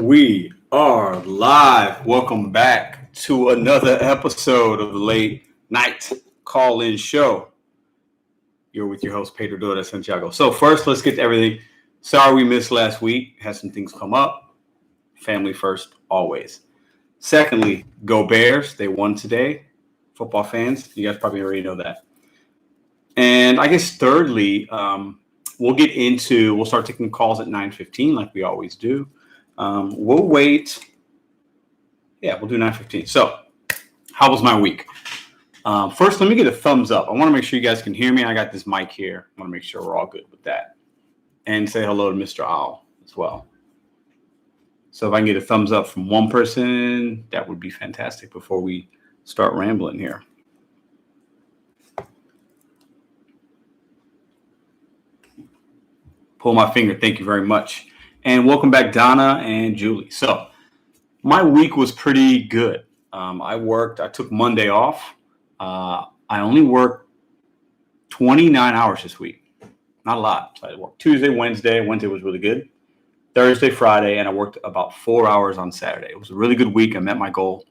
We are live. Welcome back to another episode of the Late Night Call-In Show. You're with your host, Pedro Dora Santiago. So first, let's get to everything. Sorry we missed last week. Had some things come up. Family first, always. Secondly, go Bears. They won today. Football fans, you guys probably already know that. And I guess thirdly, we'll start taking calls at 9:15 like we always do. We'll wait. Yeah, we'll do 9:15. So, how was my week? First, let me get a thumbs up. I want to make sure you guys can hear me. I got this mic here. I want to make sure we're all good with that. And say hello to Mr. Owl as well. So if I can get a thumbs up from one person, that would be fantastic before we start rambling here. Pull my finger. Thank you very much. And welcome back, Donna and Julie. So my week was pretty good. I took Monday off. I only worked 29 hours this week. Not a lot. So I worked Tuesday, Wednesday. Wednesday was really good. Thursday, Friday, and I worked about 4 hours on Saturday. It was a really good week. I met my goal.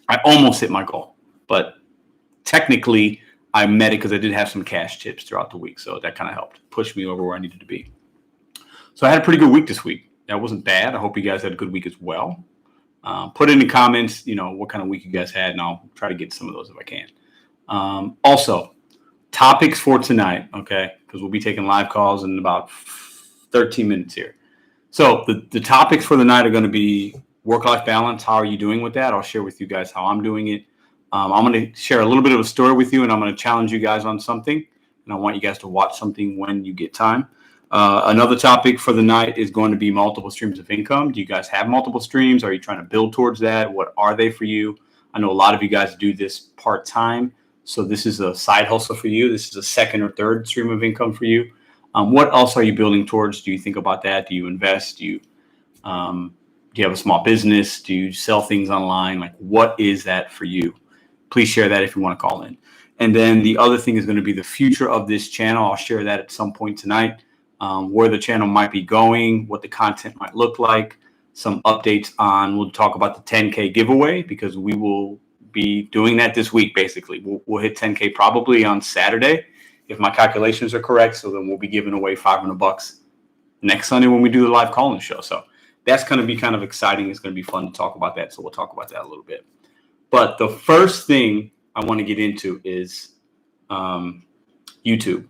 I almost hit my goal, but technically I met it because I did have some cash tips throughout the week. So that kind of helped push me over where I needed to be. So I had a pretty good week this week. That wasn't bad. I hope you guys had a good week as well. Put in the comments, what kind of week you guys had, and I'll try to get some of those if I can. Also, topics for tonight, okay, because we'll be taking live calls in about 13 minutes here. So the topics for the night are going to be work-life balance. How are you doing with that? I'll share with you guys how I'm doing it. I'm going to share a little bit of a story with you, and I'm going to challenge you guys on something, and I want you guys to watch something when you get time. Another topic for the night is going to be multiple streams of income. Do you guys have multiple streams? Are you trying to build towards that? What are they for you? I know a lot of you guys do this part-time, so this is a side hustle for you. This is a second or third stream of income for you. What else are you building towards? Do you think about that? Do you invest? Do you have a small business? Do you sell things online? Like, what is that for you? Please share that if you want to call in. And then the other thing is going to be the future of this channel. I'll share that at some point tonight. Where the channel might be going, what the content might look like, some updates on, we'll talk about the 10K giveaway because we will be doing that this week, basically. We'll hit 10K probably on Saturday if my calculations are correct. So then we'll be giving away $500 next Sunday when we do the live call-in show. So that's going to be kind of exciting. It's going to be fun to talk about that. So we'll talk about that a little bit. But the first thing I want to get into is YouTube.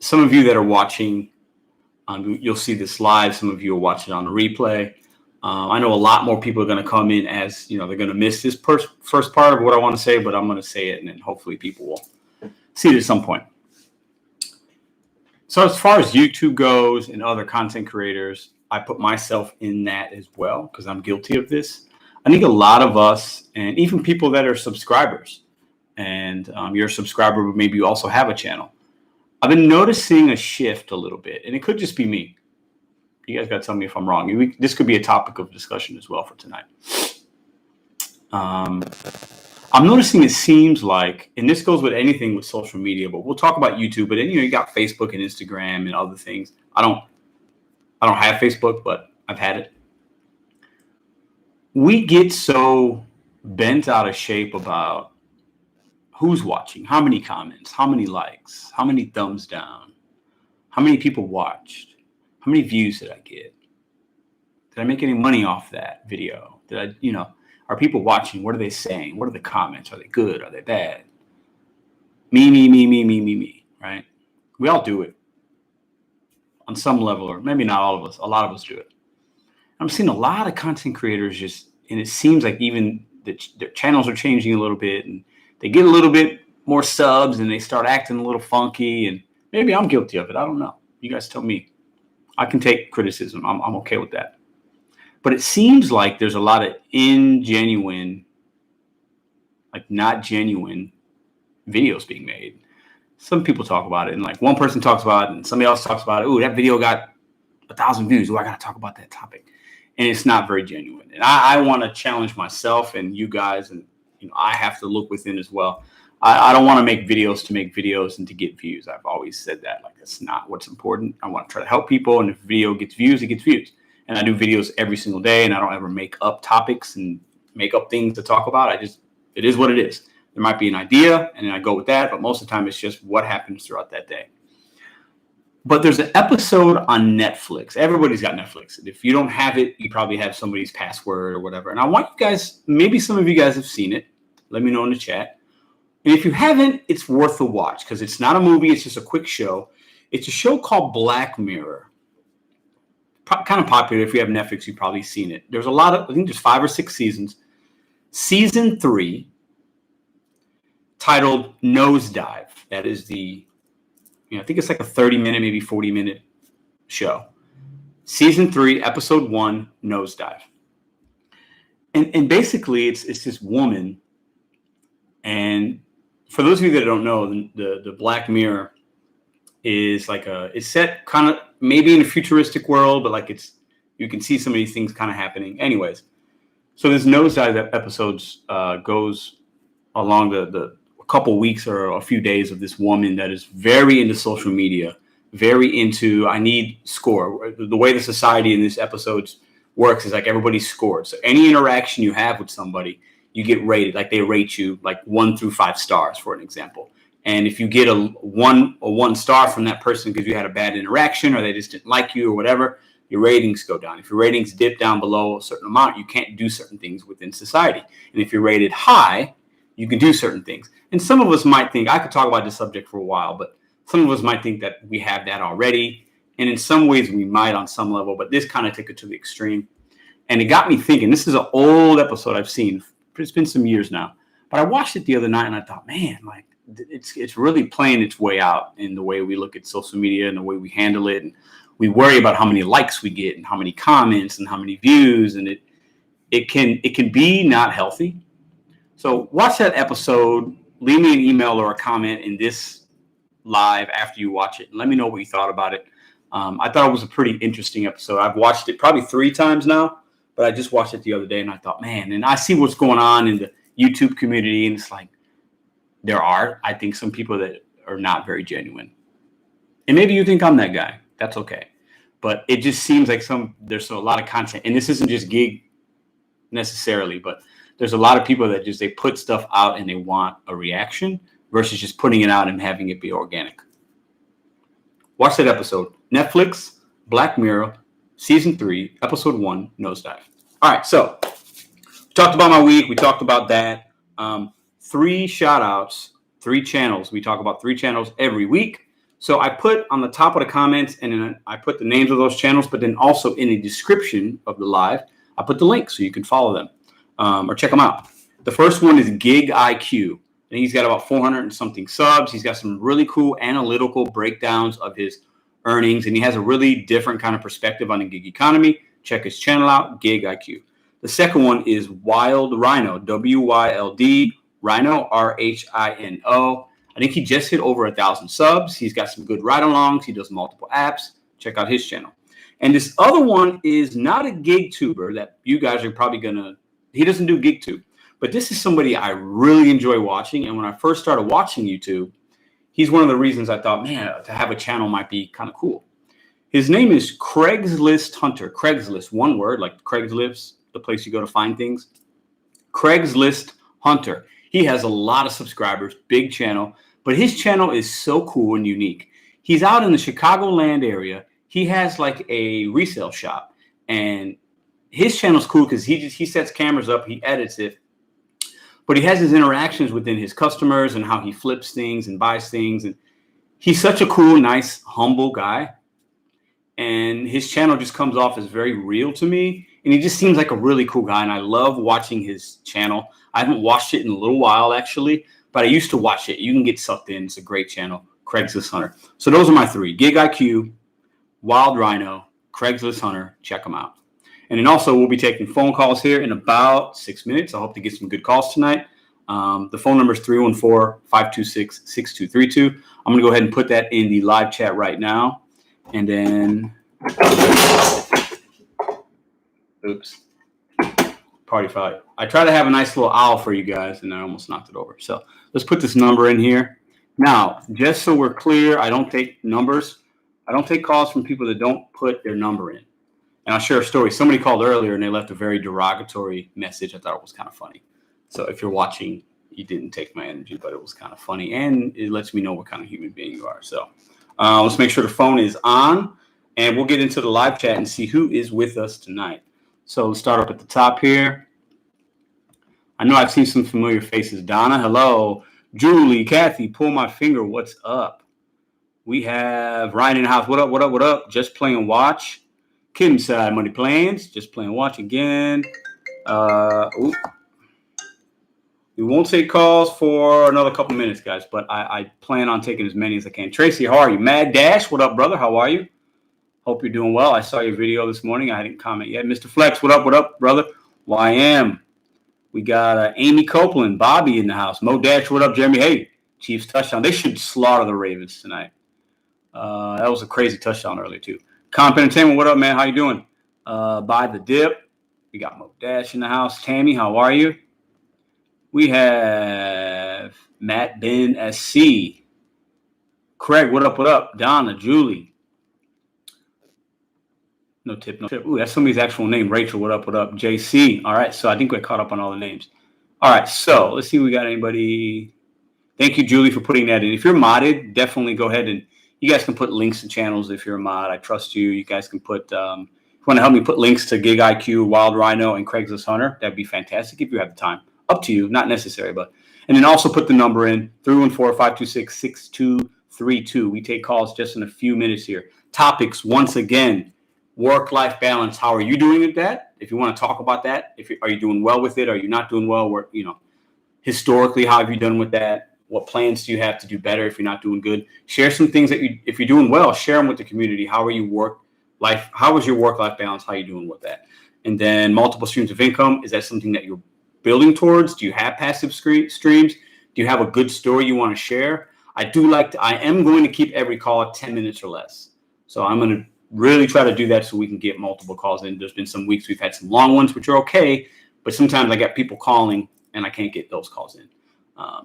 Some of you that are watching, you'll see this live. Some of you will watch it on the replay. I know a lot more people are going to come in as, they're going to miss this first part of what I want to say, but I'm going to say it, and then hopefully people will see it at some point. So as far as YouTube goes and other content creators, I put myself in that as well because I'm guilty of this. I think a lot of us, and even people that are subscribers, and you're a subscriber, but maybe you also have a channel, I've been noticing a shift a little bit, and it could just be me. You guys got to tell me if I'm wrong. This could be a topic of discussion as well for tonight. I'm noticing it seems like, and this goes with anything with social media, but we'll talk about YouTube. But then you got Facebook and Instagram and other things. I don't have Facebook, but I've had it. We get so bent out of shape about who's watching, how many comments, how many likes, how many thumbs down, how many people watched, how many views did I get? Did I make any money off that video? Are people watching? What are they saying? What are the comments? Are they good? Are they bad? Me, right? We all do it on some level, or maybe not all of us. A lot of us do it. I'm seeing a lot of content creators and it seems like even their channels are changing a little bit, and they get a little bit more subs and they start acting a little funky, and maybe I'm guilty of it. I don't know. You guys tell me. I can take criticism. I'm okay with that. But it seems like there's a lot of ingenuine, like not genuine videos being made. Some people talk about it, and like one person talks about it and somebody else talks about it. Ooh, that video got 1,000 views. Ooh, I got to talk about that topic. And it's not very genuine. And I want to challenge myself and you guys, and I have to look within as well. I don't want to make videos to make videos and to get views. I've always said that. Like, that's not what's important. I want to try to help people. And if a video gets views, it gets views. and I do videos every single day, and I don't ever make up topics and make up things to talk about. It is what it is. There might be an idea, and then I go with that, but most of the time it's just what happens throughout that day. But there's an episode on Netflix. Everybody's got Netflix. If you don't have it, you probably have somebody's password or whatever. And I want you guys, maybe some of you guys have seen it. Let me know in the chat. And if you haven't, it's worth a watch because it's not a movie. It's just a quick show. It's a show called Black Mirror. Kind of popular. If you have Netflix, you've probably seen it. There's a lot of, I think there's 5 or 6 seasons. Season 3, titled Nosedive. That is the, I think it's like a 30-minute, maybe 40-minute show. Season 3, episode 1, Nosedive. And basically, it's this woman. And for those of you that don't know, the Black Mirror is like it's set kind of maybe in a futuristic world, but like you can see some of these things kind of happening. Anyways, so this Nosedive episodes goes along the couple weeks or a few days of this woman that is very into social media, very into I need score. The way the society in these episodes works is like everybody's scored. So any interaction you have with somebody, you get rated. Like they rate you like 1 through 5 stars, for an example. And if you get a one star from that person because you had a bad interaction or they just didn't like you or whatever, your ratings go down. If your ratings dip down below a certain amount, you can't do certain things within society. And if you're rated high, you can do certain things. And some of us might think, I could talk about this subject for a while, but some of us might think that we have that already. And in some ways we might on some level, but this kind of took it to the extreme. And it got me thinking, this is an old episode I've seen. It's been some years now, but I watched it the other night and I thought, man, like it's really playing its way out in the way we look at social media and the way we handle it. And we worry about how many likes we get and how many comments and how many views. And it can be not healthy. So watch that episode, leave me an email or a comment in this live after you watch it. And let me know what you thought about it. I thought it was a pretty interesting episode. I've watched it probably 3 times now, but I just watched it the other day and I thought, man, and I see what's going on in the YouTube community. And it's like, there are, I think, some people that are not very genuine. And maybe you think I'm that guy. That's okay. But it just seems like there's a lot of content. And this isn't just gig necessarily, but there's a lot of people that they put stuff out and they want a reaction versus just putting it out and having it be organic. Watch that episode. Netflix, Black Mirror, Season 3, Episode 1, Nosedive. All right, so we talked about my week. We talked about that. 3 shout-outs, 3 channels. We talk about 3 channels every week. So I put on the top of the comments, and then I put the names of those channels, but then also in the description of the live, I put the link so you can follow them or check them out. The first one is Gig IQ, and he's got about 400 and something subs. He's got some really cool analytical breakdowns of his earnings, and he has a really different kind of perspective on the gig economy. Check his channel out, Gig IQ. The second one is Wyld Rhino, WYLD Rhino, RHINO. I think he just hit over 1,000 subs. He's got some good ride-alongs. He does multiple apps. Check out his channel. And this other one is not a gig tuber that you guys are probably he doesn't do gig tube, but this is somebody I really enjoy watching. And when I first started watching YouTube, he's one of the reasons I thought, man, to have a channel might be kind of cool. His name is Craigslist Hunter. Craigslist, one word, like Craigslist, the place you go to find things. Craigslist Hunter. He has a lot of subscribers, big channel, but his channel is so cool and unique. He's out in the Chicagoland area. He has like a resale shop, and his channel's cool because he sets cameras up, he edits it, but he has his interactions within his customers and how he flips things and buys things. And he's such a cool, nice, humble guy. And his channel just comes off as very real to me. And he just seems like a really cool guy. And I love watching his channel. I haven't watched it in a little while, actually, but I used to watch it. You can get sucked in. It's a great channel, Craigslist Hunter. So those are my 3, Gig IQ, Wyld Rhino, Craigslist Hunter. Check them out. And then also we'll be taking phone calls here in about 6 minutes. I hope to get some good calls tonight. The phone number is 314-526-6232. I'm going to go ahead and put that in the live chat right now. And then, oops, party fight. I try to have a nice little owl for you guys, and I almost knocked it over. So let's put this number in here. Now, just so we're clear, I don't take numbers. I don't take calls from people that don't put their number in. And I'll share a story. Somebody called earlier and they left a very derogatory message. I thought it was kind of funny. So if you're watching, you didn't take my energy, but it was kind of funny. And it lets me know what kind of human being you are. So let's make sure the phone is on. And we'll get into the live chat and see who is with us tonight. So let's start up at the top here. I know I've seen some familiar faces. Donna, hello. Julie, Kathy, pull my finger. What's up? We have Ryan in the house. What up, what up, what up? Just playing watch. Kim side money plans. Just playing watch again. We won't take calls for another couple minutes, guys, but I plan on taking as many as I can. Tracy, how are you? Mad Dash, what up, brother? How are you? Hope you're doing well. I saw your video this morning. I didn't comment yet. Mr. Flex, what up, brother? YM. We got Amy Copeland, Bobby in the house. Mo Dash, what up, Jeremy? Hey, Chiefs touchdown. They should slaughter the Ravens tonight. That was a crazy touchdown earlier, too. Comp Entertainment, what up, man? How you doing? Buy the dip. We got Mo Dash in the house. Tammy, how are you? We have Matt Ben SC. Craig, what up, what up? Donna, Julie. No tip, no tip. Ooh, that's somebody's actual name. Rachel, what up, what up? JC. All right, so I think we're caught up on all the names. All right, so let's see if we got anybody. Thank you, Julie, for putting that in. If you're modded, definitely go ahead and you guys can put links to channels if you're a mod. I trust you. You guys can put, if you want to help me put links to Gig IQ, Wyld Rhino, and Craigslist Hunter, that'd be fantastic if you have the time. Up to you, not necessary, but. And then also put the number in, 314-526-6232. We take calls just in a few minutes here. Topics, once again, work-life balance. How are you doing with that? If you want to talk about that, are you doing well with it? Are you not doing well? Historically, how have you done with that? What plans do you have to do better if you're not doing good? Share some things that if you're doing well, share them with the community. How is your work-life balance? How are you doing with that? And then multiple streams of income. Is that something that you're building towards? Do you have passive streams? Do you have a good story you want to share? I am going to keep every call 10 minutes or less. So I'm going to really try to do that so we can get multiple calls in. There's been some weeks we've had some long ones, which are okay, but sometimes I got people calling and I can't get those calls in.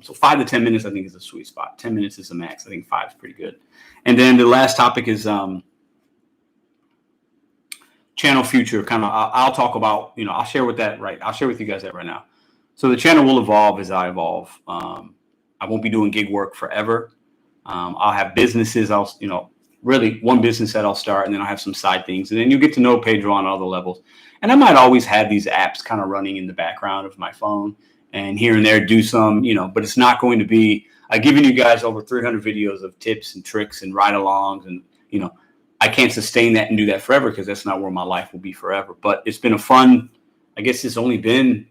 So 5 to 10 minutes, I think, is a sweet spot. 10 minutes is the max. I think 5 is pretty good. And then the last topic is channel future. I'll talk about, I'll share with you guys that right now. So the channel will evolve as I evolve. I won't be doing gig work forever. I'll have businesses. Really one business that I'll start, and then I'll have some side things. And then you get to know Pedro on other levels. And I might always have these apps kind of running in the background of my phone and here and there do some, but it's not going to be, I've given you guys over 300 videos of tips and tricks and ride-alongs. And, I can't sustain that and do that forever because that's not where my life will be forever. But it's been I guess it's only been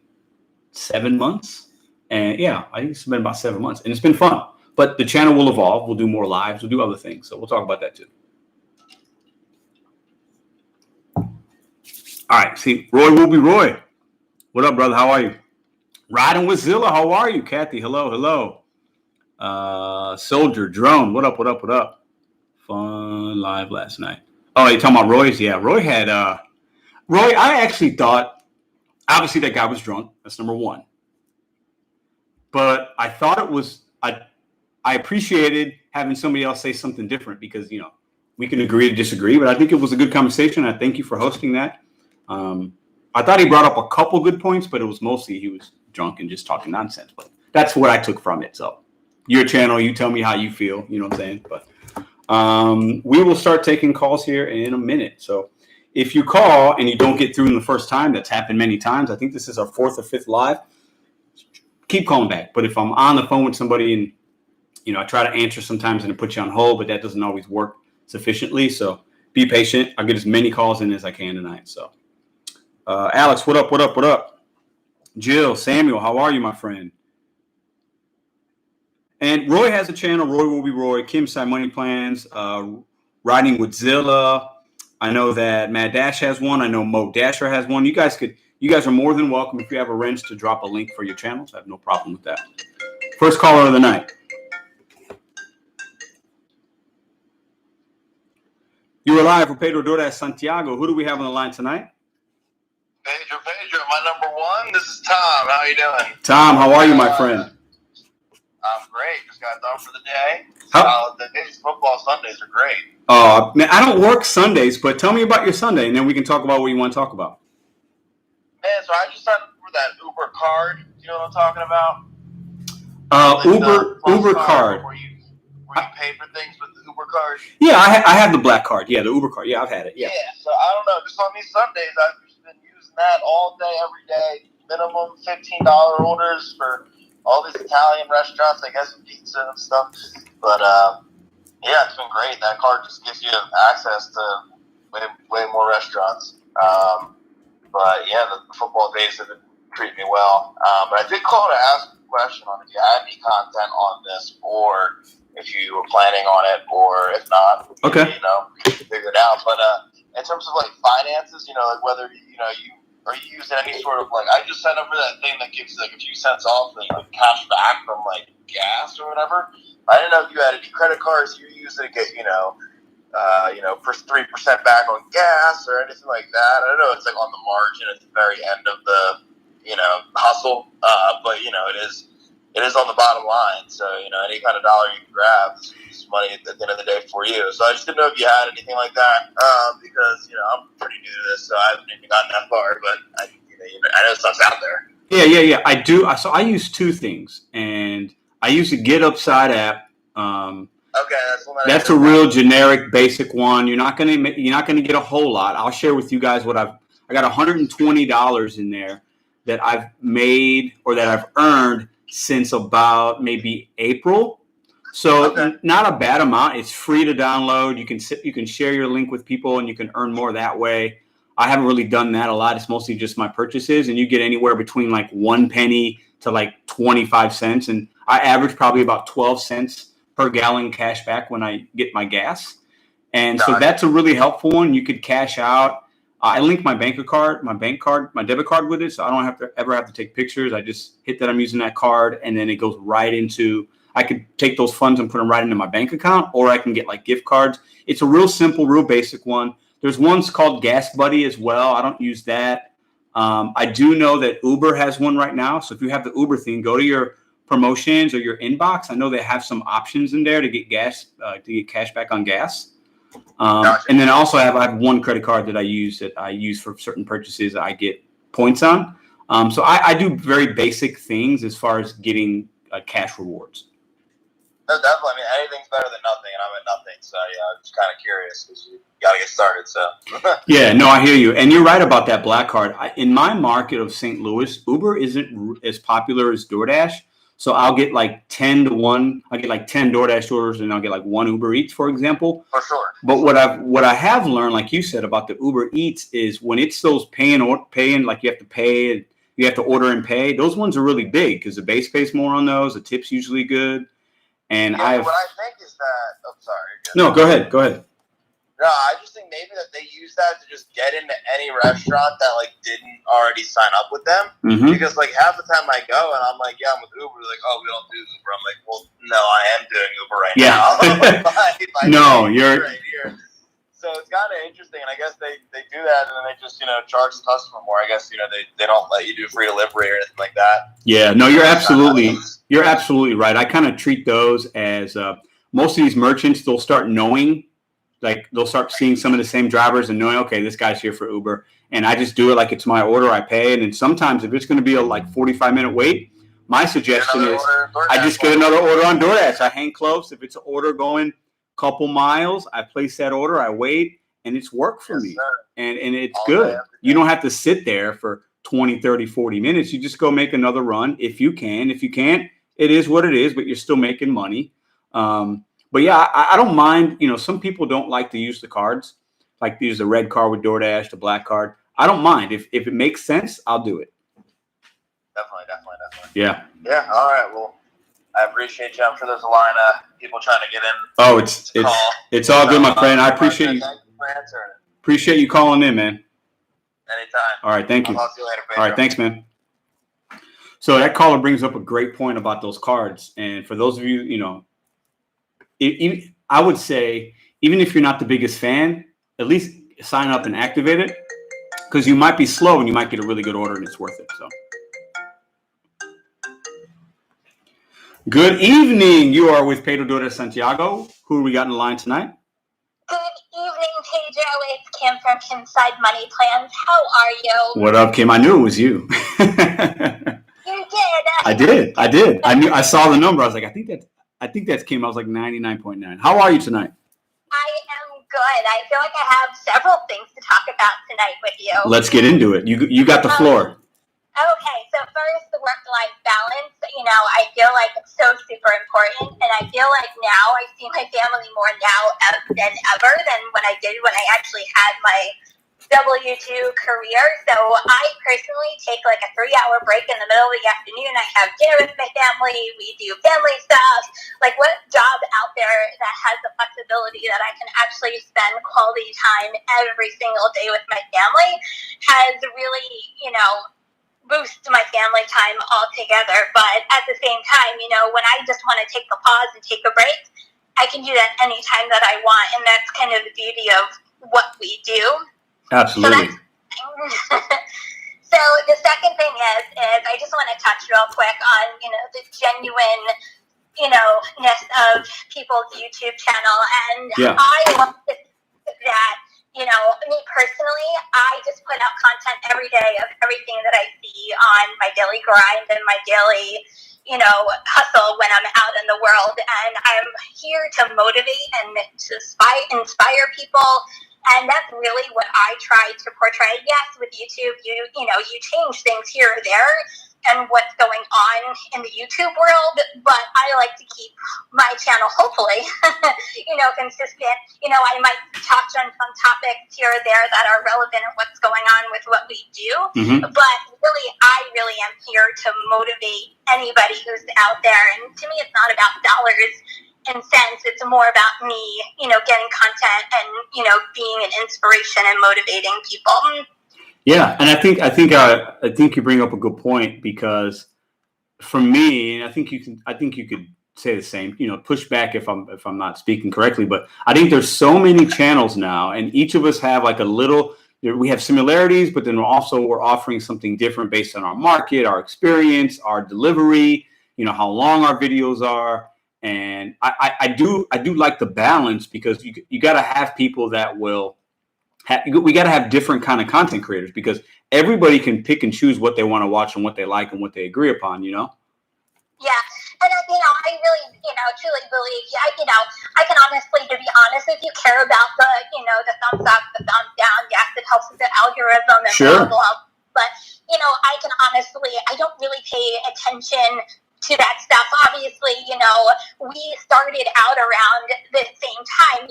7 months. And yeah, I think it's been about 7 months and it's been fun. But the channel will evolve. We'll do more lives. We'll do other things. So we'll talk about that too. All right. See, Roy will be Roy. What up, brother? How are you? Riding with Zilla. How are you? Kathy, hello. Soldier, Drone. What up, what up, what up? Fun live last night. Oh, you talking about Roy's? Yeah, Roy had Roy, I actually thought, obviously that guy was drunk. That's number one. But I thought it was, I appreciated having somebody else say something different because, we can agree to disagree, but I think it was a good conversation. I thank you for hosting that. I thought he brought up a couple good points, but it was mostly he was drunk and just talking nonsense. But that's what I took from it. So your channel, you tell me how you feel, you know what I'm saying? But we will start taking calls here in a minute. So if you call and you don't get through in the first time, that's happened many times. I think this is our 4th or 5th live. Keep calling back. But if I'm on the phone with somebody and, I try to answer sometimes and it puts you on hold, but that doesn't always work sufficiently. So be patient. I'll get as many calls in as I can tonight. So Alex, what up? Jill, Samuel, how are you, my friend? And Roy has a channel. Roy will be Roy. Kim Side Money Plans. Riding with Zilla. I know that Matt Dash has one. I know Mo Dasher has one. You guys are more than welcome if you have a wrench to drop a link for your channels. I have no problem with that. First caller of the night. You are live for Pedro DoorDash Santiago. Who do we have on the line tonight? Pedro, my number one. This is Tom. How are you doing? Tom, how are you, my friend? I'm great. Just got done for the day. Days, football Sundays are great. Man, I don't work Sundays, but tell me about your Sunday, and then we can talk about what you want to talk about. Man, so I just signed up for that Uber card. You know what I'm talking about? Uber card. Where you pay for things with the Uber card. Yeah, I have the black card. Yeah, the Uber card. Yeah, I've had it. Yeah. So I don't know. Just on these Sundays, I've just been using that all day, every day. Minimum $15 orders for all these Italian restaurants, I guess, and pizza and stuff. But yeah, it's been great. That card just gives you access to way more restaurants. But yeah, the football days have been treating me well. But I did call to ask a question on if you had any content on this, or if you were planning on it, or if not, okay, figure it out. But in terms of like finances, like whether you are you using any sort of like, I just signed up for that thing that gives like a few cents off and like cash back from like gas or whatever. I didn't know if you had any credit cards you use to get 3% back on gas or anything like that. I don't know. It's like on the margin at the very end of the hustle, but it is on the bottom line. So any kind of dollar you can grab is money at the end of the day for you. So I just didn't know if you had anything like that, because I'm pretty new to this, so I haven't even gotten that far. But I know stuff's out there. Yeah. I do. So I use two things, and I use the Get Upside app. Okay, that's a real generic, basic one. You're not gonna get a whole lot. I'll share with you guys what I got $120 in there that I've made or that I've earned since about maybe April. So not a bad amount. It's free to download. You can share your link with people and you can earn more that way. I haven't really done that a lot. It's mostly just my purchases, and you get anywhere between like 1 penny to like 25 cents. And I average probably about 12 cents per gallon cash back when I get my gas. And so that's a really helpful one. You could cash out. I link my bank card, my debit card with it, so I don't ever have to take pictures. I just hit that I'm using that card, and then it goes right into, I could take those funds and put them right into my bank account, or I can get like gift cards. It's a real simple, real basic one. There's one's called Gas Buddy as well. I don't use that. I do know that Uber has one right now. So if you have the Uber thing, go to your promotions or your inbox. I know they have some options in there to get gas, to get cash back on gas. And then also I have one credit card that I use for certain purchases that I get points on. So I do very basic things as far as getting cash rewards. No, definitely. I mean, anything's better than nothing, and I'm at nothing. So I'm just kind of curious because you got to get started. So yeah, no, I hear you, and you're right about that black card. In my market of St. Louis, Uber isn't as popular as DoorDash. So I'll get like 10 to 1. I get like 10 DoorDash orders, and I'll get like 1 Uber Eats, for example. For sure. But what I have learned, like you said about the Uber Eats, is when it's those paying like you have to pay, you have to order and pay. Those ones are really big because the base pays more on those. The tip's usually good. And what I think is that. Oh, sorry. No, go ahead. No, I just think maybe that they use that to just get into any restaurant that like didn't already sign up with them. Mm-hmm. Because like half the time I go and I'm like, yeah, I'm with Uber. They're like, oh, we don't do Uber. I'm like, well, no, I am doing Uber right now. No, you're right here. So it's kind of interesting, and I guess they do that, and then they just charge the customer more. I guess they don't let you do free delivery or anything like that. Yeah, no, you're absolutely right. I kind of treat those as most of these merchants, they'll start knowing. Like they'll start seeing some of the same drivers and knowing, okay, this guy's here for Uber, and I just do it like it's my order. I pay it, and sometimes if it's going to be a like 45-minute wait, my suggestion is I just get another order on DoorDash. I hang close. If it's an order going a couple miles, I place that order. I wait, and it's work for me, and it's good. You don't have to sit there for 20, 30, 40 minutes. You just go make another run if you can. If you can't, it is what it is, but you're still making money. But yeah, I don't mind. Some people don't like to use the cards, like to use the red card with DoorDash, the black card. I don't mind. If it makes sense, I'll do it. Definitely. Yeah. Yeah. All right. Well, I appreciate you. I'm sure there's a line of people trying to get in. Oh, it's all good, my friend. I appreciate you. Thank you for answering. Appreciate you calling in, man. Anytime. All right. Thank you. I'll talk to you later, Pedro. All right. Thanks, man. So that caller brings up a great point about those cards. And for those of you, I would say, even if you're not the biggest fan, at least sign up and activate it, because you might be slow and you might get a really good order and it's worth it. So, Good evening. You are with Pedro Dora Santiago. Who we got in the line tonight? Good evening, Pedro. It's Kim from Kimside Money Plans. How are you? What up, Kim? I knew it was you. You did. I did. I saw the number. I was like, I think that's Kim. I was like 99.9. How are you tonight? I am good. I feel like I have several things to talk about tonight with you. Let's get into it. You got the floor. Okay, so first, the work-life balance. I feel like it's so super important, and I feel like now I see my family more now than ever than when I did when I actually had my W-2 career. So I personally take like a 3-hour break in the middle of the afternoon. I have dinner with my family. We do family stuff. Like, what job out there that has the flexibility that I can actually spend quality time every single day with my family has really, boost my family time altogether. But at the same time, when I just want to take a pause and take a break, I can do that anytime that I want. And that's kind of the beauty of what we do. Absolutely. So the second thing is I just want to touch real quick on, the genuine, ness of people's YouTube channel. And I love that, me personally, I just put out content every day of everything that I see on my daily grind and my daily, hustle when I'm out in the world. And I'm here to motivate and to inspire people. And that's really what I try to portray. Yes, with YouTube, you change things here or there and what's going on in the YouTube world, but I like to keep my channel, hopefully, consistent. I might touch on some topics here or there that are relevant in what's going on with what we do, but really, I really am here to motivate anybody who's out there. And to me, it's not about dollars and cents. It's more about me, getting content and, being an inspiration and motivating people. Yeah, and I think you bring up a good point, because for me, and I think you could say the same. Push back if I'm not speaking correctly, but I think there's so many channels now, and each of us have like a little. We have similarities, but then we're offering something different based on our market, our experience, our delivery. How long our videos are, and I do like the balance, because you got to have people that will. We got to have different kind of content creators, because everybody can pick and choose what they want to watch and what they like and what they agree upon, Yeah. And, I really, truly believe, I can honestly, to be honest with you, care about the, the thumbs up, the thumbs down. Yes, it helps with the algorithm and blah, blah. But, I can honestly, I don't really pay attention to that stuff. Obviously, we started out around the same time.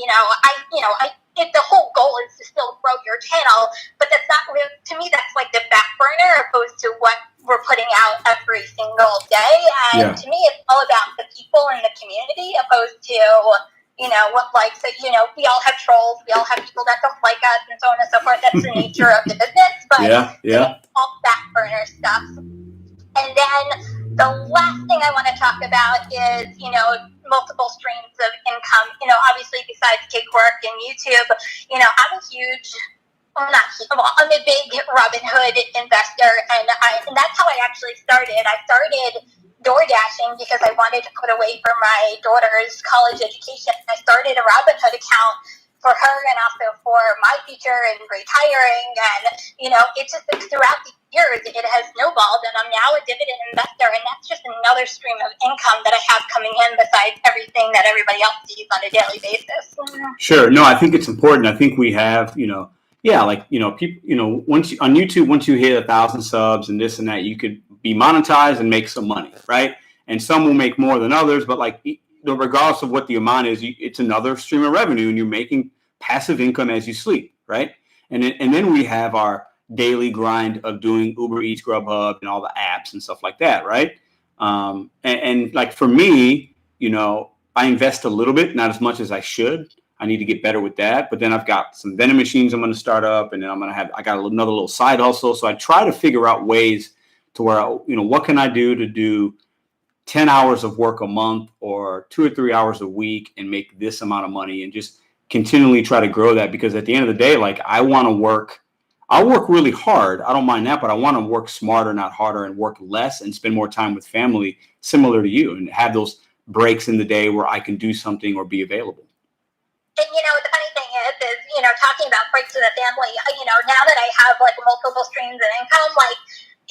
If the whole goal is to still grow your channel, but that's not really, to me, that's like the back burner opposed to what we're putting out every single day. And to me, it's all about the people in the community opposed to, what likes it. We all have trolls, we all have people that don't like us, and so on and so forth. That's the nature of the business. But all back burner stuff. And then the last thing I want to talk about is, multiple streams of income. Obviously besides gig work and YouTube, I'm a huge, I'm a big Robinhood investor, and that's how I actually started. I started door dashing because I wanted to put away for my daughter's college education. I started a Robinhood account for her and also for my future and retiring, and it's just throughout the years it has snowballed, and I'm now a dividend investor, and that's just another stream of income that I have coming in besides everything that everybody else sees on a daily basis. Sure. No, I think it's important. I think we have, people, once on YouTube, once you hit 1,000 subs and this and that, you could be monetized and make some money, right? And some will make more than others, but regardless of what the amount is, it's another stream of revenue, and you're making passive income as you sleep, right? And then we have our daily grind of doing Uber Eats, Grubhub, and all the apps and stuff like that, right? And like for me, I invest a little bit, not as much as I should. I need to get better with that. But then I've got some vending machines I'm going to start up, and then I got another little side hustle. So I try to figure out ways to where, what can I do to do 10 hours of work a month or 2 or 3 hours a week and make this amount of money, and just continually try to grow that, because at the end of the day, like I want to work I work really hard. I don't mind that, but I want to work smarter, not harder, and work less and spend more time with family, similar to you, and have those breaks in the day where I can do something or be available. And, the funny thing is, talking about breaks in the family, now that I have, like, multiple streams of income, like,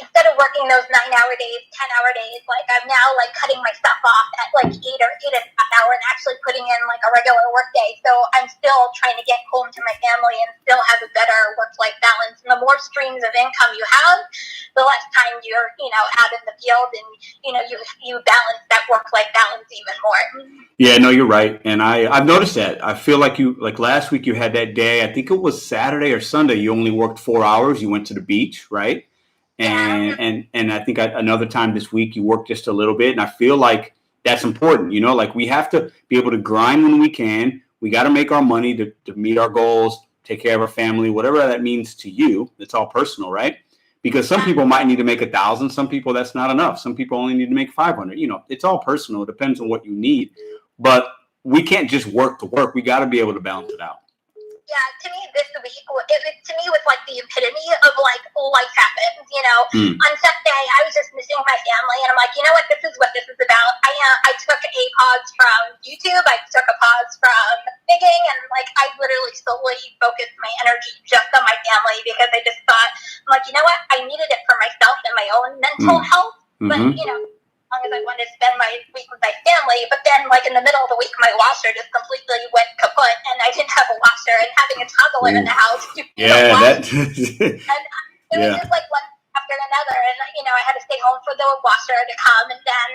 instead of working those 9-hour days, 10-hour days, like, I'm now, like, cutting my stuff off at, like, 8 or 8.5 hours and actually putting in, like, a regular work day. So I'm still trying to get home to my family and still have a better work-life balance. And the more streams of income you have, the less time you're, out in the field, and, you balance that work-life balance even more. Yeah, no, you're right. And I've noticed that. I feel like last week you had that day, I think it was Saturday or Sunday, you only worked 4 hours. You went to the beach, right? And I think another time this week you worked just a little bit. And I feel like that's important. Like we have to be able to grind when we can. We got to make our money to meet our goals, take care of our family, whatever that means to you. It's all personal, right? Because some people might need to make 1,000. Some people that's not enough. Some people only need to make 500. It's all personal. It depends on what you need. But we can't just work to work. We got to be able to balance it out. Yeah, to me, this week, to me, was like the epitome of, like, life happens, On Sunday, I was just missing my family, and I'm like, you know what, this is what this is about. I took a pause from YouTube, I took a pause from digging, and, like, I literally solely focused my energy just on my family, because I just thought, I'm like, you know what, I needed it for myself and my own mental health, but, as long as I wanted to spend my week with my family, but then, like, in the middle of the week, my washer just completely went kaput, and I didn't have a washer, and having a toddler in the house, and it was just like one after another, and I had to stay home for the washer to come, and then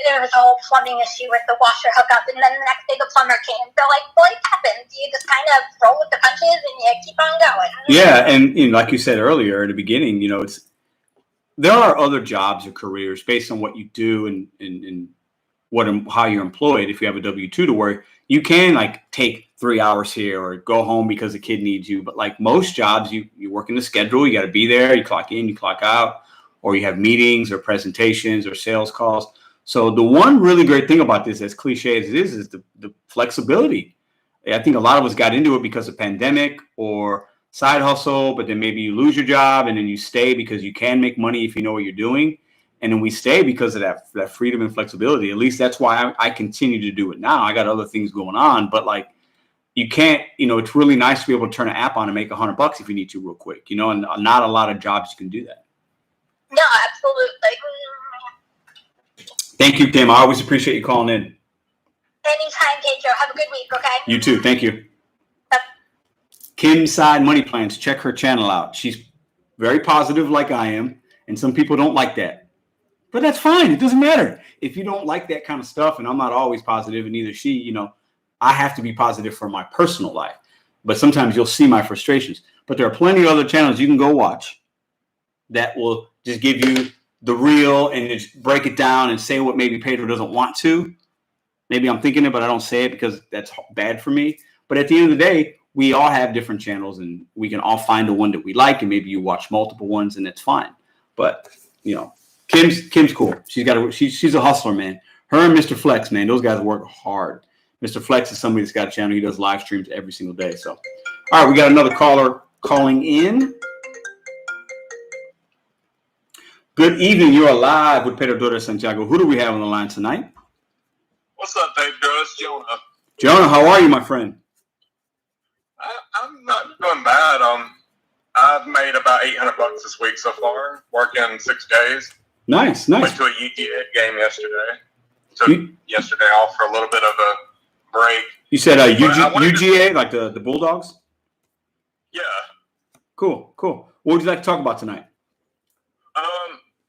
there was a whole plumbing issue with the washer hookup, and then the next day the plumber came. So, like, life happens. You just kind of roll with the punches, and you keep on going. Yeah, and like you said earlier at the beginning, there are other jobs or careers based on what you do and how you're employed. If you have a W-2 to work, you can, like, take 3 hours here or go home because the kid needs you. But, like, most jobs, you work in the schedule. You got to be there. You clock in, you clock out, or you have meetings or presentations or sales calls. So the one really great thing about this, as cliche as it is the flexibility. I think a lot of us got into it because of pandemic or side hustle, but then maybe you lose your job and then you stay because you can make money if you know what you're doing. And then we stay because of that freedom and flexibility. At least that's why I continue to do it now. I got other things going on, but, like, you can't, it's really nice to be able to turn an app on and make $100 if you need to real quick, and not a lot of jobs can do that. No, absolutely. Thank you, Kim. I always appreciate you calling in. Anytime, Pedro. Have a good week, okay? You too. Thank you. Kim's Side Money Plans. Check her channel out. She's very positive like I am, and some people don't like that. But that's fine. It doesn't matter. If you don't like that kind of stuff, and I'm not always positive, and neither she, I have to be positive for my personal life. But sometimes you'll see my frustrations. But there are plenty of other channels you can go watch that will just give you the real and just break it down and say what maybe Pedro doesn't want to. Maybe I'm thinking it, but I don't say it because that's bad for me. But at the end of the day, we all have different channels, and we can all find the one that we like, and maybe you watch multiple ones, and that's fine. But, Kim's cool. She's a hustler, man. Her and Mr. Flex, man, those guys work hard. Mr. Flex is somebody that's got a channel. He does live streams every single day. So, all right, we got another caller calling in. Good evening. You're live with Pedro Dora Santiago. Who do we have on the line tonight? What's up, Pedro? It's Jonah. Jonah, how are you, my friend? I'm not doing bad. I've made about $800 this week so far, working 6 days. Nice. Went to a UGA game yesterday. Took yesterday off for a little bit of a break. You said UGA, like the Bulldogs? Yeah. Cool. What would you like to talk about tonight?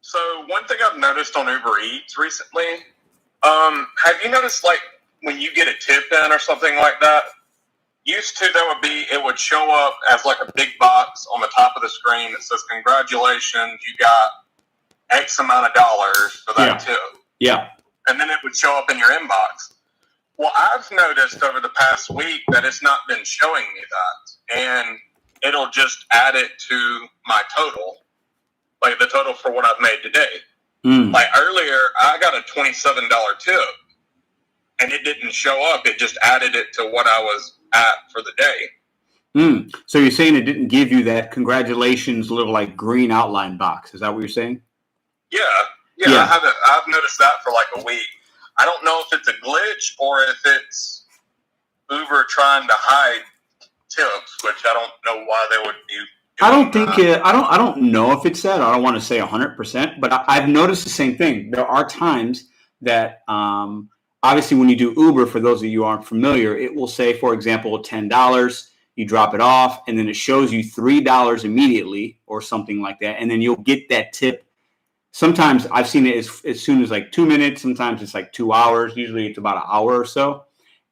So one thing I've noticed on Uber Eats recently, have you noticed, like, when you get a tip in or something like that, used to it would show up as like a big box on the top of the screen that says, congratulations, you got X amount of dollars for that tip. Yeah. And then it would show up in your inbox. Well, I've noticed over the past week that it's not been showing me that. And it'll just add it to my total, like the total for what I've made today. Like earlier, I got a $27 tip, and it didn't show up. It just added it to what I was at for the day. So you're saying it didn't give you that congratulations little like green outline box? Is that what you're saying? Yeah. I've noticed that for like a week. I don't know if it's a glitch or if it's Uber trying to hide tips, which I don't know why they would be. I don't think I don't know if it's that. I don't want to say 100%, but I've noticed the same thing. There are times that obviously when you do Uber, for those of you who aren't familiar, it will say, for example, $10. You drop it off, and then it shows you $3 immediately or something like that, and then you'll get that tip. Sometimes I've seen it as soon as like 2 minutes. Sometimes it's like 2 hours. Usually it's about an hour or so,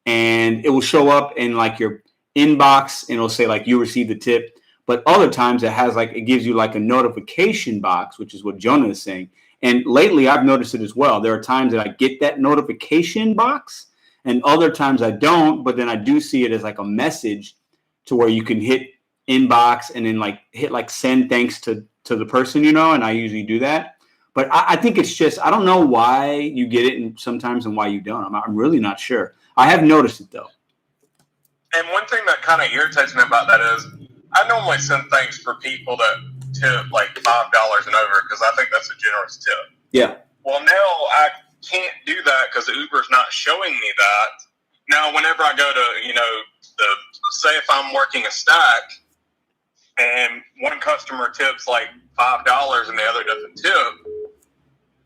and it will show up in like your inbox, and it'll say like you received the tip. But other times it gives you like a notification box, which is what Jonah is saying. And lately I've noticed it as well. There are times that I get that notification box, and other times I don't. But then I do see it as like a message to where you can hit inbox and then like hit like send thanks to the person, and I usually do that. But I think it's just, I don't know why you get it sometimes and why you don't. I'm really not sure. I have noticed it though. And one thing that kind of irritates me about that is I normally send thanks for people that tip like $5 and over because I think that's a generous tip. Yeah. Well, now I can't do that because Uber's not showing me that. Now, whenever I go to, say if I'm working a stack and one customer tips like $5 and the other doesn't tip,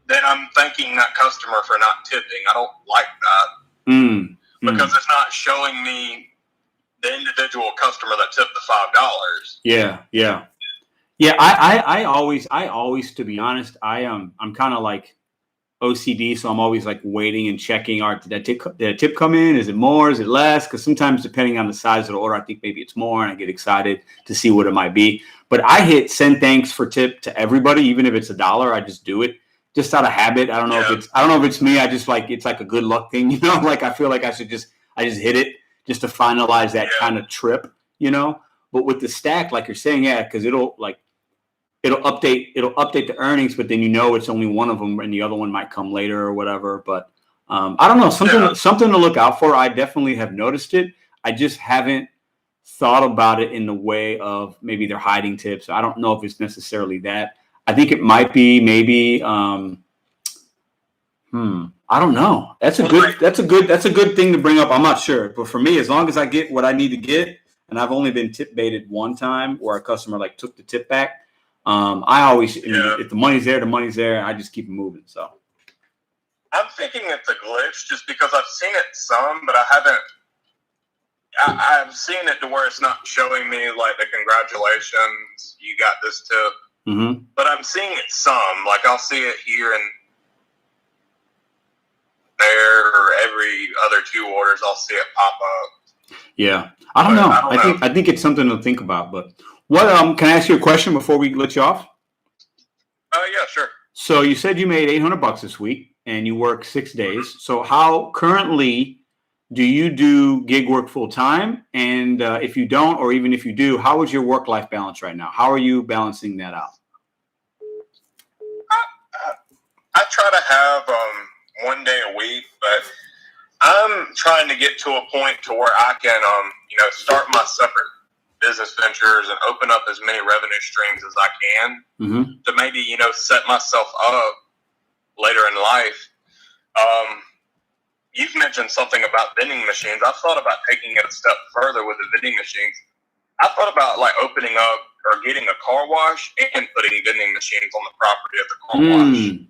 then I'm thanking that customer for not tipping. I don't like that because it's not showing me the individual customer that tipped the $5. Yeah. I always, to be honest, I'm kind of like OCD, so I'm always like waiting and checking. Did a tip come in? Is it more? Is it less? Because sometimes depending on the size of the order, I think maybe it's more, and I get excited to see what it might be. But I hit send thanks for tip to everybody, even if it's $1. I just do it just out of habit. I don't know if it's me. I just like, it's like a good luck thing, Like I feel like I just hit it just to finalize that kind of trip, But with the stack, like you're saying, because it'll update the earnings, but then it's only one of them, and the other one might come later or whatever. But I don't know, something to look out for. I definitely have noticed it. I just haven't thought about it in the way of maybe they're hiding tips. I don't know if it's necessarily that. I think it might be maybe. I don't know. That's a good thing to bring up. I'm not sure, but for me, as long as I get what I need to get, and I've only been tip baited one time where a customer like took the tip back. I always, if the money's there, the money's there. I just keep it moving. So I'm thinking it's a glitch just because I've seen it some, but I haven't. I've seen it to where it's not showing me like the congratulations, you got this tip. Mm-hmm. But I'm seeing it some. Like I'll see it here and there, or every other 2 orders, I'll see it pop up. Yeah, I don't know. I think it's something to think about. But what? Can I ask you a question before we let you off? Yeah, sure. So you said you made $800 this week, and you work 6 days. So how currently do you do gig work full time? And if you don't, or even if you do, how is your work-life balance right now? How are you balancing that out? I try to have 1 day a week, but I'm trying to get to a point to where I can, start my separate business ventures and open up as many revenue streams as I can to maybe, set myself up later in life. You've mentioned something about vending machines. I've thought about taking it a step further with the vending machines. I thought about like opening up or getting a car wash and putting vending machines on the property of the car wash.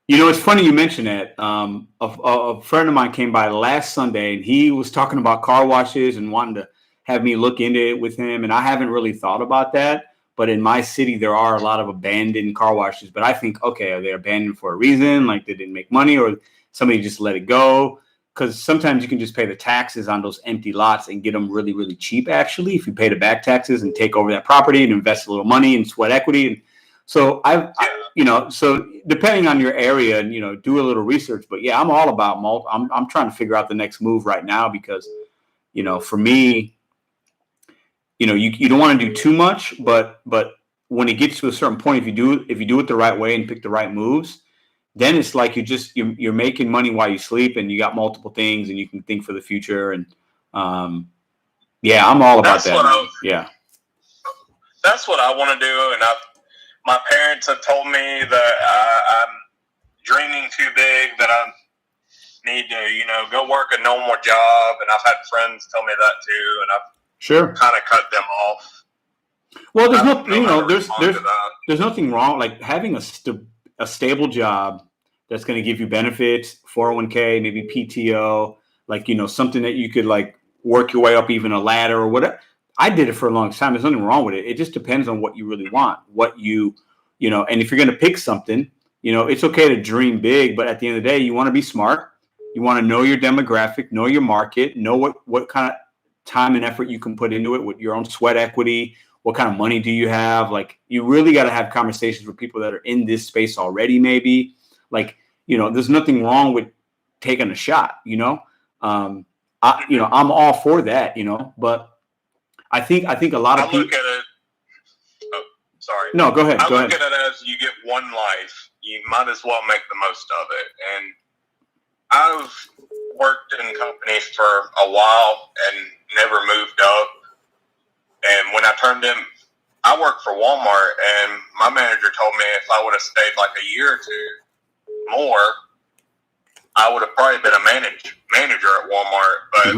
It's funny you mentioned that. A friend of mine came by last Sunday, and he was talking about car washes and wanting to have me look into it with him. And I haven't really thought about that. But in my city, there are a lot of abandoned car washes. But I think, okay, are they abandoned for a reason? Like they didn't make money, or somebody just let it go? Because sometimes you can just pay the taxes on those empty lots and get them really, really cheap, actually, if you pay the back taxes and take over that property and invest a little money in sweat equity. And so so depending on your area and, do a little research. But yeah, I'm all about I'm trying to figure out the next move right now because, for me, you don't want to do too much, but when it gets to a certain point, if you do it the right way and pick the right moves, then it's like you're making money while you sleep, and you got multiple things, and you can think for the future. And Yeah, I'm all about that. Yeah. That's what I want to do, and my parents have told me that I'm dreaming too big, that I need to, go work a normal job, and I've had friends tell me that too, and I've kind of cut them off. Well, there's nothing wrong, like having a stable job that's going to give you benefits, 401k, maybe PTO, like, something that you could like work your way up even a ladder or whatever. I did it for a long time. There's nothing wrong with it. It just depends on what you really want, and if you're going to pick something, it's okay to dream big, but at the end of the day, you want to be smart. You want to know your demographic, know your market, know what kind of time and effort you can put into it with your own sweat equity. What kind of money do you have? Like, you really got to have conversations with people that are in this space already, maybe. Like, there's nothing wrong with taking a shot, I'm all for that, but I think a lot of people look at it. Oh, sorry. No, go ahead. I look at it as you get one life. You might as well make the most of it. And I've worked in companies for a while and never moved up. And when I worked for Walmart, and my manager told me if I would have stayed like a year or two more, I would have probably been a manager at Walmart. But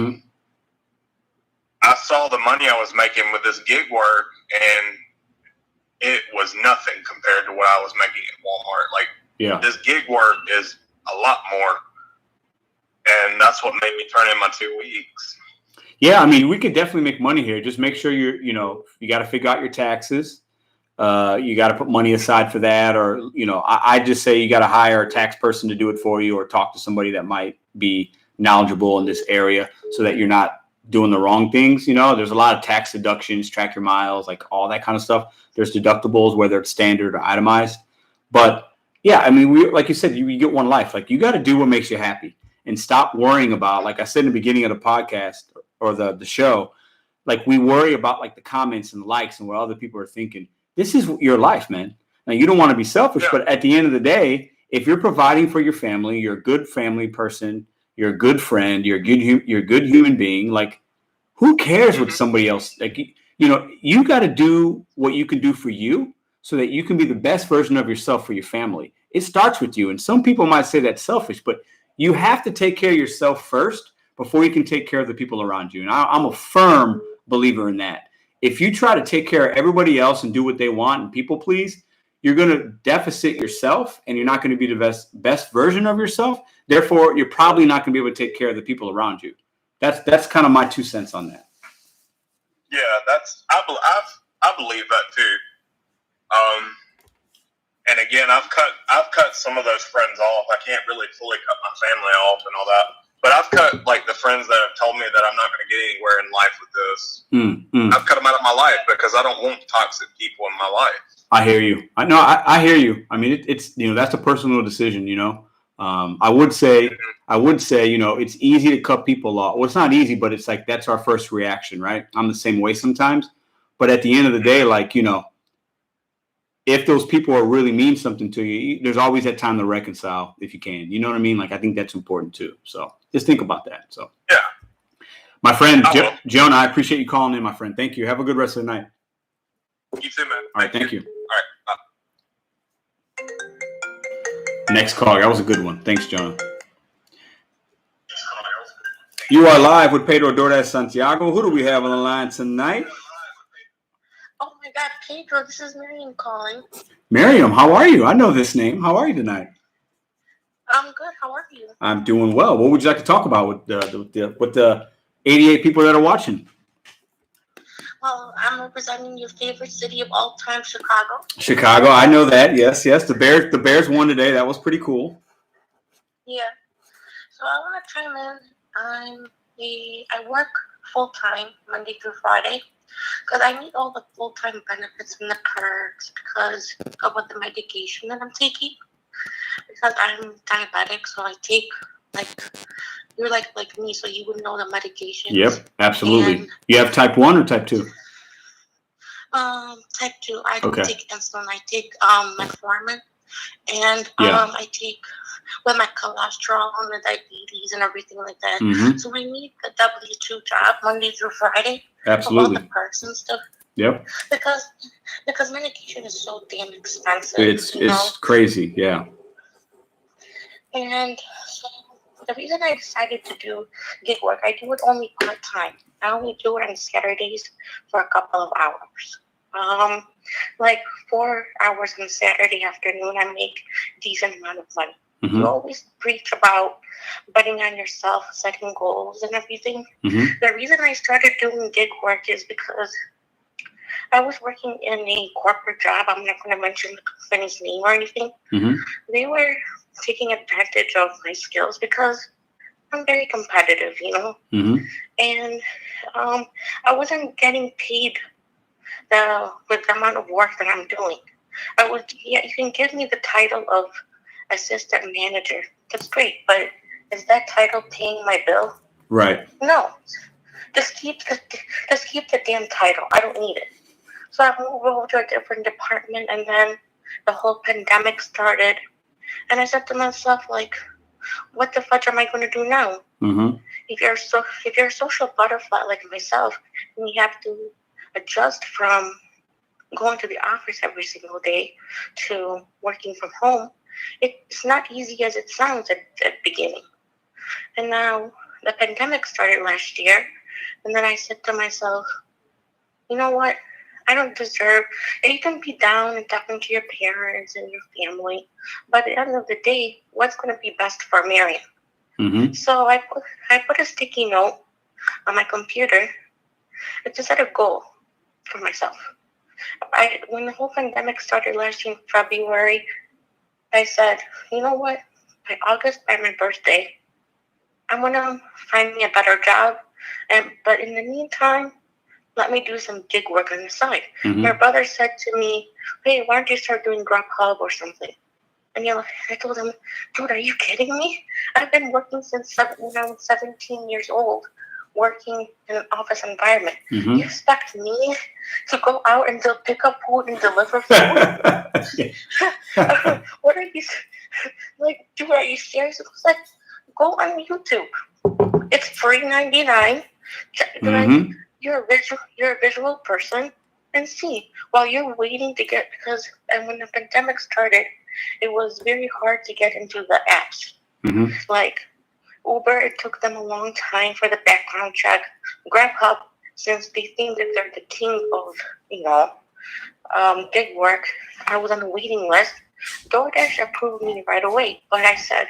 I saw the money I was making with this gig work, and it was nothing compared to what I was making at Walmart. Like, this gig work is a lot more, and that's what made me turn in my 2 weeks. Yeah, I mean, we could definitely make money here. Just make sure you got to figure out your taxes. You got to put money aside for that, or I just say you got to hire a tax person to do it for you, or talk to somebody that might be knowledgeable in this area, so that you're not doing the wrong things. There's a lot of tax deductions, track your miles, like all that kind of stuff. There's deductibles, whether it's standard or itemized. But yeah, I mean, like you said, you get one life. Like, you got to do what makes you happy, and stop worrying about, like I said in the beginning of the podcast or the show, like, we worry about like the comments and likes and what other people are thinking. This is your life, man. Now, you don't want to be selfish, but at the end of the day, if you're providing for your family, you're a good family person, you're a good friend, you're a good human being. Like, who cares what somebody else, like, you got to do what you can do for you, so that you can be the best version of yourself for your family. It starts with you. And some people might say that's selfish, but you have to take care of yourself first before you can take care of the people around you. And I'm a firm believer in that. If you try to take care of everybody else and do what they want and people please, you're going to deficit yourself, and you're not going to be the best version of yourself. Therefore, you're probably not going to be able to take care of the people around you. That's kind of my 2 cents on that. Yeah, I believe that too. And again, I've cut some of those friends off. I can't really fully cut my family off and all that, but I've cut like the friends that have told me that I'm not going to get anywhere in life with this. I've cut them out of my life because I don't want toxic people in my life. I hear you. I hear you. I mean, it's that's a personal decision. I would say, it's easy to cut people off. Well, it's not easy, but it's like, that's our first reaction, right? I'm the same way sometimes. But at the end of the day, like, if those people are really mean something to you, there's always that time to reconcile if you can. You know what I mean? Like, I think that's important too. So just think about that. So yeah, my friend Jonah, I appreciate you calling in, my friend. Thank you. Have a good rest of the night. You too, man. All right, thank you. All right. Bye. Next call. That was a good one. Thanks, Jonah. You are live with Pedro DoorDash Santiago. Who do we have on the line tonight? Oh my God, Pedro, this is Miriam calling. Miriam, how are you? I know this name. How are you tonight? I'm good. How are you? I'm doing well. What would you like to talk about with the 88 people that are watching? Well, I'm representing your favorite city of all time, Chicago. Chicago, I know that. Yes. The Bears won today. That was pretty cool. Yeah. So I want to chime in. I work full time Monday through Friday because I need all the full time benefits and the perks because of what the medication that I'm taking. Because I'm diabetic, so I take you're like me, so you would know the medication. Yep, absolutely. And you have type 1 or type 2? Type 2. I take insulin. I take metformin, and I take with my cholesterol and the diabetes and everything like that. Mm-hmm. So I need a W-2 job Monday through Friday. Absolutely. For all the perks and stuff. Yep. Because medication is so damn expensive. It's crazy. Yeah. And so the reason I decided to do gig work, I do it only part-time. I only do it on Saturdays for a couple of hours. Like 4 hours on Saturday afternoon, I make a decent amount of money. Mm-hmm. You always preach about betting on yourself, setting goals and everything. Mm-hmm. The reason I started doing gig work is because I was working in a corporate job. I'm not going to mention the company's name or anything. Mm-hmm. They were taking advantage of my skills because I'm very competitive, Mm-hmm. And I wasn't getting paid with the amount of work that I'm doing. You can give me the title of assistant manager. That's great, but is that title paying my bill? Right. No. Just keep the damn title. I don't need it. So I moved over to a different department, and then the whole pandemic started. And I said to myself, like, what the fudge am I going to do now? Mm-hmm. If you're a social butterfly like myself, and you have to adjust from going to the office every single day to working from home, it's not easy as it sounds at the beginning. And now the pandemic started last year, and then I said to myself, you know what? I don't deserve. And you can be down and talking to your parents and your family, but at the end of the day, what's going to be best for Marion? Mm-hmm. So I put a sticky note on my computer. I just set a goal for myself. When the whole pandemic started last year in February, I said, you know what? By August, by my birthday, I'm going to find me a better job. But in the meantime, let me do some gig work on the side. Mm-hmm. My brother said to me, hey, why don't you start doing Grubhub or something? And I told him, dude, are you kidding me? I've been working since when I was 17 years old, working in an office environment. Mm-hmm. You expect me to go out and pick up food and deliver food? What are you, like, dude, are you serious? It was like, go on YouTube. It's free $99. Mm-hmm. You're a visual person, and see while you're waiting to get and when the pandemic started, it was very hard to get into the apps. Mm-hmm. Like Uber, it took them a long time for the background check. Grubhub, since they think that they're the king of gig work, I was on the waiting list. DoorDash approved me right away, but I said,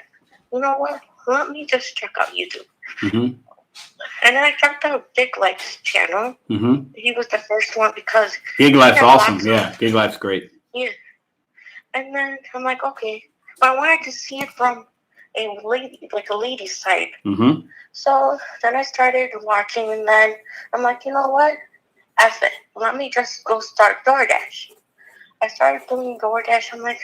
you know what? Let me just check out YouTube. Mm-hmm. And then I checked out Gig Life's channel. Mm-hmm. He was the first one because Gig Life's awesome. Yeah, Gig Life's great. Yeah. And then I'm like, okay. But I wanted to see it from a lady's side. Mm-hmm. So then I started watching, and then I'm like, you know what? F it. Let me just go start DoorDash. I started doing DoorDash. I'm like,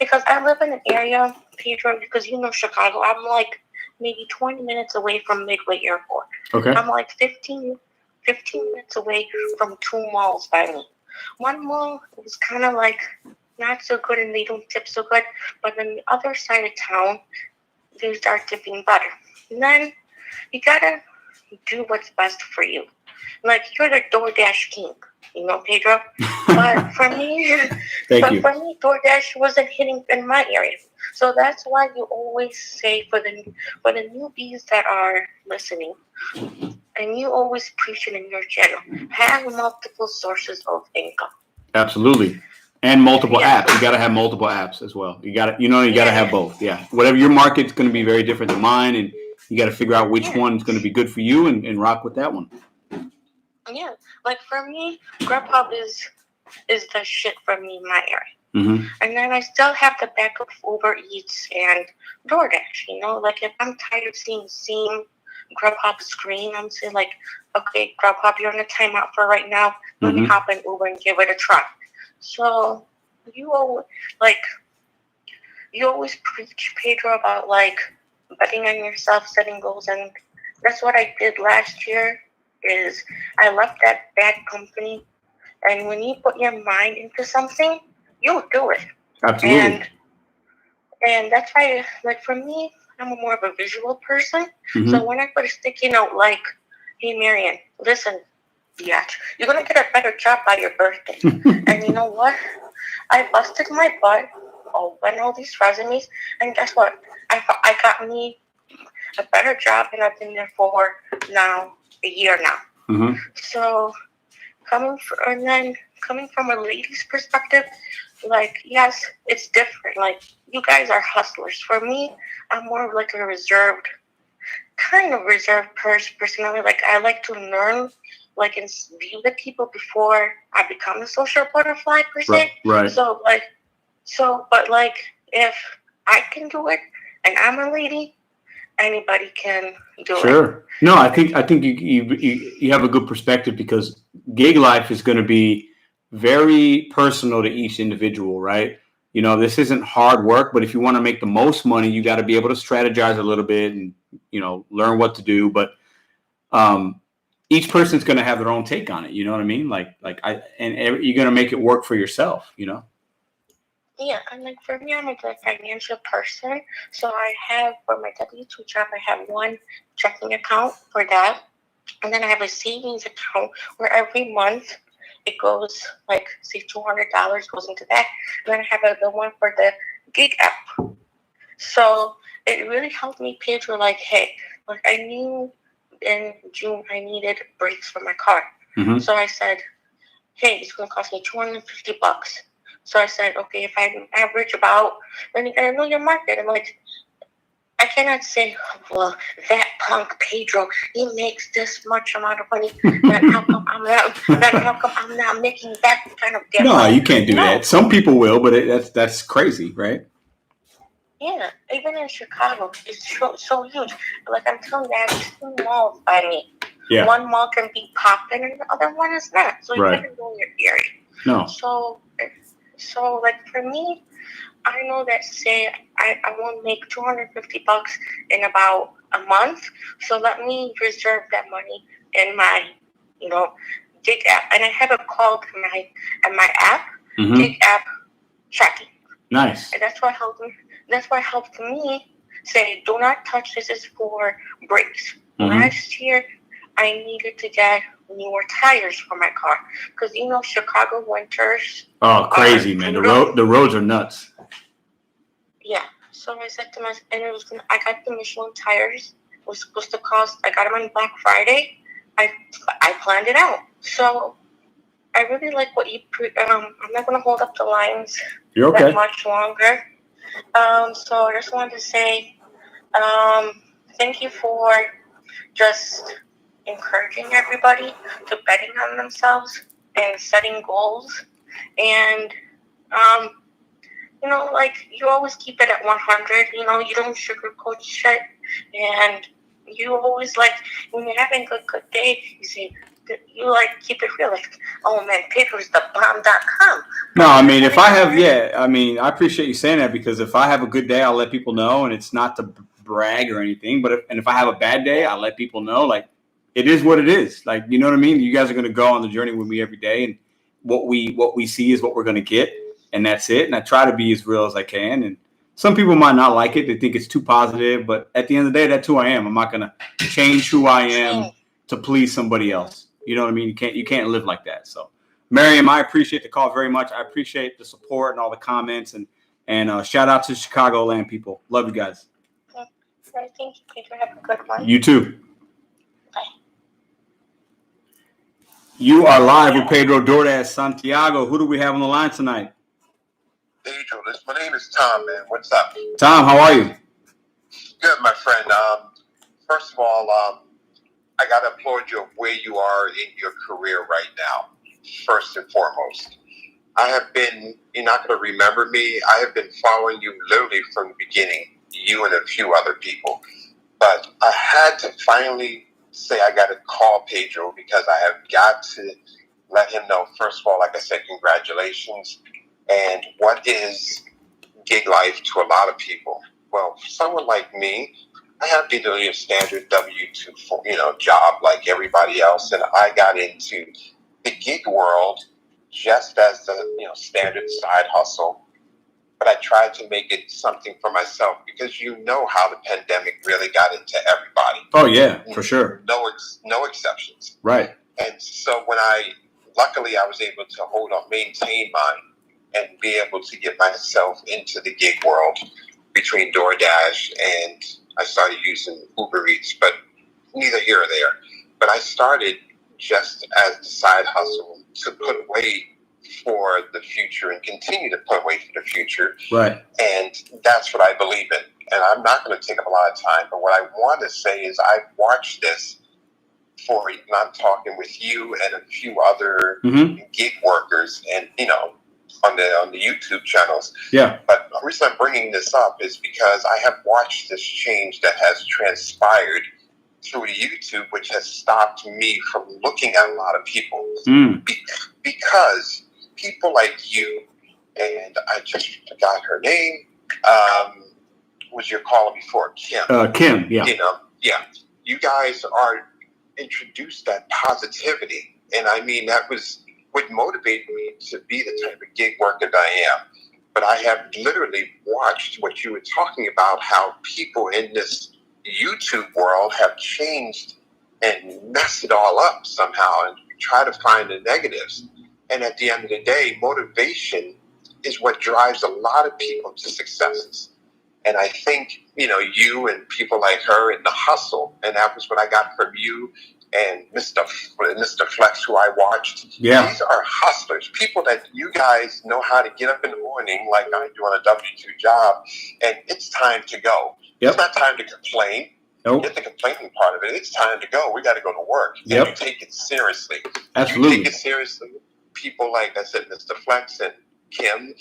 because I live in an area, Pedro, because Chicago, I'm like maybe 20 minutes away from Midway Airport. Okay. I'm like 15 minutes away from 2 malls by me. One mall was kind of like not so good and they don't tip so good, but on the other side of town, they start tipping better. And then you gotta do what's best for you. Like, you're the DoorDash king, Pedro. But for me, for me, DoorDash wasn't hitting in my area. So that's why you always say for the newbies that are listening, and you always preach it in your channel, have multiple sources of income. Absolutely. And multiple apps. You got to have multiple apps as well. You got to have both. Yeah. Whatever your market's going to be very different than mine, and you got to figure out which one's going to be good for you and rock with that one. Yeah. Like for me, Grubhub is the shit for me in my area. Mm-hmm. And then I still have the backup of Uber Eats and DoorDash, like if I'm tired of seeing the same Grubhub screen, I'm saying like, okay, Grubhub, you're on a timeout for right now. Let me hop in Uber and give it a try. So you always preach, Pedro, about like betting on yourself, setting goals, and that's what I did last year. Is I left that bad company, and when you put your mind into something, you'll do it. Absolutely. And that's why, like, for me, I'm more of a visual person. Mm-hmm. So when I put a sticky note like, hey, Marion, listen, yeah, you're going to get a better job by your birthday. And you know what? I busted my butt, went all these resumes, and guess what? I got me a better job, and I've been there for now a year now. Mm-hmm. So coming from a lady's perspective, like, yes, it's different. Like, you guys are hustlers. For me, I'm more of like a reserved personality. Like, I like to learn, like, and view the people before I become a social butterfly per se. Right. But like, if I can do it and I'm a lady, anybody can do it. Sure. No, I think you have a good perspective, because gig life is going to be very personal to each individual, right? You know, this isn't hard work, but if you want to make the most money, you got to be able to strategize a little bit and, you know, learn what to do. But each person's going to have their own take on it. You know what I mean? You're going to make it work for yourself, you know? Yeah, and like for me, I'm a good financial person. So I have, for my W-2 job, I have one checking account for that. And then I have a savings account where every month it goes, like, say, $200 goes into that. And then I have the one for the gig app. So it really helped me pay for, like, hey, like, I knew in June I needed brakes for my car. Mm-hmm. So I said, hey, it's going to cost me $250. So I said, okay, if I average about, then you gotta know your market. I'm like, I cannot say, well, that punk Pedro, he makes this much amount of money. Then how come I'm not making that kind of difference? No, you can't do that. Some people will, but that's crazy, right? Yeah, even in Chicago, it's so huge. Like, I'm telling you, I have 2 malls by me. Yeah. One mall can be popping and the other one is not. So you Right. gotta know your area. No. So like, for me, I know that, say, I won't make $250 in about a month. So let me reserve that money in my, gig app. And I have it called my app, Mm-hmm. gig app tracking. Nice. And that's what helped me say, do not touch this. Is for brakes. Mm-hmm. Last year, I needed to get newer tires for my car, because Chicago winters. Oh, crazy, man! The roads are nuts. Yeah. So I said to myself, and I got the Michelin tires. It was supposed to cost. I got them on Black Friday. I planned it out. So I really like what you. I'm not going to hold up the lines. You're okay. That much longer. So I just wanted to say, thank you for just encouraging everybody to betting on themselves and setting goals. And, like, you always keep it at 100. You don't sugarcoat shit. And you always, like, when you're having a good day, you keep it real. Like, oh man, Pedro's the bomb.com. No, I mean, I appreciate you saying that, because if I have a good day, I'll let people know, and it's not to brag or anything. But if I have a bad day, I'll let people know. Like, it is what it is. Like, you know what I mean? You guys are going to go on the journey with me every day, and what we see is what we're going to get, and that's it. And I try to be as real as I can. And some people might not like it; they think it's too positive. But at the end of the day, that's who I am. I'm not going to change who I am to please somebody else. You know what I mean? You can't live like that. So, Miriam, I appreciate the call very much. I appreciate the support and all the comments, and shout out to Chicagoland people. Love you guys. Thank you, Pedro. Have a good one. You too. Bye. You are live with Pedro Dordas Santiago. Who do we have on the line tonight? Pedro, my name is Tom, man. What's up? Tom, how are you? Good, my friend. First of all, I got to applaud you of where you are in your career right now, first and foremost. You're not going to remember me. I have been following you literally from the beginning, you and a few other people. But I had to finally say I got to call Pedro, because I have got to let him know, first of all, like I said, congratulations. And what is gig life to a lot of people? Well, for someone like me, I have to do a standard W-2 job like everybody else, and I got into the gig world just as the standard side hustle. but I tried to make it something for myself because you know how the pandemic really got into everybody. Oh yeah, for sure. No exceptions. Right. And so luckily I was able to maintain mine and be able to get myself into the gig world between DoorDash and I started using Uber Eats, but neither here or there. But I started just as the side hustle to put away for the future and continue to put away for the future. Right. And that's what I believe in. And I'm not going to take up a lot of time, but what I want to say is I've watched this and I'm talking with you and a few other gig workers and, on the YouTube channels. Yeah. But the reason I'm bringing this up is because I have watched this change that has transpired through the YouTube, which has stopped me from looking at a lot of people. Because people like you, and I just forgot her name, was your caller before, Kim. Kim, yeah. You guys are introduced that positivity. And I mean, that was what motivated me to be the type of gig worker that I am. But I have literally watched what you were talking about, how people in this YouTube world have changed and messed it all up somehow and try to find the negatives. And at the end of the day, motivation is what drives a lot of people to successes. And I think, you and people like her and the hustle, and that was what I got from you and Mr. Flex, who I watched. Yeah. These are hustlers, people that you guys know how to get up in the morning like I do on a W-2 job, and it's time to go. Yep. It's not time to complain. Nope. Get the complaining part of it. It's time to go. We got to go to work. Yep. And you take it seriously. Absolutely. You take it seriously. People like I said, Mr. Flex and Kim,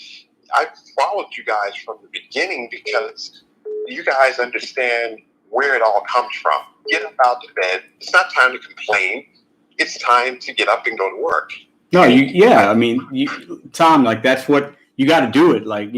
I followed you guys from the beginning because you guys understand where it all comes from. Get up out of bed. It's not time to complain. It's time to get up and go to work. No, Tom, like that's what you got to do it. Like,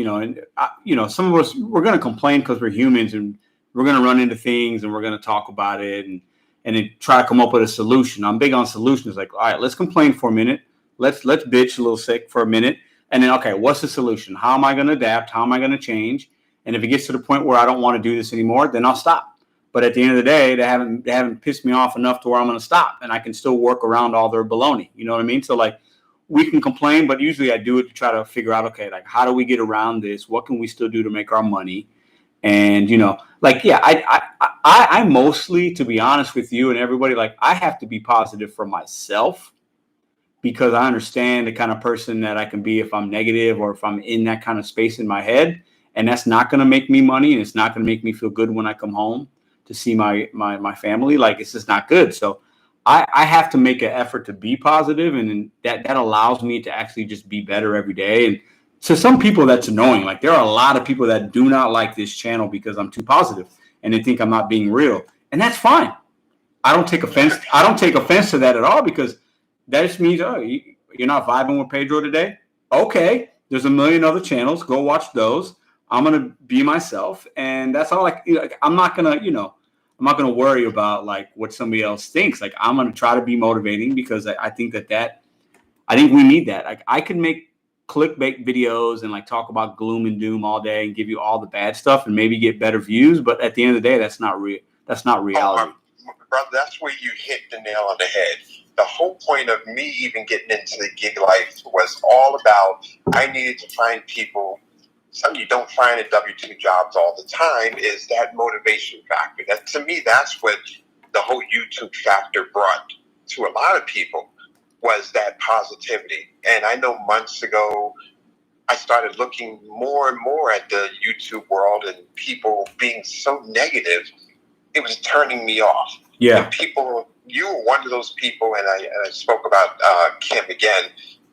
some of us, we're going to complain because we're humans and we're going to run into things and we're going to talk about it and then try to come up with a solution. I'm big on solutions. Like, all right, let's complain for a minute. Let's bitch a little sick for a minute. And then, okay, what's the solution? How am I going to adapt? How am I going to change? And if it gets to the point where I don't want to do this anymore, then I'll stop. But at the end of the day, they haven't pissed me off enough to where I'm going to stop, and I can still work around all their baloney. You know what I mean? So like, we can complain, but usually I do it to try to figure out, okay, like how do we get around this? What can we still do to make our money? And I mostly, to be honest with you and everybody, like I have to be positive for myself because I understand the kind of person that I can be if I'm negative or if I'm in that kind of space in my head, and that's not going to make me money, and it's not going to make me feel good when I come home to see my family. Like, it's just not good. So I have to make an effort to be positive, and that allows me to actually just be better every day. And so some people, that's annoying. Like, there are a lot of people that do not like this channel because I'm too positive and they think I'm not being real. And that's fine. I don't take offense. I don't take offense to that at all, because that just means, oh, you're not vibing with Pedro today? Okay. There's a million other channels. Go watch those. I'm going to be myself. And that's all. Like, I'm not going to, I'm not going to worry about like what somebody else thinks. Like, I'm going to try to be motivating because I think I think we need that. Like, I can make clickbait videos and like talk about gloom and doom all day and give you all the bad stuff and maybe get better views. But at the end of the day, that's not real. That's not reality. Brother, that's where you hit the nail on the head. The whole point of me even getting into the gig life was all about I needed to find people. Something you don't find in W-2 jobs all the time is that motivation factor. That, to me, that's what the whole YouTube factor brought to a lot of people, was that positivity. And I know months ago, I started looking more and more at the YouTube world and people being so negative, it was turning me off. Yeah. And people, you were one of those people, and I spoke about Kim again,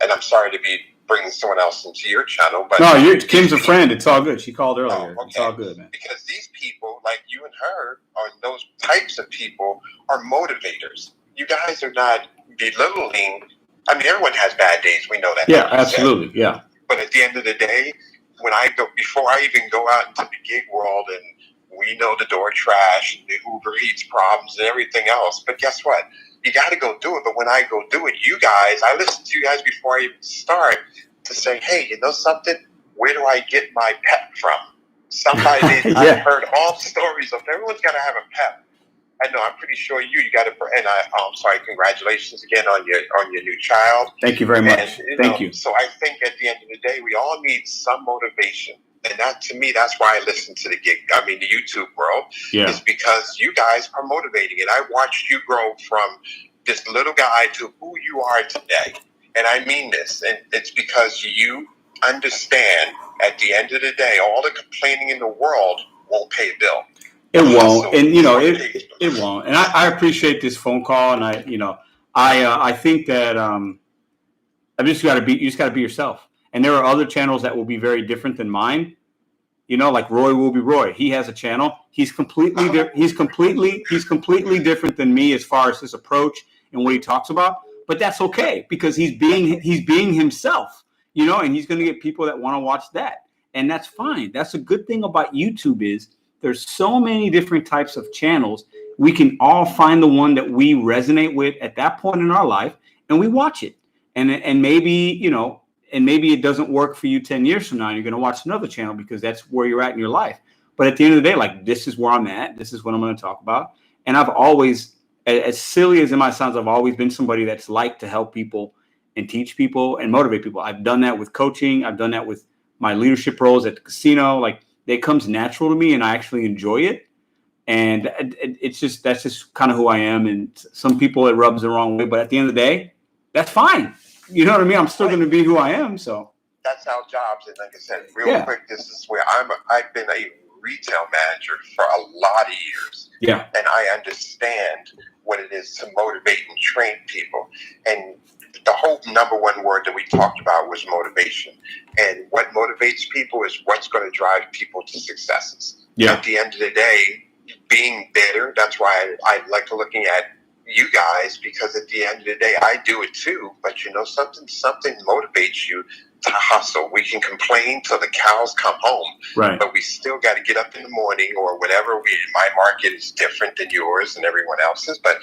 and I'm sorry to be bringing someone else into your channel, but no, Kim's a friend. It's all good. She called earlier. Oh, okay. It's all good, man. Because these people, like you and her, or those types of people, are motivators. You guys are not belittling. I mean, everyone has bad days. We know that. Yeah, absolutely. Yeah. But at the end of the day, before I even go out into the gig world, and we know the door trash and the Uber Eats problems and everything else, but guess what? You got to go do it. But when I go do it, I listen to you guys before I even start to say, hey, you know something? where do I get my pep from? Somebody, Yeah. I've heard all stories of everyone's got to have a pep. I know. I'm pretty sure you got to. And I'm sorry. Congratulations again on your new child. Thank you very much. And, Thank you. So I think at the end of the day, we all need some motivation, and that to me, that's why I listen to the YouTube world. Yeah. Is because you guys are motivating, and I watched you grow from this little guy to who you are today. And I mean this, and it's because you understand at the end of the day, all the complaining in the world won't pay a bill. It won't, and it won't. And I appreciate this phone call, and I think that you just got to be yourself. And there are other channels that will be very different than mine. Like Roy will be Roy. He has a channel. He's completely different than me as far as his approach and what he talks about. But that's okay because he's being himself. And he's going to get people that want to watch that, and that's fine. That's a good thing about YouTube is. There's so many different types of channels. We can all find the one that we resonate with at that point in our life, and we watch it. And maybe it doesn't work for you 10 years from now. And you're going to watch another channel because that's where you're at in your life. But at the end of the day, like this is where I'm at. This is what I'm going to talk about. And I've always, as silly as it might sound, I've always been somebody that's liked to help people and teach people and motivate people. I've done that with coaching. I've done that with my leadership roles at the casino. Like. It comes natural to me and I actually enjoy it. And that's just kind of who I am. And some people it rubs the wrong way, but at the end of the day, that's fine. You know what I mean? I'm still going to be who I am. So that's our jobs. And like I said, real quick, this is where I've been a retail manager for a lot of years. Yeah. And I understand what it is to motivate and train people. And the whole number one word that we talked about was motivation. And what motivates people is what's going to drive people to successes. Yeah. At the end of the day, being better, that's why I like looking at you guys, because at the end of the day, I do it too. But something motivates you to hustle. We can complain till the cows come home, right? But we still got to get up in the morning or whatever. My market is different than yours and everyone else's, but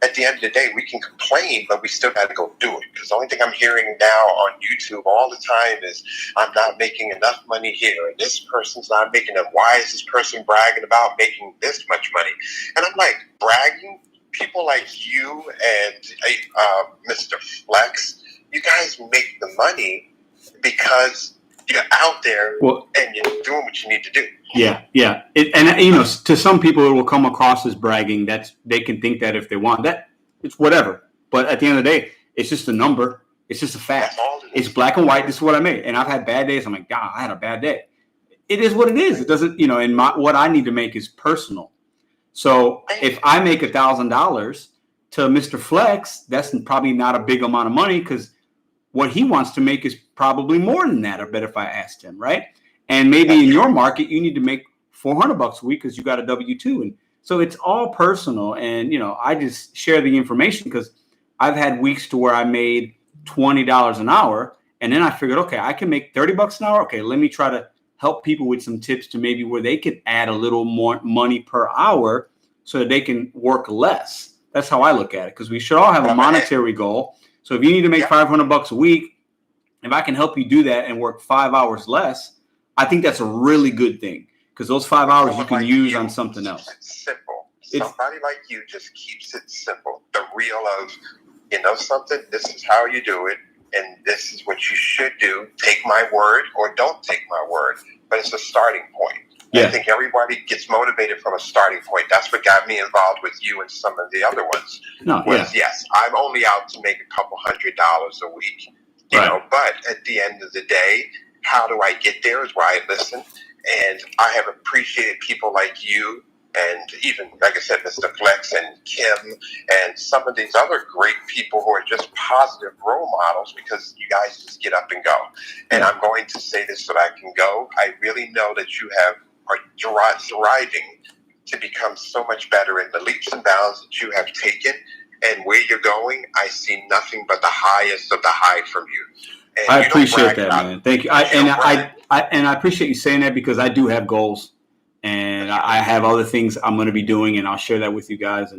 at the end of the day, we can complain, but we still got to go do it. Because the only thing I'm hearing now on YouTube all the time is, I'm not making enough money here, and this person's not making it. Why is this person bragging about making this much money? And I'm like, bragging? People like you and Mr. Flex, you guys make the money because you're out there and you're doing what you need to do. Yeah. To some people, it will come across as bragging. They can think that if they want that, it's whatever. But at the end of the day, it's just a number. It's just a fact. It's black and white. This is what I made. And I've had bad days. I'm like, God, I had a bad day. It is what it is. It doesn't, and what I need to make is personal. So if I make $1,000 to Mr. Flex, that's probably not a big amount of money because what he wants to make is probably more than that. I bet if I asked him, right? And maybe in your market, you need to make $400 a week because you got a W-2. And so it's all personal. And, I just share the information because I've had weeks to where I made $20 an hour. And then I figured, okay, I can make $30 an hour. Okay, let me try to help people with some tips to maybe where they could add a little more money per hour so that they can work less. That's how I look at it because we should all have a monetary goal. So if you need to make $500 a week, if I can help you do that and work 5 hours less, I think that's a really good thing because those 5 hours you can use on something else. It's simple. Somebody like you just keeps it simple. The real of, something, this is how you do it, and this is what you should do. Take my word or don't take my word, but it's a starting point. Yeah. I think everybody gets motivated from a starting point. That's what got me involved with you and some of the other ones. Yes, I'm only out to make a couple $100 a week, but at the end of the day, how do I get there is where I listen. And I have appreciated people like you and even, like I said, Mr. Flex and Kim and some of these other great people who are just positive role models because you guys just get up and go. And I'm going to say this so that I can go. I really know that you are thriving to become so much better in the leaps and bounds that you have taken. And where you're going, I see nothing but the highest of the high from you. And I appreciate that, man. Thank you. I appreciate you saying that because I do have goals and I have other things I'm going to be doing and I'll share that with you guys.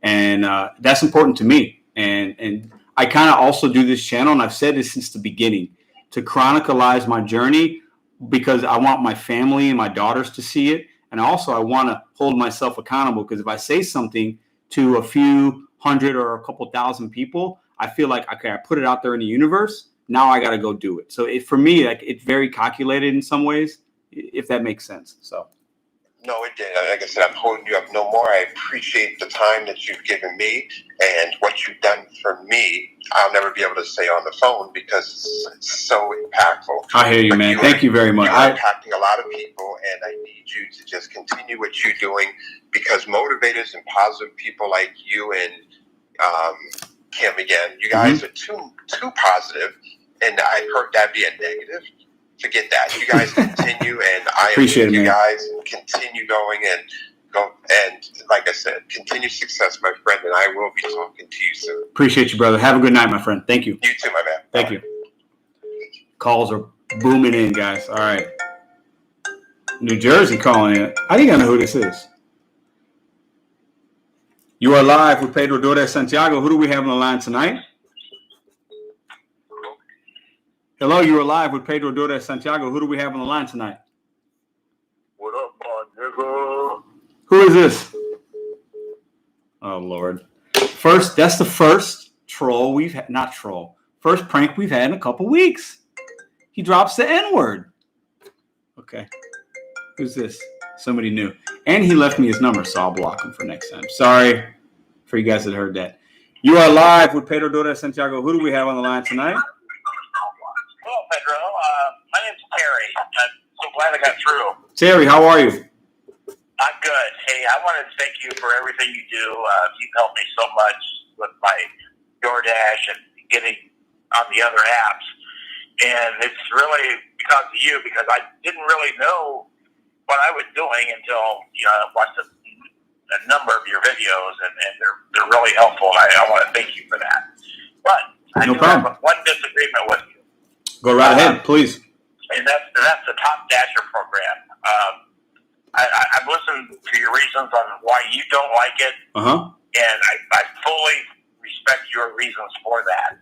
And that's important to me. And I kind of also do this channel, and I've said this since the beginning, to chronicleize my journey because I want my family and my daughters to see it. And also I want to hold myself accountable, because if I say something to a few hundred or a couple thousand people, I feel like, okay, I put it out there in the universe. Now I got to go do it. So for me, like, it's very calculated in some ways, if that makes sense. So. No, it did. Like I said, I'm holding you up no more. I appreciate the time that you've given me and what you've done for me. I'll never be able to say on the phone because it's so impactful. I hear you, man. Thank you very much. You're impacting a lot of people, and I need you to just continue what you're doing, because motivators and positive people like you and Kim, again, you guys are too positive, and I heard that be a negative. Forget that. You guys continue, and I appreciate you man. Guys continue going and go. And like I said, continue success, my friend, and I will be talking to you soon. Appreciate you, brother. Have a good night, my friend. Thank you. You too, my man. Thank you. Calls are booming in, guys. All right. New Jersey calling in. I think I know who this is. You are live with Pedro Dores Santiago. Who do we have on the line tonight? Hello, you are live with Pedro Dores Santiago. Who do we have on the line tonight? What up, my nigga? Who is this? Oh, Lord. That's the first troll we've had. Not troll. First prank we've had in a couple weeks. He drops the N-word. Okay. Who's this? Somebody new. And he left me his number, so I'll block him for next time. Sorry for you guys that heard that. You are live with Pedro Dores Santiago. Who do we have on the line tonight? Hello, Pedro. My name's Terry. I'm so glad I got through. Terry, how are you? I'm good. Hey, I wanted to thank you for everything you do. You've helped me so much with my DoorDash and getting on the other apps. And it's really because of you, because I didn't really know what I was doing until, I watched a number of your videos, and they're really helpful. I want to thank you for that. But I do have one disagreement with you. Go right ahead, please. And that's the Top Dasher program. I've listened to your reasons on why you don't like it, and I fully respect your reasons for that.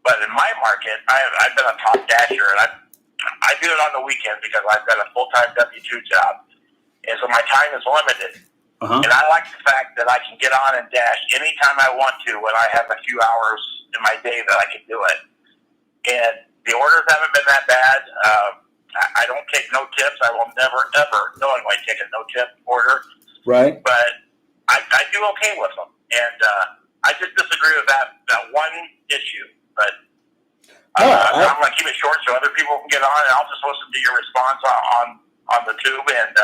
But in my market, I've been a Top Dasher, and I do it on the weekend because I've got a full-time W-2 job, and so my time is limited. And I like the fact that I can get on and dash anytime I want to when I have a few hours in my day that I can do it. And the orders haven't been that bad. I don't take no tips. I will never, ever knowingly take a no-tip order. Right. But I do okay with them. And I just disagree with that one issue. But I'm going to keep it short so other people can get on, and I'll just listen to your response on the tube. And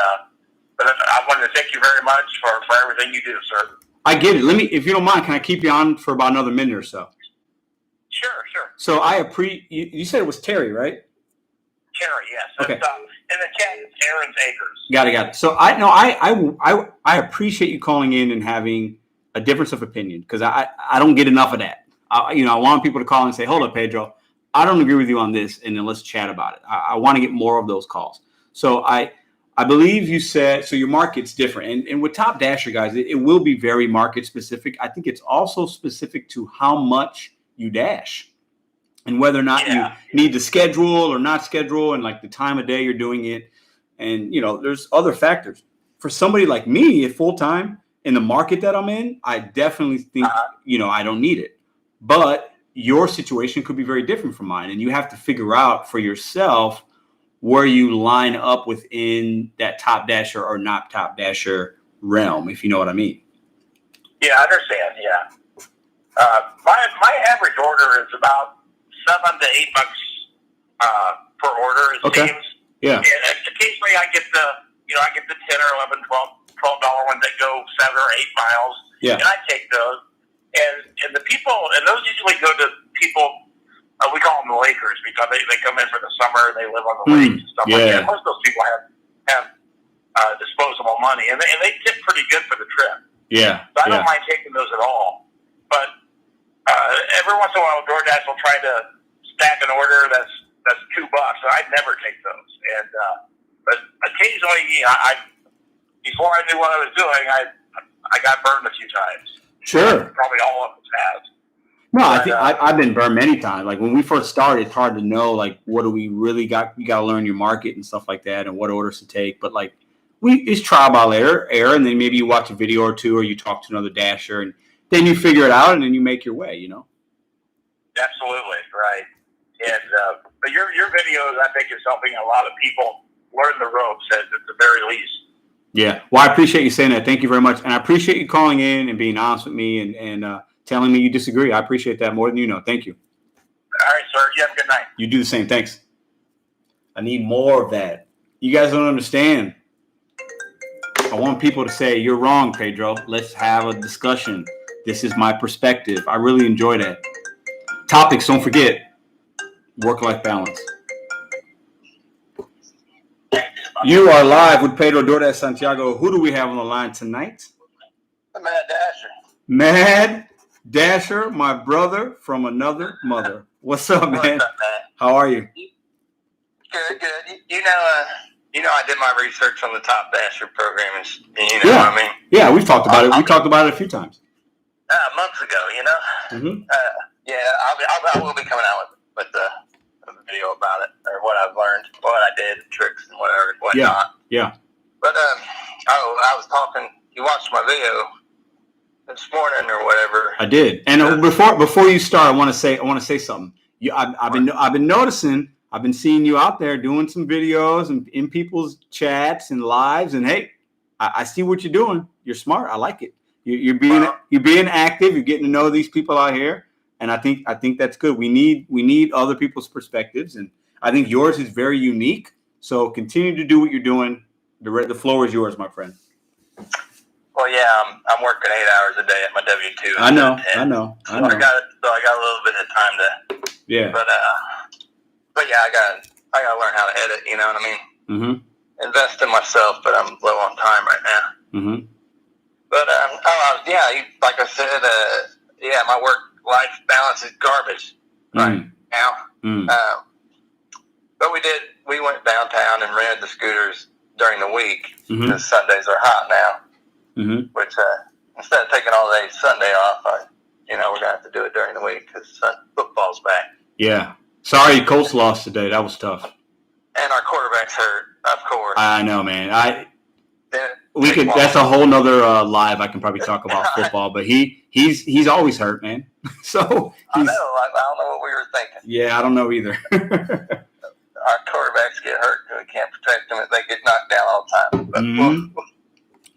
but I wanted to thank you very much for everything you do, sir. I get it. If you don't mind, can I keep you on for about another minute or so? Sure. So you said it was Terry, right? Terry, yes. Okay. In the chat, it's Aaron's Acres. Got it. So I appreciate you calling in and having a difference of opinion, because I don't get enough of that. I want people to call and say, hold up, Pedro, I don't agree with you on this, and then let's chat about it. I want to get more of those calls. So I believe you said, so your market's different. And with Top Dasher, guys, it will be very market specific. I think it's also specific to how much you dash and whether or not you need to schedule or not schedule, and like the time of day you're doing it. And, there's other factors. For somebody like me at full time in the market that I'm in, I definitely think, I don't need it. But your situation could be very different from mine. And you have to figure out for yourself where you line up within that Top Dasher or not Top Dasher realm, if you know what I mean. Yeah, I understand. Yeah. My average order is about $7 to $8 per order. It seems. Yeah. And occasionally I get the $10 or $11, $12 ones that go 7 or 8 miles. Yeah. And I take those. And the people, and those usually go to people, we call them the Lakers, because they come in for the summer and they live on the lakes and stuff like that. Most of those people have disposable money, and they tip pretty good for the trip. Yeah. So I don't mind taking those at all. But every once in a while, DoorDash will try to stack an order that's $2, and I'd never take those. And but occasionally, before I knew what I was doing, I got burned a few times. Sure. Probably all of us have. No, I think I've been burned many times. Like when we first started, it's hard to know like what do we really got. You got to learn your market and stuff like that, and what orders to take. But like it's trial by error, and then maybe you watch a video or two, or you talk to another dasher, and then you figure it out, and then you make your way. Absolutely right. And but your videos, I think, is helping a lot of people learn the ropes at the very least. Yeah. Well, I appreciate you saying that. Thank you very much, and I appreciate you calling in and being honest with me and telling me you disagree. I appreciate that more than you know. Thank you. All right, sir. You have a good night. You do the same. Thanks. I need more of that. You guys don't understand. I want people to say, you're wrong, Pedro. Let's have a discussion. This is my perspective. I really enjoy that. Topics, don't forget. Work-life balance. You are live with Pedro Dordas Santiago. Who do we have on the line tonight? Mad Dasher. Mad Dasher, my brother from another mother. What's up, man? What's up, man? How are you? Good. You know, I did my research on the Top Dasher program, and you know what I mean? Yeah, we've talked about it. We talked about it a few times. Months ago, you know? Mm-hmm. I will be coming out with the video about it, or what I've learned, what I did, tricks and whatnot. Yeah. But I was talking. You watched my video this morning or whatever. I did. And before you start, I want to say something. I've been noticing. I've been seeing you out there doing some videos and in people's chats and lives. And hey, I see what you're doing. You're smart. I like it. You're being active. You're getting to know these people out here. And I think that's good. We need other people's perspectives, and I think yours is very unique. So continue to do what you're doing. The floor is yours, my friend. Well, yeah, I'm working 8 hours a day at my W-2. I know. So I got a little bit of time to. Yeah. But yeah, I got to learn how to edit. You know what I mean? Mm-hmm. Invest in myself, but I'm low on time right now. Mm-hmm. But like I said, my work-life balance is garbage right now. But we went downtown and rented the scooters during the week because Sundays are hot now. Mm-hmm. Which instead of taking all day Sunday off, we're gonna have to do it during the week because football's back. Yeah. Sorry, Colts lost today. That was tough. And our quarterback's hurt, of course. I know, man. That's a whole nother live. I can probably talk about football, but he's always hurt, man. So I know. I don't know what we were thinking. Yeah, I don't know either. Our quarterbacks get hurt because we can't protect them if they get knocked down all the time. But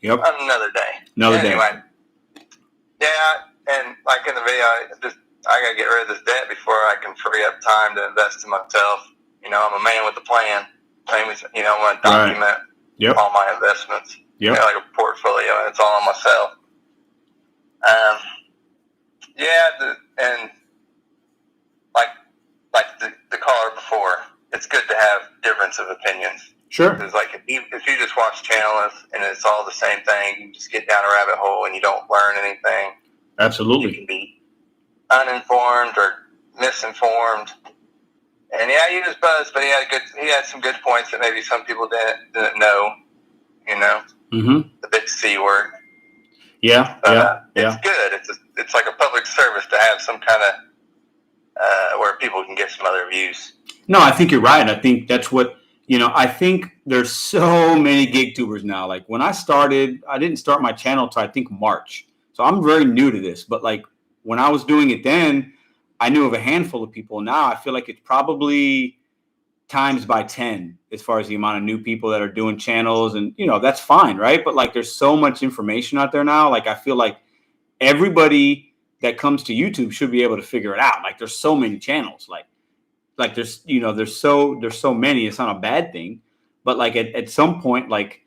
yep. Another day. Anyway. Yeah, and like in the video, I got to get rid of this debt before I can free up time to invest in myself. I'm a man with a plan. I want to document all my investments. Yep. Like a portfolio, and it's all on myself. And like the caller before, it's good to have difference of opinions. Sure. Because if you just watch channels and it's all the same thing, you just get down a rabbit hole and you don't learn anything. Absolutely. You can be uninformed or misinformed. And yeah, he was buzzed, but he had some good points that maybe some people didn't know. The big C word. Yeah. It's good. It's like a public service to have some kind of where people can get some other views. No, I think you're right. I think that's what I think there's so many gig tubers now. Like when I started, I didn't start my channel until I think March. So I'm very new to this. But like when I was doing it then, I knew of a handful of people. Now I feel like it's probably times by 10 as far as the amount of new people that are doing channels. And, that's fine, right? But like there's so much information out there now. Like I feel like everybody that comes to YouTube should be able to figure it out. Like there's so many channels. Like there's so many. It's not a bad thing. But like at some point, like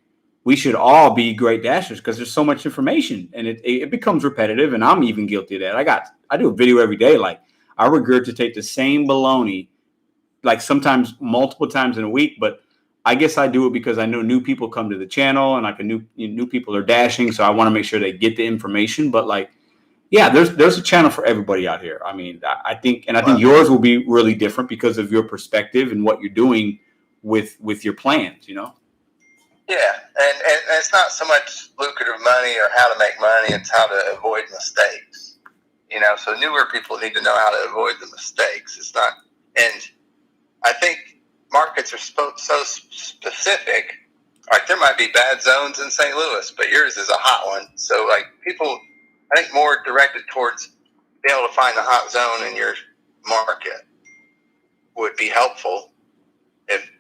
we should all be great dashers because there's so much information and it becomes repetitive. And I'm even guilty of that. I do a video every day. Like I regurgitate the same baloney, like sometimes multiple times in a week, but I guess I do it because I know new people come to the channel and like new people are dashing. So I want to make sure they get the information, but like, yeah, there's a channel for everybody out here. I mean, I think yours will be really different because of your perspective and what you're doing with your plans, Yeah. And it's not so much lucrative money or how to make money. It's how to avoid mistakes. So newer people need to know how to avoid the mistakes. It's not, and I think markets are so specific. Like there might be bad zones in St. Louis, but yours is a hot one. So like people, I think more directed towards being able to find the hot zone in your market would be helpful if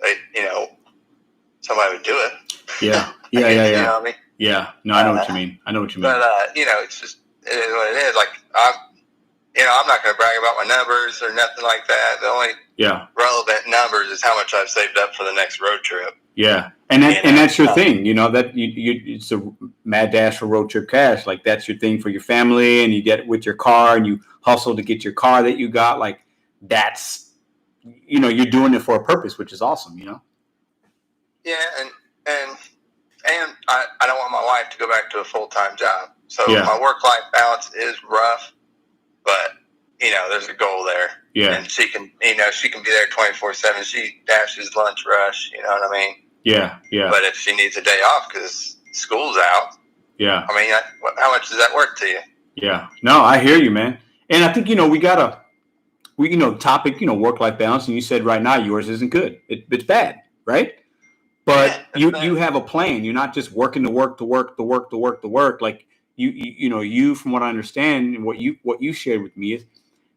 somebody would do it. Yeah. You know what I mean? Yeah. No, I know what you mean. But it's just it is what it is. Like I'm not going to brag about my numbers or nothing like that. The only relevant numbers is how much I've saved up for the next road trip. Yeah, and that's your thing. That it's a mad dash for road trip cash. Like that's your thing for your family, and you get it with your car, and you hustle to get your car that you got. Like that's you're doing it for a purpose, which is awesome. Yeah, and I don't want my wife to go back to a full-time job. So my work-life balance is rough, but there's a goal there. Yeah. And she can be there 24/7. She dashes lunch rush, you know what I mean? Yeah. But if she needs a day off because school's out, I mean, how much does that work to you? Yeah. No, I hear you, man. And I think, topic, work-life balance. And you said right now yours isn't good. It's bad, right? But you have a plan. You're not just working to work. Like you, from what I understand, and what you shared with me is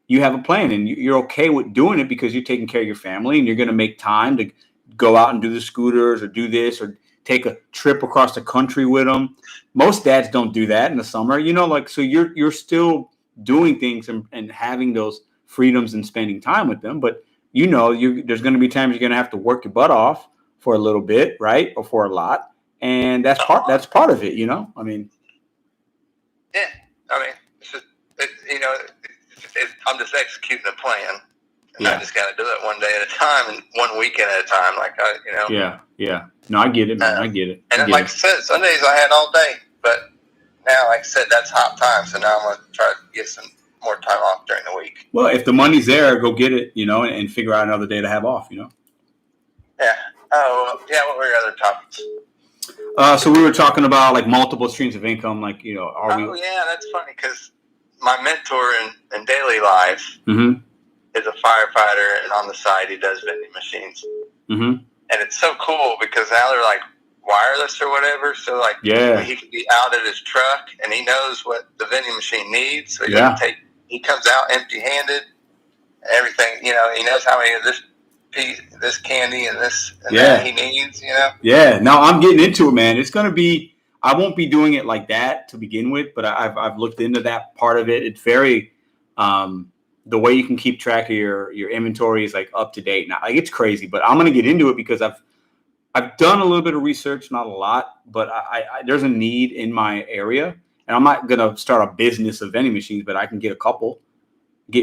you have a plan, and you're okay with doing it because you're taking care of your family, and you're going to make time to go out and do the scooters or do this or take a trip across the country with them. Most dads don't do that in the summer, so you're still doing things and having those freedoms and spending time with them. But there's going to be times you're going to have to work your butt off for a little bit, right? Or for a lot. And that's part of it, I mean. Yeah. I mean, it's just, I'm just executing a plan. And I just got to do it one day at a time and one weekend at a time. Yeah. No, I get it, man. I get it. And like I said, Sundays I had all day. But now, like I said, that's hot time. So now I'm going to try to get some more time off during the week. Well, if the money's there, go get it, and figure out another day to have off, Yeah. Oh, yeah. What were your other topics? So we were talking about like multiple streams of income, like yeah, that's funny because my mentor in daily life is a firefighter, and on the side he does vending machines. And it's so cool because now they're like wireless or whatever, so like he can be out at his truck and he knows what the vending machine needs, so he comes out empty-handed, everything. He knows how many of this candy and this and that he needs, Yeah, no, I'm getting into it, man. It's going to be, I won't be doing it like that to begin with, but I've looked into that part of it. It's very, the way you can keep track of your inventory is like up to date. Now, like it's crazy, but I'm going to get into it because I've done a little bit of research, not a lot, but I there's a need in my area, and I'm not going to start a business of vending machines, but I can get a couple,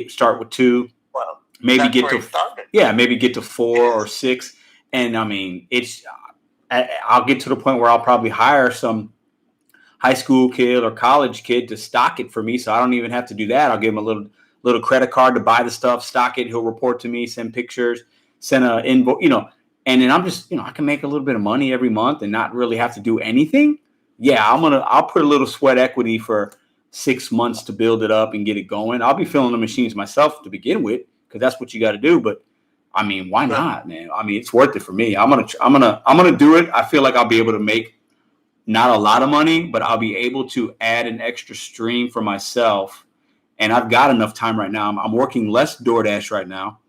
start with 2. Well, maybe get to 4 or 6, and I mean I'll get to the point where I'll probably hire some high school kid or college kid to stock it for me, so I don't even have to do that. I'll give him a little credit card to buy the stuff, stock it. He'll report to me, send pictures, send an invoice, and then I'm just I can make a little bit of money every month and not really have to do anything. Yeah, I'll put a little sweat equity for 6 months to build it up and get it going. I'll be filling the machines myself to begin with, because that's what you got to do. But I mean, why not, man? I mean, it's worth it for me. I'm gonna do it. I feel like I'll be able to make not a lot of money, but I'll be able to add an extra stream for myself. And I've got enough time right now. I'm working less DoorDash right now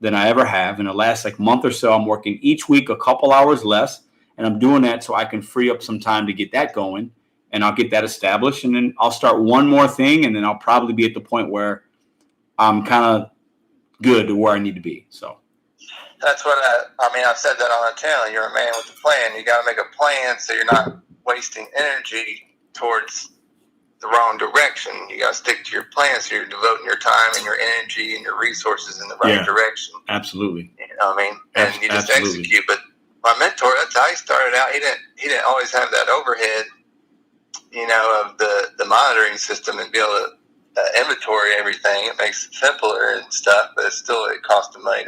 than I ever have. In the last month or so, I'm working each week a couple hours less, and I'm doing that so I can free up some time to get that going, and I'll get that established, and then I'll start one more thing, and then I'll probably be at the point where I'm kind of good to where I need to be. So that's what I've said that on the channel. You're a man with a plan. You got to make a plan so you're not wasting energy towards the wrong direction. You got to stick to your plan so you're devoting your time and your energy and your resources in the right direction. Absolutely. You know what I mean? And you just execute. But my mentor, that's how he started out. He didn't always have that overhead, of the monitoring system and be able to inventory everything. It makes it simpler and stuff, but it costs him money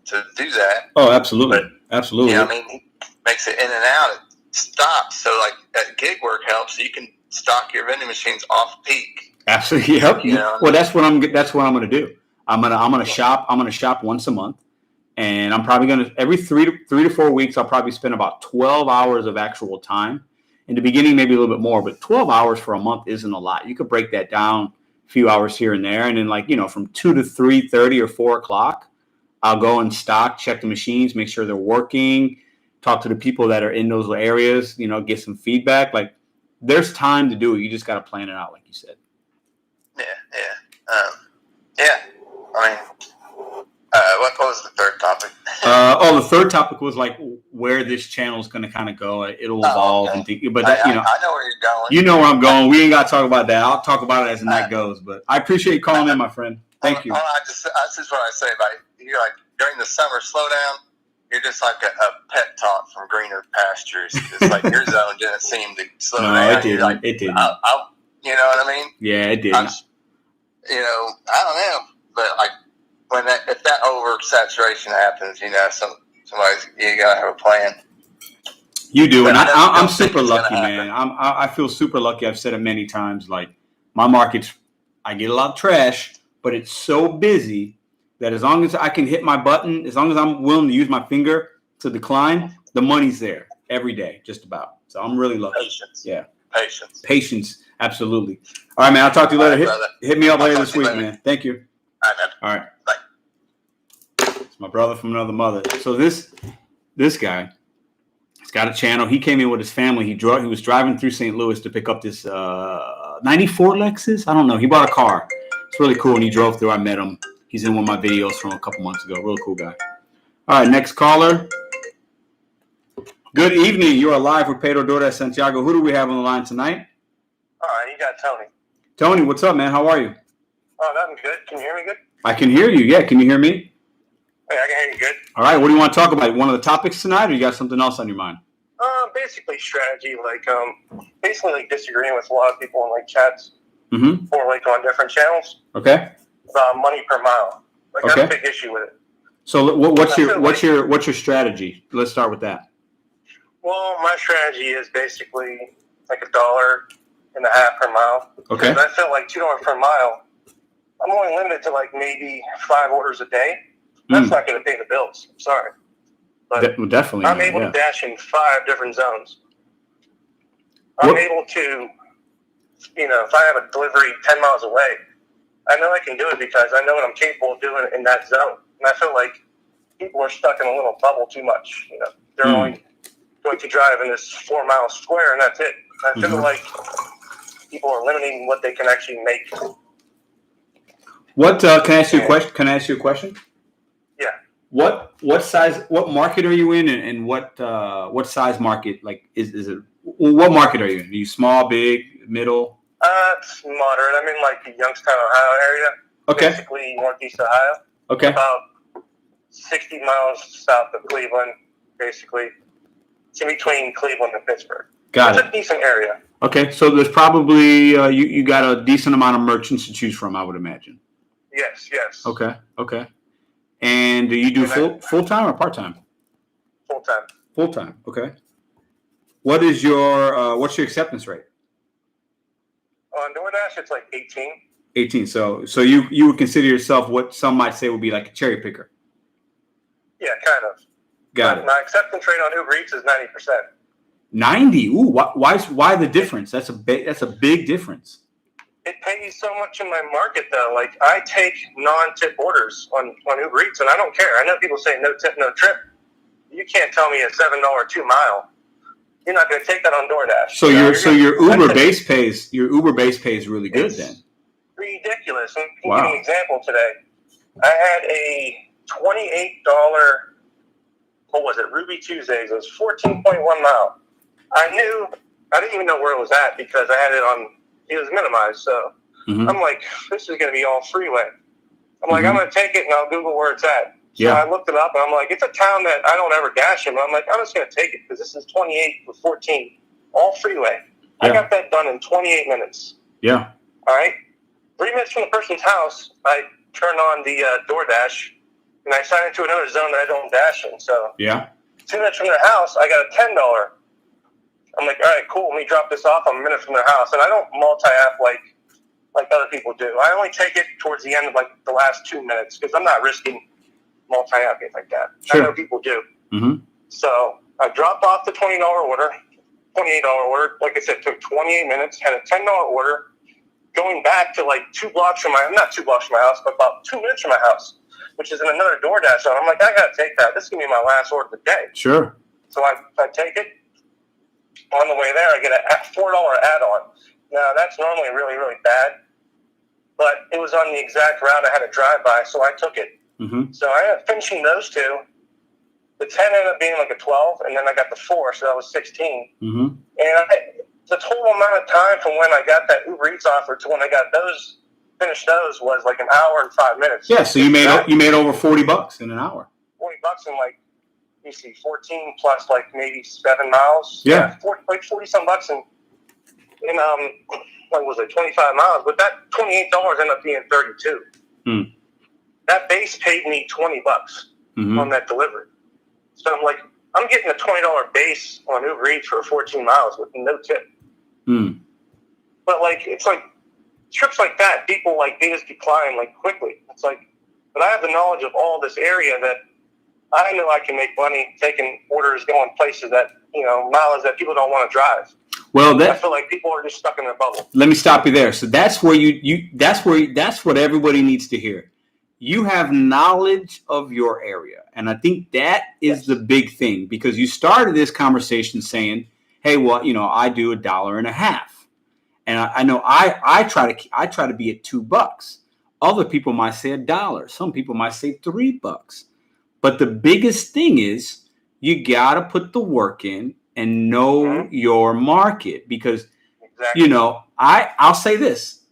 to do that. Oh, absolutely. But, absolutely. He makes it in and out. It stops. So like that gig work helps. So you can stock your vending machines off peak. Absolutely. Yep. You know? Well, that's what I'm going to do. I'm going to shop once a month, and I'm probably going to every 3 to 4 weeks. I'll probably spend about 12 hours of actual time. In the beginning, maybe a little bit more, but 12 hours for a month isn't a lot. You could break that down a few hours here and there, and then from 2 to 3:30 or 4 o'clock, I'll go and stock, check the machines, make sure they're working, talk to the people that are in those areas, get some feedback. Like, there's time to do it. You just got to plan it out, like you said. Yeah. I mean, what was the third topic? The third topic was like where this channel is going to kind of go. It'll evolve and think, but I know where you're going. You know where I'm going. We ain't got to talk about that. I'll talk about it as the night goes. But I appreciate you calling in, my friend. Thank you. That's just what I say. You're like during the summer slowdown. You're just like a pet talk from greener pastures. It's like your zone didn't seem to slow down. No, it didn't. It didn't. You know what I mean? Yeah, it didn't. I don't know, but like if that oversaturation happens, somebody's you gotta have a plan. You do, and I'm super lucky, man. I feel super lucky. I've said it many times. Like, my market's, I get a lot of trash, but it's so busy that as long as I can hit my button, as long as I'm willing to use my finger to decline, the money's there every day, just about. So I'm really lucky. Patience. Yeah. Patience. Absolutely. All right, man. I'll talk to you later. Right, hit me up later this week, man. Thank you. All right, man. All right. Bye. It's my brother from another mother. So this guy, he's got a channel. He came in with his family. He was driving through St. Louis to pick up this 94 Lexus. I don't know. He bought a car. It's really cool. And he drove through. I met him. He's in one of my videos from a couple months ago. Real cool guy. All right, next caller. Good evening. You are live with Pedro Dora Santiago. Who do we have on the line tonight? All right, you got Tony. Tony, what's up, man? How are you? Oh, nothing good. Can you hear me good? I can hear you. Yeah, can you hear me? Hey, I can hear you good. All right, what do you want to talk about? One of the topics tonight, or you got something else on your mind? Basically strategy, basically disagreeing with a lot of people in chats Mm-hmm. or on different channels. Okay. About money per mile. I have a big issue with it. So what's your strategy? Let's start with that. Well, my strategy is basically $1.50 per mile. Okay. Because I feel like $2 per mile, I'm only limited to maybe 5 orders a day. That's not going to pay the bills. I'm sorry. But definitely. I'm able to dash in 5 different zones. I'm able to, if I have a delivery 10 miles away, I know I can do it because I know what I'm capable of doing in that zone. And I feel like people are stuck in a little bubble too much. They're only going to drive in this 4-mile square, and that's it. I feel like people are limiting what they can actually make. What can I ask you a question? Can I ask you a question? Yeah. What market are you in, and what size market? Like, is it? What market are you in? Are you small, big, middle? It's moderate. I'm in the Youngstown, Ohio area. Okay. Basically northeast Ohio. Okay. About 60 miles south of Cleveland, basically. It's in between Cleveland and Pittsburgh. Got it. It's a decent area. Okay, so there's probably you got a decent amount of merchants to choose from, I would imagine. Yes. Okay. And do you do full time or part time? Full time. Full time. Okay. What is what's your acceptance rate? On DoorDash, it's 18. 18. So you would consider yourself what some might say would be like a cherry picker. Yeah, kind of. Got it. My acceptance rate on Uber Eats is 90%. 90. Ooh, why the difference? That's a big difference. It pays so much in my market though. I take non-tip orders on Uber Eats, and I don't care. I know people say no tip, no trip. You can't tell me a $7 2-mile. You're not going to take that on DoorDash. So your Uber base pays really good then. Ridiculous. And Wow. I'll give you an example today. I had a $28. What was it? Ruby Tuesdays. It was 14.1 mile. I didn't even know where it was at because I had it on. It was minimized. So I'm like, this is going to be all freeway. I'm like, I'm going to take it and I'll Google where it's at. So I looked it up, and I'm like, it's a town that I don't ever dash in. I'm like, I'm just going to take it because this is 28 with 14, all freeway. I got that done in 28 minutes. Yeah. All right. 3 minutes from the person's house, I turn on the DoorDash, and I sign into another zone that I don't dash in. So 2 minutes from their house, I got a $10. I'm like, all right, cool. Let me drop this off. I'm a minute from their house, and I don't multi-app like other people do. I only take it towards the end of like the last 2 minutes because I'm not risking multi-apping like that. Sure. I know people do. Mm-hmm. So I dropped off the $20 order, $28 order. Like I said, took 28 minutes, had a $10 order, going back to like not 2 blocks from my house, but about 2 minutes from my house, which is in another DoorDash zone. I'm like, I got to take that. This is going to be my last order of the day. Sure. So I take it. On the way there, I get a $4 add-on. Now, that's normally really, really bad, but it was on the exact route I had to drive by, so I took it. Mm-hmm. So I ended up finishing those two. The 10 ended up being like a 12, and then I got the 4, so that was 16. Mm-hmm. And the total amount of time from when I got that Uber Eats offer to when I got those, finished those, was like an hour and 5 minutes. Yeah, so you made over $40 in an hour. $40 in like, you see, 14 plus like maybe 7 miles. Yeah. 40 some bucks in what was it, 25 miles. But that $28 ended up being 32. Mm. That base paid me $20 on that delivery. So I'm like, I'm getting a $20 base on Uber Eats for 14 miles with no tip. Mm. But like, it's like trips like that, people like they just decline like quickly. It's like, but I have the knowledge of all this area that I know I can make money taking orders going places that, miles that people don't want to drive. Well, I feel like people are just stuck in their bubble. Let me stop you there. So that's where that's what everybody needs to hear. You have knowledge of your area. And I think that is the big thing, because you started this conversation saying, hey, well, I do $1.50. And I know I try to be at $2. Other people might say $1. Some people might say $3. But the biggest thing is you got to put the work in and know your market, because, I'll say this.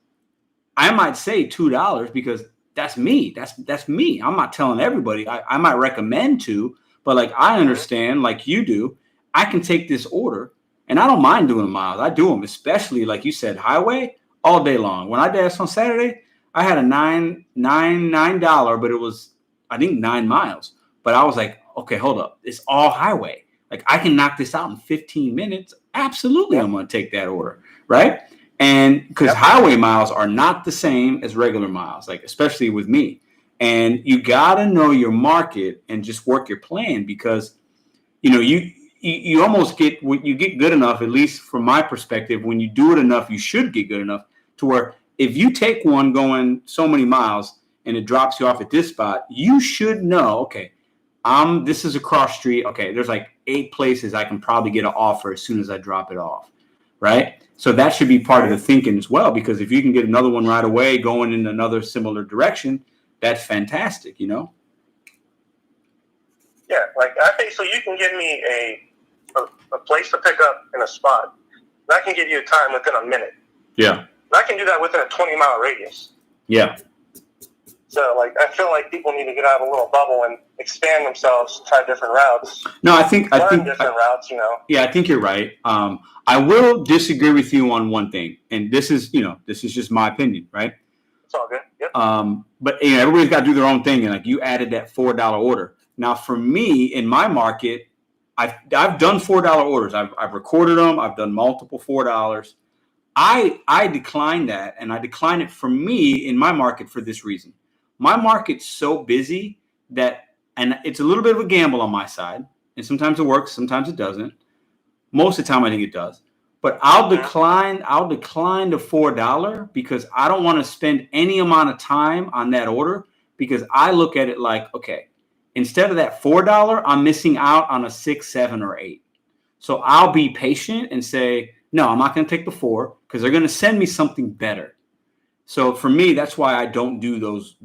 I might say $2 because that's me. That's me. I'm not telling everybody. I might recommend to, but like I understand, like you do, I can take this order and I don't mind doing the miles. I do them, especially like you said, highway all day long. When I dashed on Saturday, I had a $9, but it was, I think, 9 miles. But I was like, okay, hold up. It's all highway. Like I can knock this out in 15 minutes. Absolutely. I'm going to take that order. Right. And because highway miles are not the same as regular miles, like especially with me. And you got to know your market and just work your plan, because, you almost get good enough, at least from my perspective. When you do it enough, you should get good enough to where if you take one going so many miles and it drops you off at this spot, you should know, okay, this is a cross street. Okay, there's like 8 places I can probably get an offer as soon as I drop it off, right? So that should be part of the thinking as well, because if you can get another one right away going in another similar direction, that's fantastic, Yeah, like so you can give me a place to pick up in a spot, and I can give you a time within a minute. Yeah. And I can do that within a 20-mile radius. Yeah. So, like, I feel like people need to get out of a little bubble and expand themselves, try different routes. No, I think different routes, Yeah, I think you're right. I will disagree with you on one thing, and this is just my opinion, right? It's all good. Yep. But everybody's got to do their own thing, and like you added that $4 order. Now, for me in my market, I've done $4 orders. I've recorded them. I've done multiple $4. I decline that, and I decline it for me in my market for this reason. My market's so busy and it's a little bit of a gamble on my side, and sometimes it works, sometimes it doesn't. Most of the time, I think it does. But I'll decline the $4 because I don't want to spend any amount of time on that order, because I look at it like, okay, instead of that $4, I'm missing out on a 6, 7, or 8. So I'll be patient and say, no, I'm not going to take the 4 because they're going to send me something better. So for me, that's why I don't do those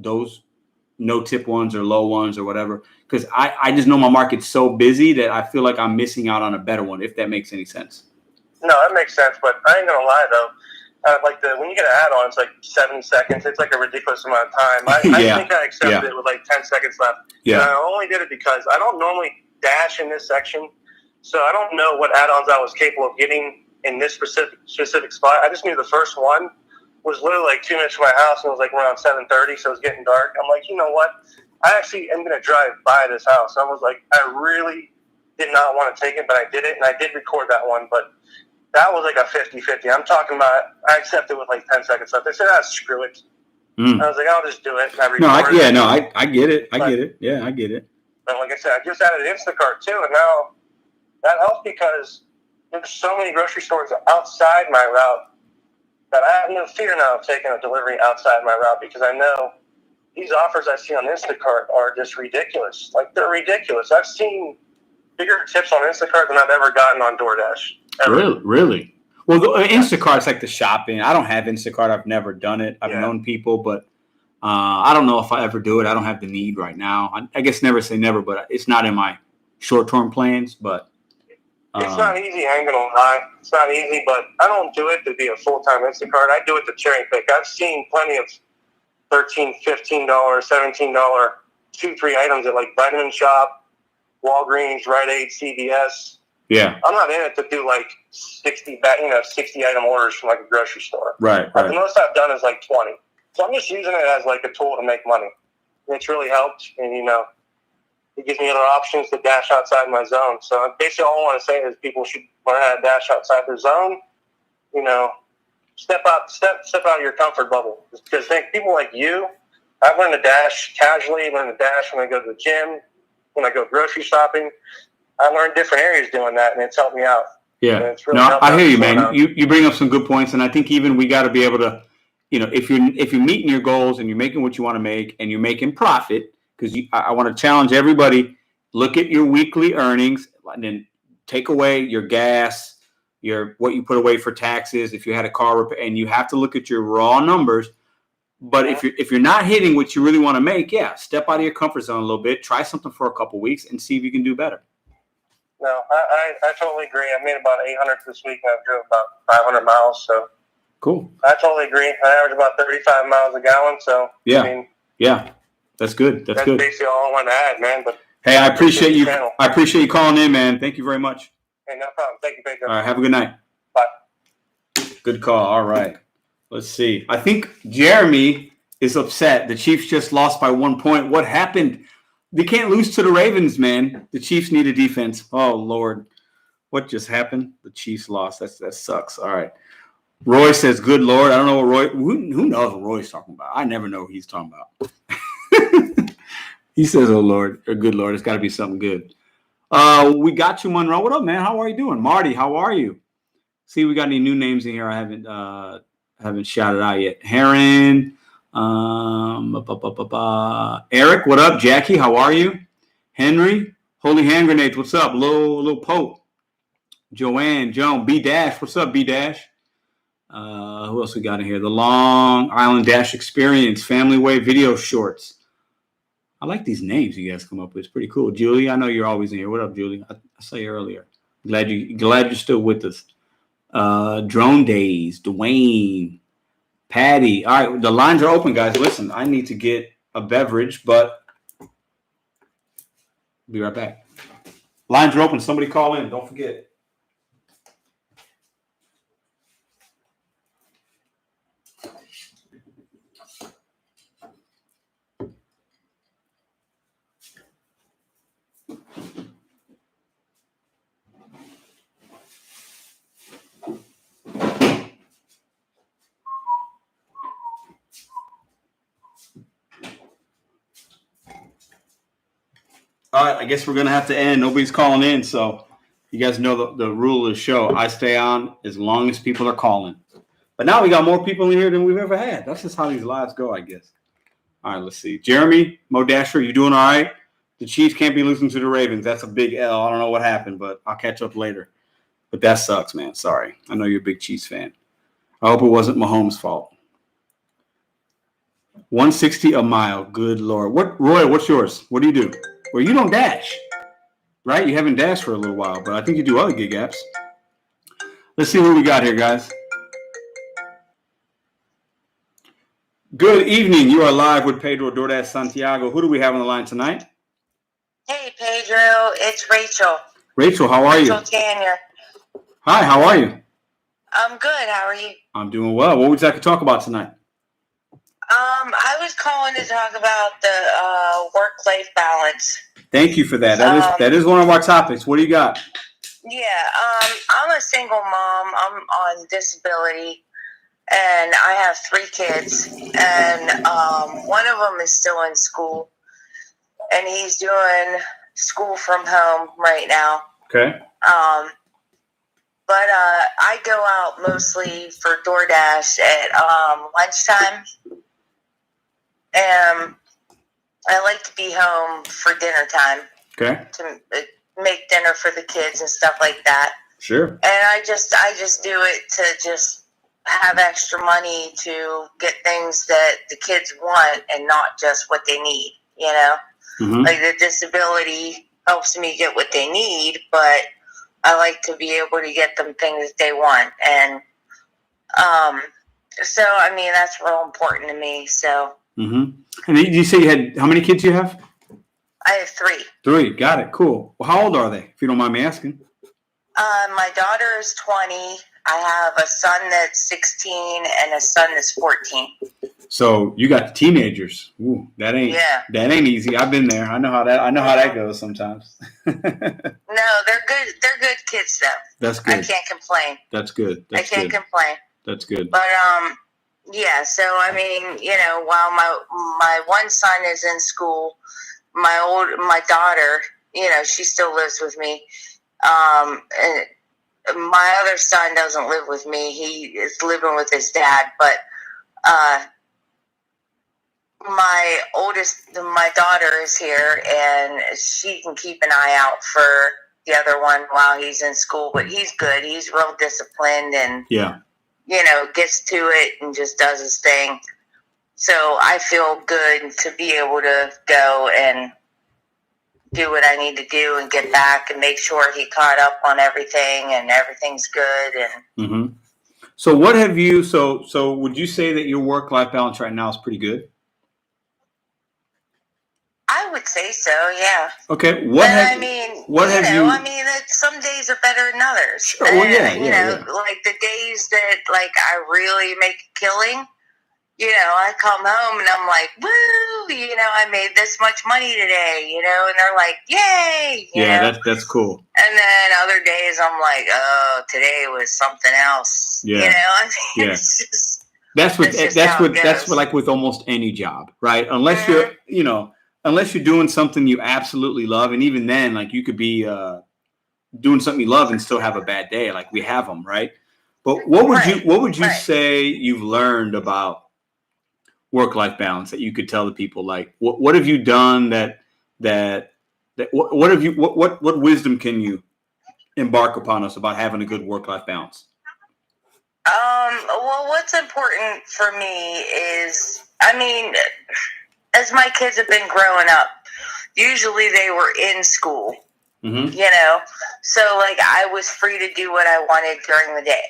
no tip ones or low ones or whatever, because I just know my market's so busy that I feel like I'm missing out on a better one, if that makes any sense. No, that makes sense, but I ain't gonna lie though. When you get an add-on, it's like 70 seconds. It's like a ridiculous amount of time. I think I accepted it with like 10 seconds left. Yeah. And I only did it because I don't normally dash in this section, so I don't know what add-ons I was capable of getting in this specific spot. I just knew the first one was literally like 2 minutes from my house, and it was like around 7:30, so it was getting dark. I'm like, you know what? I actually am gonna drive by this house. I was like, I really did not want to take it, but I did it, and I did record that one. But that was like a 50-50. I'm talking about, I accepted with like 10 seconds left. They said, screw it. I was like, I'll just do it. I get it. I get it. Yeah, I get it. But like I said, I just added Instacart too, and now that helps because there's so many grocery stores outside my route that I have no fear now of taking a delivery outside my route because I know these offers I see on Instacart are just ridiculous. Like, they're ridiculous. I've seen bigger tips on Instacart than I've ever gotten on DoorDash. Ever. Really? Well, Instacart's like the shopping. I don't have Instacart. I've never done it. I've known people, but I don't know if I ever do it. I don't have the need right now. I guess never say never, but it's not in my short-term plans. But it's not easy. I ain't gonna lie. It's not easy, but I don't do it to be a full-time Instacart. I do it to cherry pick. I've seen plenty of $13, $15, $17, 2-3 items at like Vitamin Shop, Walgreens, Rite Aid, CVS. Yeah, I'm not in it to do like 60 item orders from like a grocery store. Right. The most I've done is like 20. So I'm just using it as like a tool to make money. And it's really helped, and it gives me other options to dash outside my zone. So basically, all I want to say is people should learn how to dash outside their zone. Step out of your comfort bubble. Because people like you, I've learned to dash casually. Learn to dash when I go to the gym, when I go grocery shopping. I learned different areas doing that, and it's helped me out. Yeah. Really I hear you, man. You bring up some good points, and I think even we got to be able to, if you're meeting your goals and you're making what you want to make and you're making profit, because I want to challenge everybody, look at your weekly earnings and then take away your gas, what you put away for taxes, if you had a car repair, and you have to look at your raw numbers. But if you're not hitting what you really want to make, step out of your comfort zone a little bit, try something for a couple weeks, and see if you can do better. No, I totally agree. I made about 800 this week, and I've driven about 500 miles. So cool. I totally agree. I average about 35 miles a gallon. So that's good. That's good. Basically all I want to add, man. But hey, I appreciate you. I appreciate you calling in, man. Thank you very much. Hey, no problem. Thank you, Pedro. All right, have a good night. Bye. Good call. All right. Let's see. I think Jeremy is upset. The Chiefs just lost by 1 point. What happened? They can't lose to the Ravens, man. The Chiefs need a defense. Oh, Lord. What just happened? The Chiefs lost. That sucks. All right. Roy says, good Lord. I don't know what Roy – who knows what Roy's talking about? I never know what he's talking about. He says, oh, Lord, or good Lord. It's got to be something good. We got you, Monroe. What up, man? How are you doing? Marty, how are you? See, we got any new names in here I haven't shouted out yet. Heron. Eric, what up? Jackie, how are you? Henry, Holy Hand Grenades, what's up? Little Pope. Joanne, Joan, B Dash, what's up, B Dash? Who else we got in here? The Long Island Dash Experience, Family Way Video Shorts. I like these names you guys come up with. It's pretty cool. Julie, I know you're always in here. What up, Julie? I saw you earlier. Glad you're still with us. Drone Days, Dwayne. Patty. All right, the lines are open, guys. Listen, I need to get a beverage, but be right back. Lines are open. Somebody call in. Don't forget. All right, I guess we're going to have to end. Nobody's calling in, so you guys know the rule of the show. I stay on as long as people are calling. But now we got more people in here than we've ever had. That's just how these lives go, I guess. All right, let's see. Jeremy, Mo Dasher, you doing all right? The Chiefs can't be losing to the Ravens. That's a big L. I don't know what happened, but I'll catch up later. But that sucks, man. Sorry. I know you're a big Chiefs fan. I hope it wasn't Mahomes' fault. 160 a mile. Good Lord. Roy, what's yours? What do you do? Well, you don't dash, right? You haven't dashed for a little while, but I think you do other gig apps. Let's see what we got here, guys. Good evening. You are live with Pedro DoorDash Santiago. Who do we have on the line tonight? Hey, Pedro. It's Rachel. Rachel, how are you? Rachel Tanner. Hi, how are you? I'm good. How are you? I'm doing well. What would you like to talk about tonight? I was calling to talk about the work-life balance. Thank you for that. That is one of our topics. What do you got? Yeah, I'm a single mom. I'm on disability, and I have 3 kids, and one of them is still in school, and he's doing school from home right now. Okay. But I go out mostly for DoorDash at lunchtime, and I like to be home for dinner time. Okay. To make dinner for the kids and stuff like that. Sure. And I just do it to just have extra money to get things that the kids want and not just what they need, you know? Mm-hmm. Like the disability helps me get what they need, but I like to be able to get them things they want. And so, I mean, that's real important to me. So. Mm-hmm. And you say you had, how many kids you have? I have 3. 3. Got it. Cool. Well, how old are they, if you don't mind me asking? My daughter is 20. I have a son that's 16 and a son that's 14. So you got the teenagers. Ooh, that ain't easy. I've been there. I know how that goes sometimes. No, they're good. They're good kids though. That's good. I can't complain. That's good. I can't complain. That's good. But yeah. So I mean, you know, while my one son is in school, my daughter, you know, she still lives with me. And my other son doesn't live with me. He is living with his dad, but my daughter is here, and she can keep an eye out for the other one while he's in school. But he's good. He's real disciplined, and you know, gets to it and just does his thing. So I feel good to be able to go and do what I need to do and get back and make sure he caught up on everything and everything's good. And mm-hmm. So what have you? So would you say that your work-life balance right now is pretty good? I would say so, yeah. Okay. I mean, some days are better than others. Sure. Well, yeah. Like the days that like I really make a killing, you know, I come home and I'm like, woo, you know, I made this much money today, you know, and they're like, yay. You know? That's cool. And then other days I'm like, oh, today was something else. Yeah. You know, I mean, it's just that's what like with almost any job, right? Unless you're, you know, unless you're doing something you absolutely love, and even then, like you could be doing something you love and still have a bad day, like we have them, right? But what would you say you've learned about work-life balance that you could tell the people? Like, what have you done what wisdom can you embark upon us about having a good work-life balance? Well, what's important for me is, I mean, as my kids have been growing up, usually they were in school, mm-hmm. you know, so like I was free to do what I wanted during the day,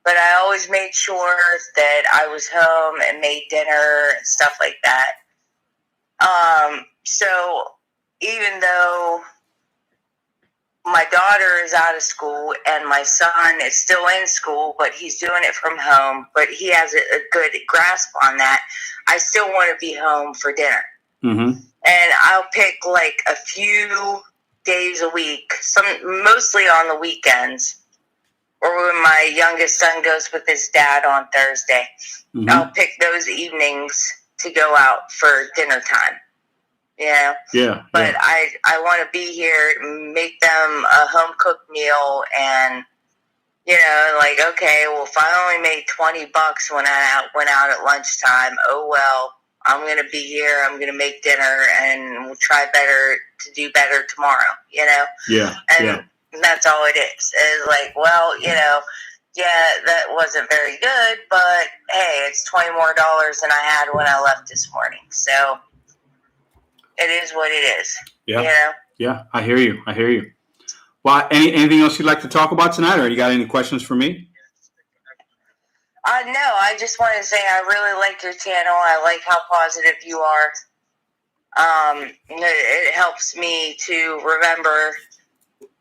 but I always made sure that I was home and made dinner and stuff like that. So even though my daughter is out of school and my son is still in school, but he's doing it from home, but he has a good grasp on that, I still want to be home for dinner. Mm-hmm. And I'll pick like a few days a week, mostly on the weekends, or when my youngest son goes with his dad on Thursday. Mm-hmm. I'll pick those evenings to go out for dinner time. You know? Yeah. But I want to be here, make them a home cooked meal, and you know, like, okay, well, if I only made $20 when I went out at lunchtime, oh well, I'm gonna be here. I'm gonna make dinner, and we'll try to do better tomorrow. You know? Yeah. And that's all it is. It's like, well, you know, yeah, that wasn't very good, but hey, it's $20 more than I had when I left this morning. So it is what it is. Yeah. You know? Yeah, I hear you. Well, anything else you'd like to talk about tonight, or you got any questions for me? No, I just want to say I really like your channel. I like how positive you are. It helps me to remember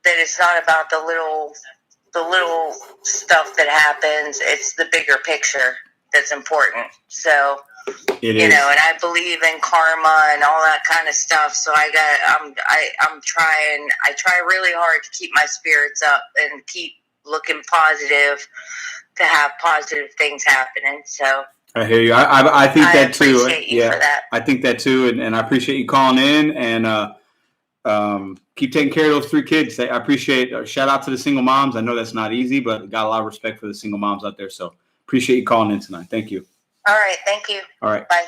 that it's not about the little stuff that happens. It's the bigger picture that's important. So, you know, and I believe in karma and all that kind of stuff. So I try really hard to keep my spirits up and keep looking positive to have positive things happening. So I hear you. I think that too. Appreciate you for that. I think that too, and I appreciate you calling in and keep taking care of those 3 kids. I appreciate. Shout out to the single moms. I know that's not easy, but got a lot of respect for the single moms out there. So appreciate you calling in tonight. Thank you. All right, thank you. All right. Bye.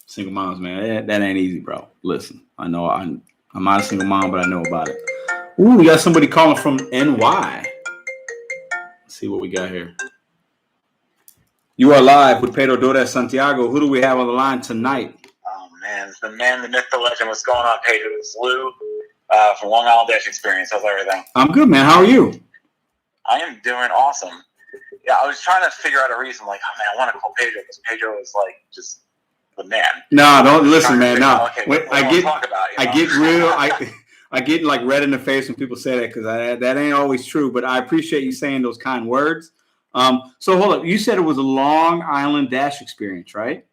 Single moms, man, that ain't easy, bro. Listen, I know I'm not a single mom, but I know about it. Ooh, we got somebody calling from NY. Let's see what we got here. You are live with Pedro Dora Santiago. Who do we have on the line tonight? Oh, man. It's the man, the myth, the legend. What's going on, Pedro? It's Lou from Long Island Dash Experience. How's everything? I'm good, man. How are you? I am doing awesome. Yeah, I was trying to figure out a reason. Like, oh, man, I want to call Pedro because Pedro is, like, just the man. No, don't listen, man. No. Okay, I get like red in the face when people say that because that ain't always true. But I appreciate you saying those kind words. So hold up. You said it was a Long Island Dash Experience, right?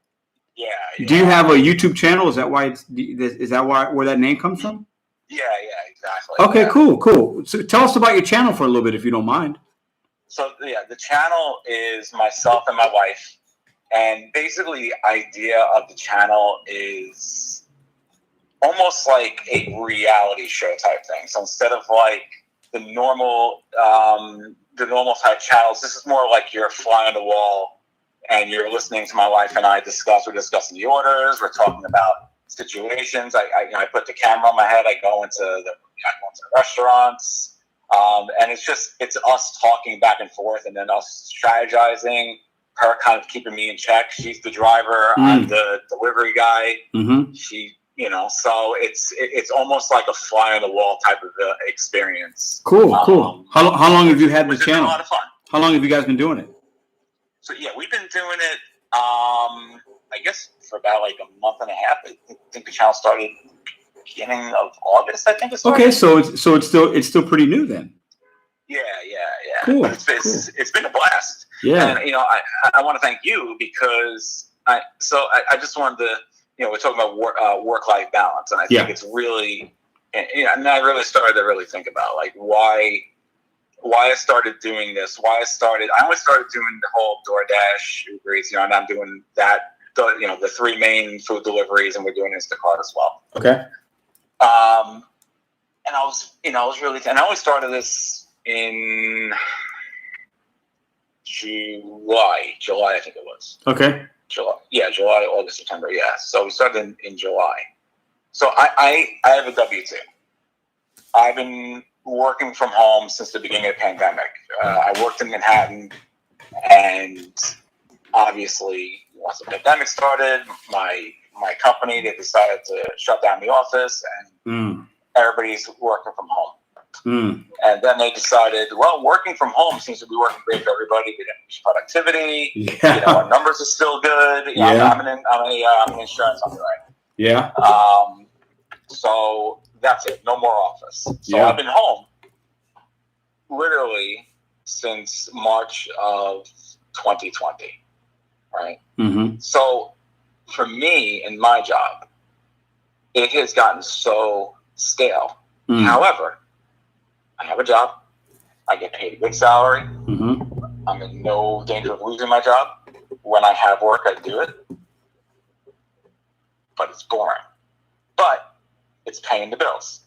Yeah. Do you have a YouTube channel? Is that why where that name comes from? Yeah, exactly. Okay, cool. So tell us about your channel for a little bit, if you don't mind. So yeah, the channel is myself and my wife, and basically the idea of the channel is almost like a reality show type thing. So instead of like the normal type channels, this is more like you're a fly on the wall and you're listening to my wife and I discuss. We're discussing the orders. We're talking about situations. I put the camera on my head. I go into the restaurants, and it's us talking back and forth, and then us strategizing. Her kind of keeping me in check. She's the driver. I'm the delivery guy. Mm-hmm. She, so it's almost like a fly on the wall type of experience. Cool. How long have you had the channel? A lot of fun. How long have you guys been doing it? So yeah, we've been doing it. I guess for about like a month and a half. I think the channel started beginning of August. I think it started. Okay, so it's still pretty new then. Yeah. Cool. But it's been a blast. Yeah. And I want to thank you because I just wanted to. We're talking about work-life balance, and I think it's really, and I really started to really think about like why I started doing this. I only started doing the whole DoorDash, Uber Eats, and I'm doing that. The 3 main food deliveries, and we're doing Instacart as well. Okay. And I only started this in July, I think it was. Okay. July, August, September. Yeah. So we started in July. So I have a W-2. I've been working from home since the beginning of the pandemic. I worked in Manhattan, and obviously once the pandemic started, my company, they decided to shut down the office, and everybody's working from home. And then they decided, well, working from home seems to be working great for everybody. We didn't reach productivity. Yeah. Our numbers are still good. I'm an insurance underwriter. Yeah. So that's it. No more office. So I've been home literally since March of 2020. Right. Mm-hmm. So for me and my job, it has gotten so stale. However, I have a job. I get paid a good salary. Mm-hmm. I'm in no danger of losing my job. When I have work, I do it. But it's boring. But it's paying the bills.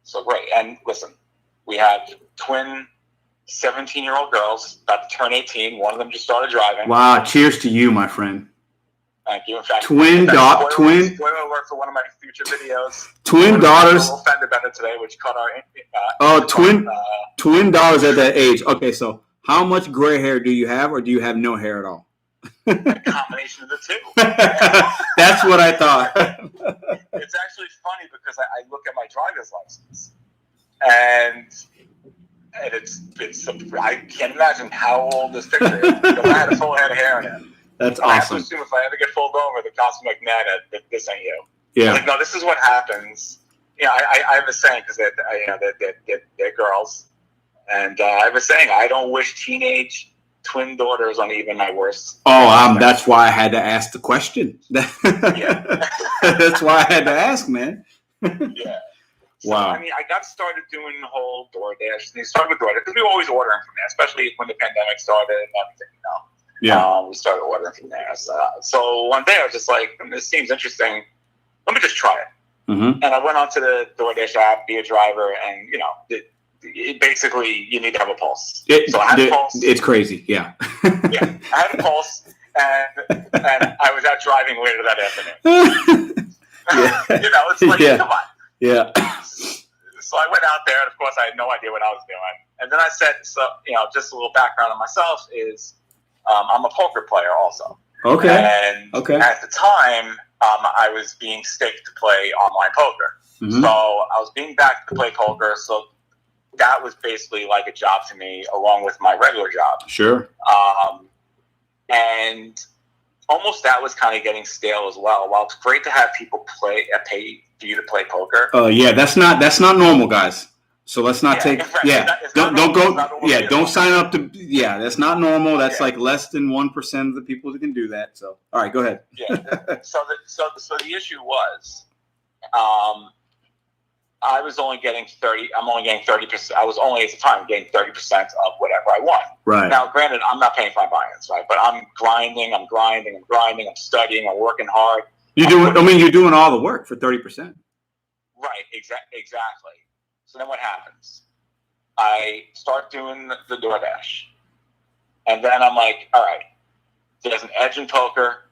So great. And listen, we have twin 17-year-old girls about to turn 18. One of them just started driving. Wow. Cheers to you, my friend. Thank you. In fact, twin spoiler alert for one of my future videos. Twin daughters. A little fender bender today, which caught our. Twin daughters at that age. Okay, so how much gray hair do you have, or do you have no hair at all? A combination of the two. That's what I thought. It's actually funny because I look at my driver's license, and it's I can't imagine how old this picture is because I had a full head of hair in it. That's awesome. I have to awesome. assume if I ever get pulled over, the cops are like, nah, this ain't you. Yeah. Like, no, this is what happens. I have a saying because they're girls. And I have a saying, I don't wish teenage twin daughters on even my worst. That's why I had to ask the question. Yeah. That's why I had to ask, man. Yeah. So, I mean, I got started doing the whole DoorDash. They started with DoorDash because we were always ordering from there, especially when the pandemic started and everything, you know. Yeah. We started ordering from there. So one day I was just like, this seems interesting. Let me just try it. Mm-hmm. And I went onto the DoorDash app, be a driver, and, you know, it basically, you need to have a pulse. So I had a pulse. It's crazy, yeah. Yeah, I had a pulse, and I was out driving later that afternoon. Yeah. You know, it's like, come on. Yeah. So I went out there, and of course, I had no idea what I was doing. And then I said, so, you know, just a little background on myself is I'm a poker player also. Okay. And at the time, I was being staked to play online poker. Mm-hmm. So I was being backed to play poker, so that was basically like a job to me along with my regular job. Sure. And almost that was kind of getting stale as well. While it's great to have people pay for you to play poker. Oh yeah, that's not normal, guys. So let's not take. Right. Yeah, don't go. Yeah, don't sign up to. Yeah, that's not normal. That's like less than 1% of the people that can do that. So all right, go ahead. Yeah. So the issue was, I was only getting 30. I'm only getting 30%. I was only at the time getting 30% of whatever I won. Right. Now, granted, I'm not paying for my buy-ins, right? But I'm grinding. I'm studying. I'm working hard. You're doing all the work for 30%. Right. Exactly. So then what happens? I start doing the DoorDash. And then I'm like, all right, there's an edge in poker.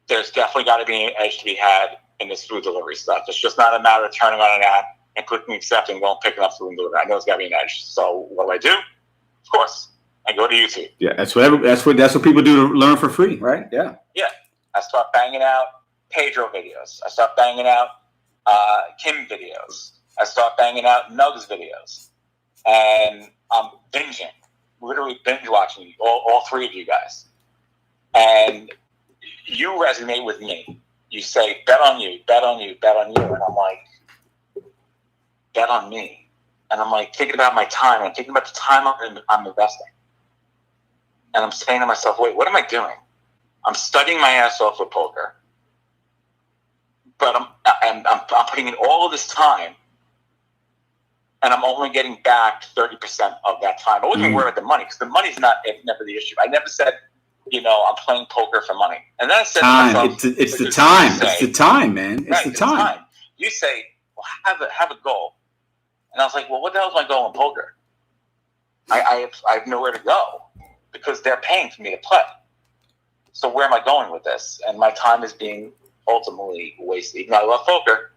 There's definitely got to be an edge to be had in this food delivery stuff. It's just not a matter of turning on an app and clicking accept and going picking up food and delivery. I know it's got to be an edge. So what do? Of course, I go to YouTube. Yeah, that's what people do to learn for free, right? Yeah. Yeah. I start banging out Pedro videos. I start banging out Kim videos. I start banging out Nugs videos. And I'm binging, literally binge watching all three of you guys. And you resonate with me. You say, bet on you, bet on you, bet on you. And I'm like, bet on me. And I'm like thinking about my time. I'm thinking about the time I'm investing. And I'm saying to myself, wait, what am I doing? I'm studying my ass off with poker. But I'm putting in all of this time. And I'm only getting back 30% of that time. I wasn't even worried about the money because the money's never the issue. I never said, I'm playing poker for money. And then I said time. to myself, it's the time. It's the time, man. It's the time. You say, well, have a goal. And I was like, well, what the hell is my goal in poker? I have nowhere to go because they're paying for me to play. So where am I going with this? And my time is being ultimately wasted. Even though I love poker,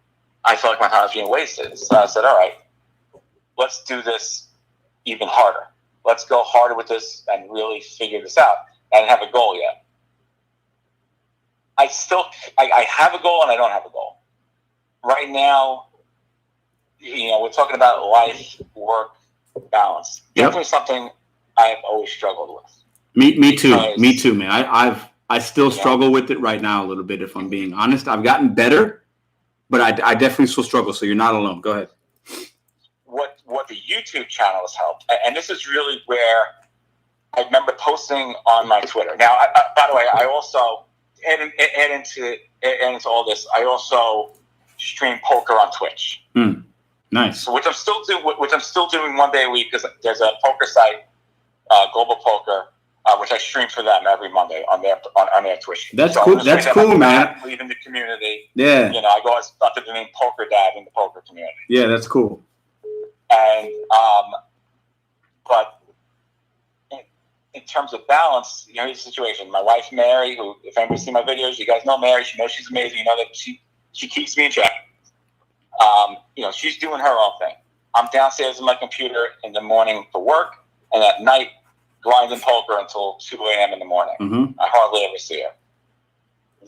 I feel like my time is being wasted. So I said, all right, let's do this even harder. Let's go harder with this and really figure this out. I didn't have a goal yet. I have a goal and I don't have a goal. Right now, we're talking about life, work, balance. Yep. Definitely something I have always struggled with. Me too. Me too, man. I still struggle with it right now a little bit, if I'm being honest. I've gotten better, but I definitely still struggle. So you're not alone. Go ahead. What the YouTube channel has helped, and this is really where I remember posting on my Twitter. Now, by the way, I also add into all this. I also stream poker on Twitch. Nice. So which I'm still doing one day a week because there's a poker site, Global Poker, which I stream for them every Monday on their Twitch. That's cool. That's cool, man. Leaving the community. Yeah. I go under the name Poker Dad in the poker community. Yeah, that's cool. And but in terms of balance, here's the situation. My wife Mary, who, if anybody's seen my videos, you guys know Mary. You know she's amazing. You know that she keeps me in check. She's doing her own thing. I'm downstairs in my computer in the morning for work, and at night grinding poker until 2 a.m. in the morning. Mm-hmm. I hardly ever see her.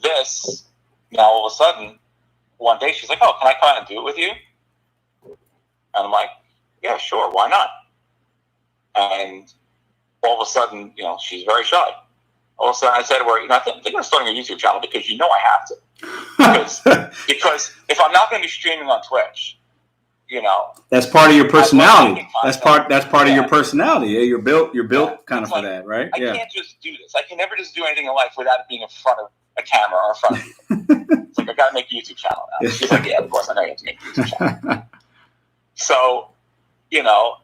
This now all of a sudden, one day she's like, "Oh, can I come out and do it with you?" And I'm like, yeah, sure, why not? And all of a sudden, she's very shy. All of a sudden, I said to her, I think I'm starting a YouTube channel because I have to. Because if I'm not going to be streaming on Twitch, that's part of your personality. That's part of your personality. Yeah, you're built kind of for that, right? I can't just do this. I can never just do anything in life without it being in front of a camera or in front of people. It's like I got to make a YouTube channel now. She's like, yeah, of course I know you have to make a YouTube channel. So, you know,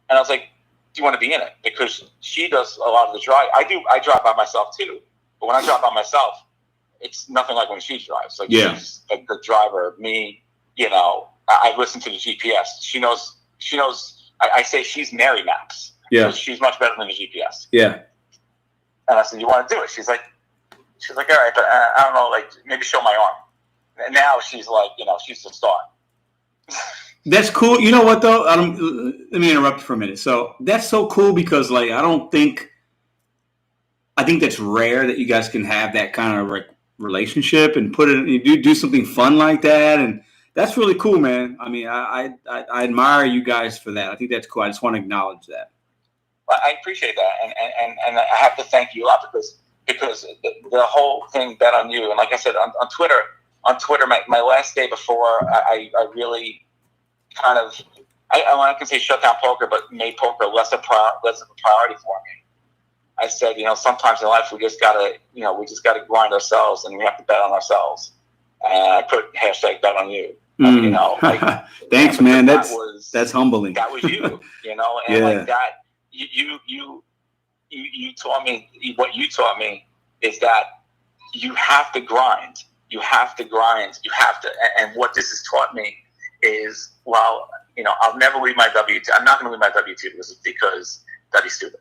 and I was like, do you want to be in it? Because she does a lot of the drive. I drive by myself too. But when I drive by myself, it's nothing like when she drives. Like she's a good driver. Me, you know, I listen to the GPS. She knows, I say she's Mary Maps. Yeah. So she's much better than the GPS. Yeah. And I said, you want to do it? She's like, all right, but I don't know, like maybe show my arm. And now she's like, you know, she's the star. That's cool. You know what though? Let me interrupt you for a minute. So that's so cool because like I think that's rare that you guys can have that kind of like relationship and put it. You do something fun like that, and that's really cool, man. I mean, I admire you guys for that. I think that's cool. I just want to acknowledge that. Well, I appreciate that, and I have to thank you a lot because the whole thing bet on you, and like I said on Twitter, my last day before I really kind of I can say shut down poker, but made poker less of a priority for me. I said, you know, sometimes in life we just gotta grind ourselves, and we have to bet on ourselves. And I put hashtag bet on you. You know, like, thanks, man. That's humbling. That was you, you know, and like that. You taught me what you taught me is that you have to grind. You have to grind. You have to. And what this has taught me is, well, you know, I'll never leave my W-2. I'm not going to leave my W-2 because that'd be stupid.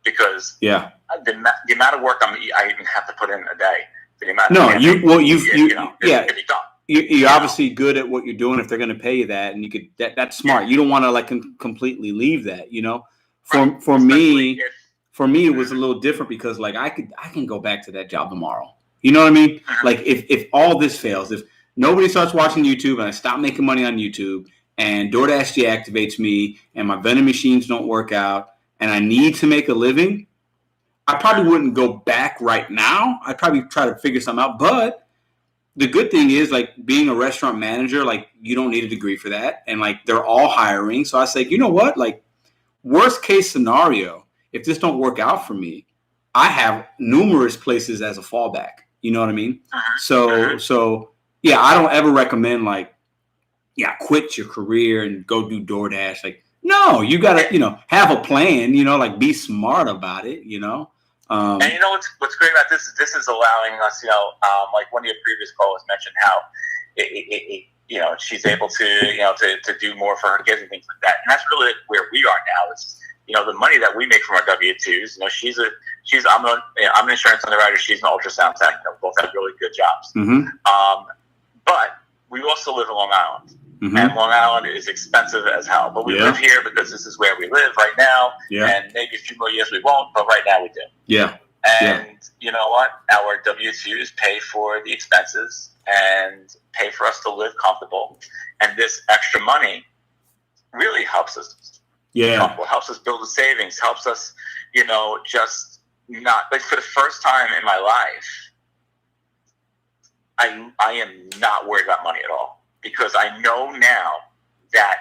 Because the amount of work I even have to put in a day. The amount you're obviously good at what you're doing. If they're going to pay you that, and you could, that's smart. You don't want to like completely leave that, you know. For me, it was a little different because like I can go back to that job tomorrow. You know what I mean? Like if all this fails, if nobody starts watching YouTube and I stop making money on YouTube and DoorDash deactivates me and my vending machines don't work out and I need to make a living, I probably wouldn't go back right now. I'd probably try to figure something out. But the good thing is, like, being a restaurant manager, like, you don't need a degree for that. And, like, they're all hiring. So I say, you know what? Like, worst case scenario, if this don't work out for me, I have numerous places as a fallback. You know what I mean? So yeah, I don't ever recommend, like, quit your career and go do DoorDash. Like, no, you got to, you know, have a plan, you know, like be smart about it, you know. And you know what's great about this is allowing us, you know, like one of your previous callers mentioned how it you know, she's able to, you know, to do more for her kids and things like that. And that's really where we are now. It's, you know, the money that we make from our W-2s. You know, I'm an insurance underwriter. She's an ultrasound tech. You know, both have really good jobs. But we also live in Long Island. And Long Island is expensive as hell. But we live here because this is where we live right now. And maybe a few more years we won't, but right now we do. And you know what? Our W-2s pay for the expenses and pay for us to live comfortable. And this extra money really helps us. Helps us build a savings, helps us, you know, just not, like, for the first time in my life, I am not worried about money at all. Because I know now that,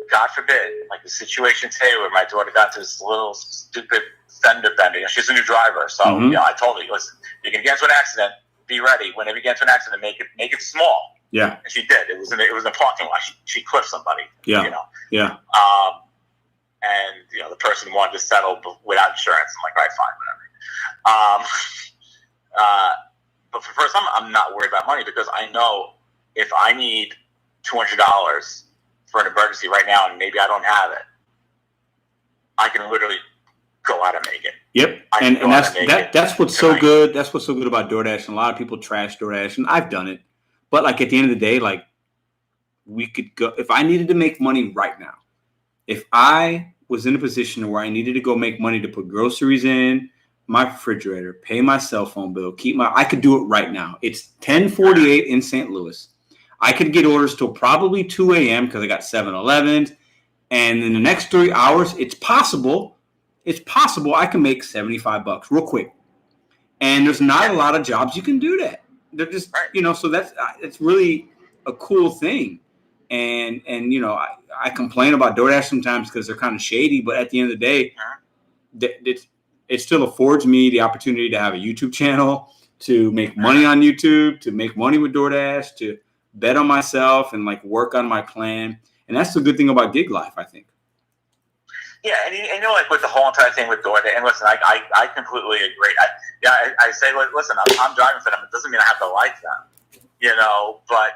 God forbid, like the situation today where my daughter got to this little stupid fender bender. You know, she's a new driver, so you know, I told her, listen, you're gonna get into an accident. Be ready. Whenever you get into an accident, make it small. And she did. It was in a parking lot. She clipped somebody. You know. And you know, the person wanted to settle without insurance. I'm like, all right, fine, whatever. But for the first time, I'm not worried about money because I know if I need $200 for an emergency right now and maybe I don't have it, I can literally go out and make it. And that's what's so good. That's what's so good about DoorDash. And a lot of people trash DoorDash, and I've done it. But like at the end of the day, like we could go if I needed to make money right now. If I was in a position where I needed to go make money to put groceries in my refrigerator, pay my cell phone bill, I could do it right now. It's 10:48 in St. Louis. I could get orders till probably 2 a.m. because I got 7-Elevens. And in the next 3 hours, it's possible I can make $75 real quick. And there's not a lot of jobs you can do that. They're just, you know, so it's really a cool thing. And you know, I complain about DoorDash sometimes because they're kind of shady, but at the end of the day, it still affords me the opportunity to have a YouTube channel, to make money on YouTube, to make money with DoorDash, to bet on myself and like work on my plan. And that's the good thing about gig life, I think. Yeah, and you know, like with the whole entire thing with DoorDash, and listen, I completely agree. I say, listen, I'm driving for them. It doesn't mean I have to like them, you know. But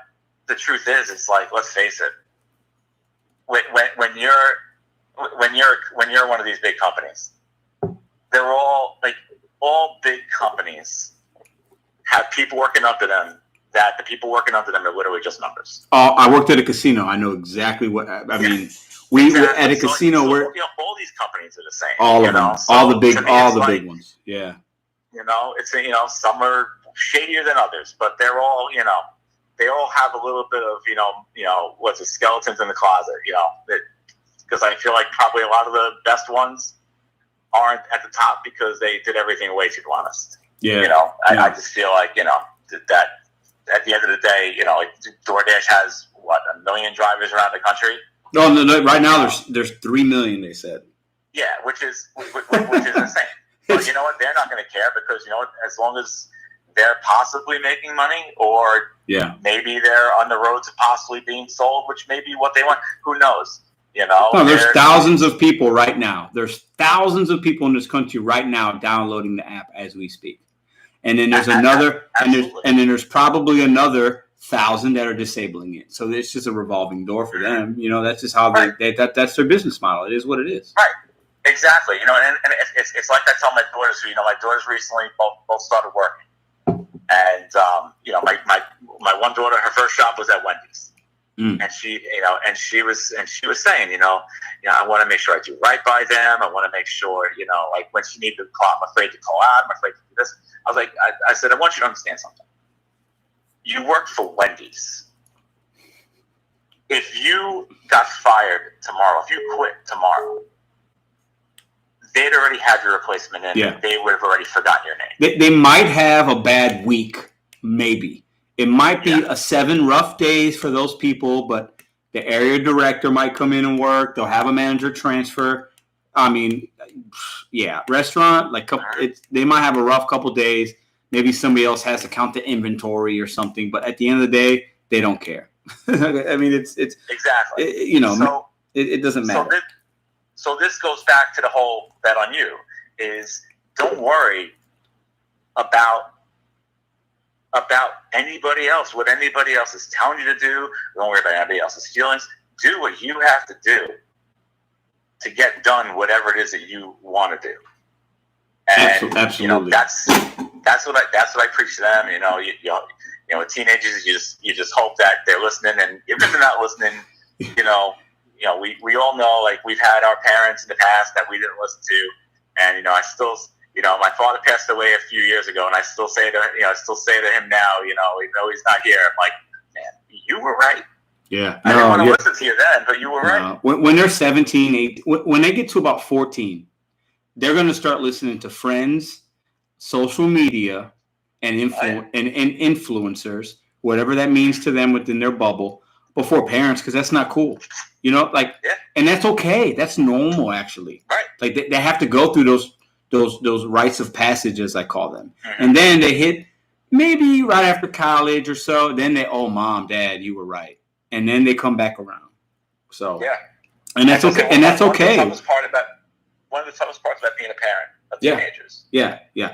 the truth is, it's like, let's face it. When you're one of these big companies, they're all big companies have people working under them. That the people working under them are literally just numbers. Oh, I worked at a casino. I know exactly what I mean. We exactly. At a casino where all these companies are the same. All of them, all the big ones. Yeah. You know, it's some are shadier than others, but they're all they all have a little bit of what's the skeletons in the closet. Because I feel like probably a lot of the best ones aren't at the top because they did everything way too honest. Yeah. I just feel like that at the end of the day, like DoorDash has 1 million drivers around the country. No. Right now, there's 3 million. They said. Yeah, which is insane. But you know what? They're not going to care because as long as they're possibly making money, or maybe they're on the road to possibly being sold, which may be what they want. Who knows? No, there's thousands of people right now. There's thousands of people in this country right now downloading the app as we speak. And then there's another, and then there's probably another 1,000 that are disabling it. So it's just a revolving door for them. That's just how that's their business model. It is what it is. Right. Exactly. And it's like I tell my daughters who, my daughters recently both started working. And, my one daughter, her first job was at Wendy's. And she was saying, I want to make sure I do right by them. I want to make sure, like when she needed to call, I'm afraid to call out. I'm afraid to do this. I was like, I said, I want you to understand something. You work for Wendy's. If you got fired tomorrow, if you quit tomorrow, they'd already have your replacement in. Yeah. They would have already forgotten your name. They might have a bad week, maybe. It might be 7 rough days for those people, but the area director might come in and work. They'll have a manager transfer. I mean, restaurant, they might have a rough couple days. Maybe somebody else has to count the inventory or something, but at the end of the day, they don't care. I mean, it's exactly. It doesn't matter. So this goes back to the whole bet on you is don't worry about anybody else, what anybody else is telling you to do. Don't worry about anybody else's feelings. Do what you have to do to get done whatever it is that you want to do. And absolutely. That's what I preach to them. With teenagers, you just hope that they're listening, and even if they're not listening, we all know, like, we've had our parents in the past that we didn't listen to, and I still, my father passed away a few years ago, and I still say to him now, even though he's not here, I'm like, man, you were right. Yeah, I didn't want to listen to you then, but you were right. When they're 17, 18, when they get to about 14, they're going to start listening to friends, social media, and influencers, whatever that means to them within their bubble, before parents, because that's not cool. And that's okay. That's normal, actually. Right. Like they have to go through those rites of passage, as I call them, and then they hit maybe right after college or so. Then oh, mom, dad, you were right, and then they come back around. So and that's okay. And that's okay. One of the toughest parts about being a parent of teenagers,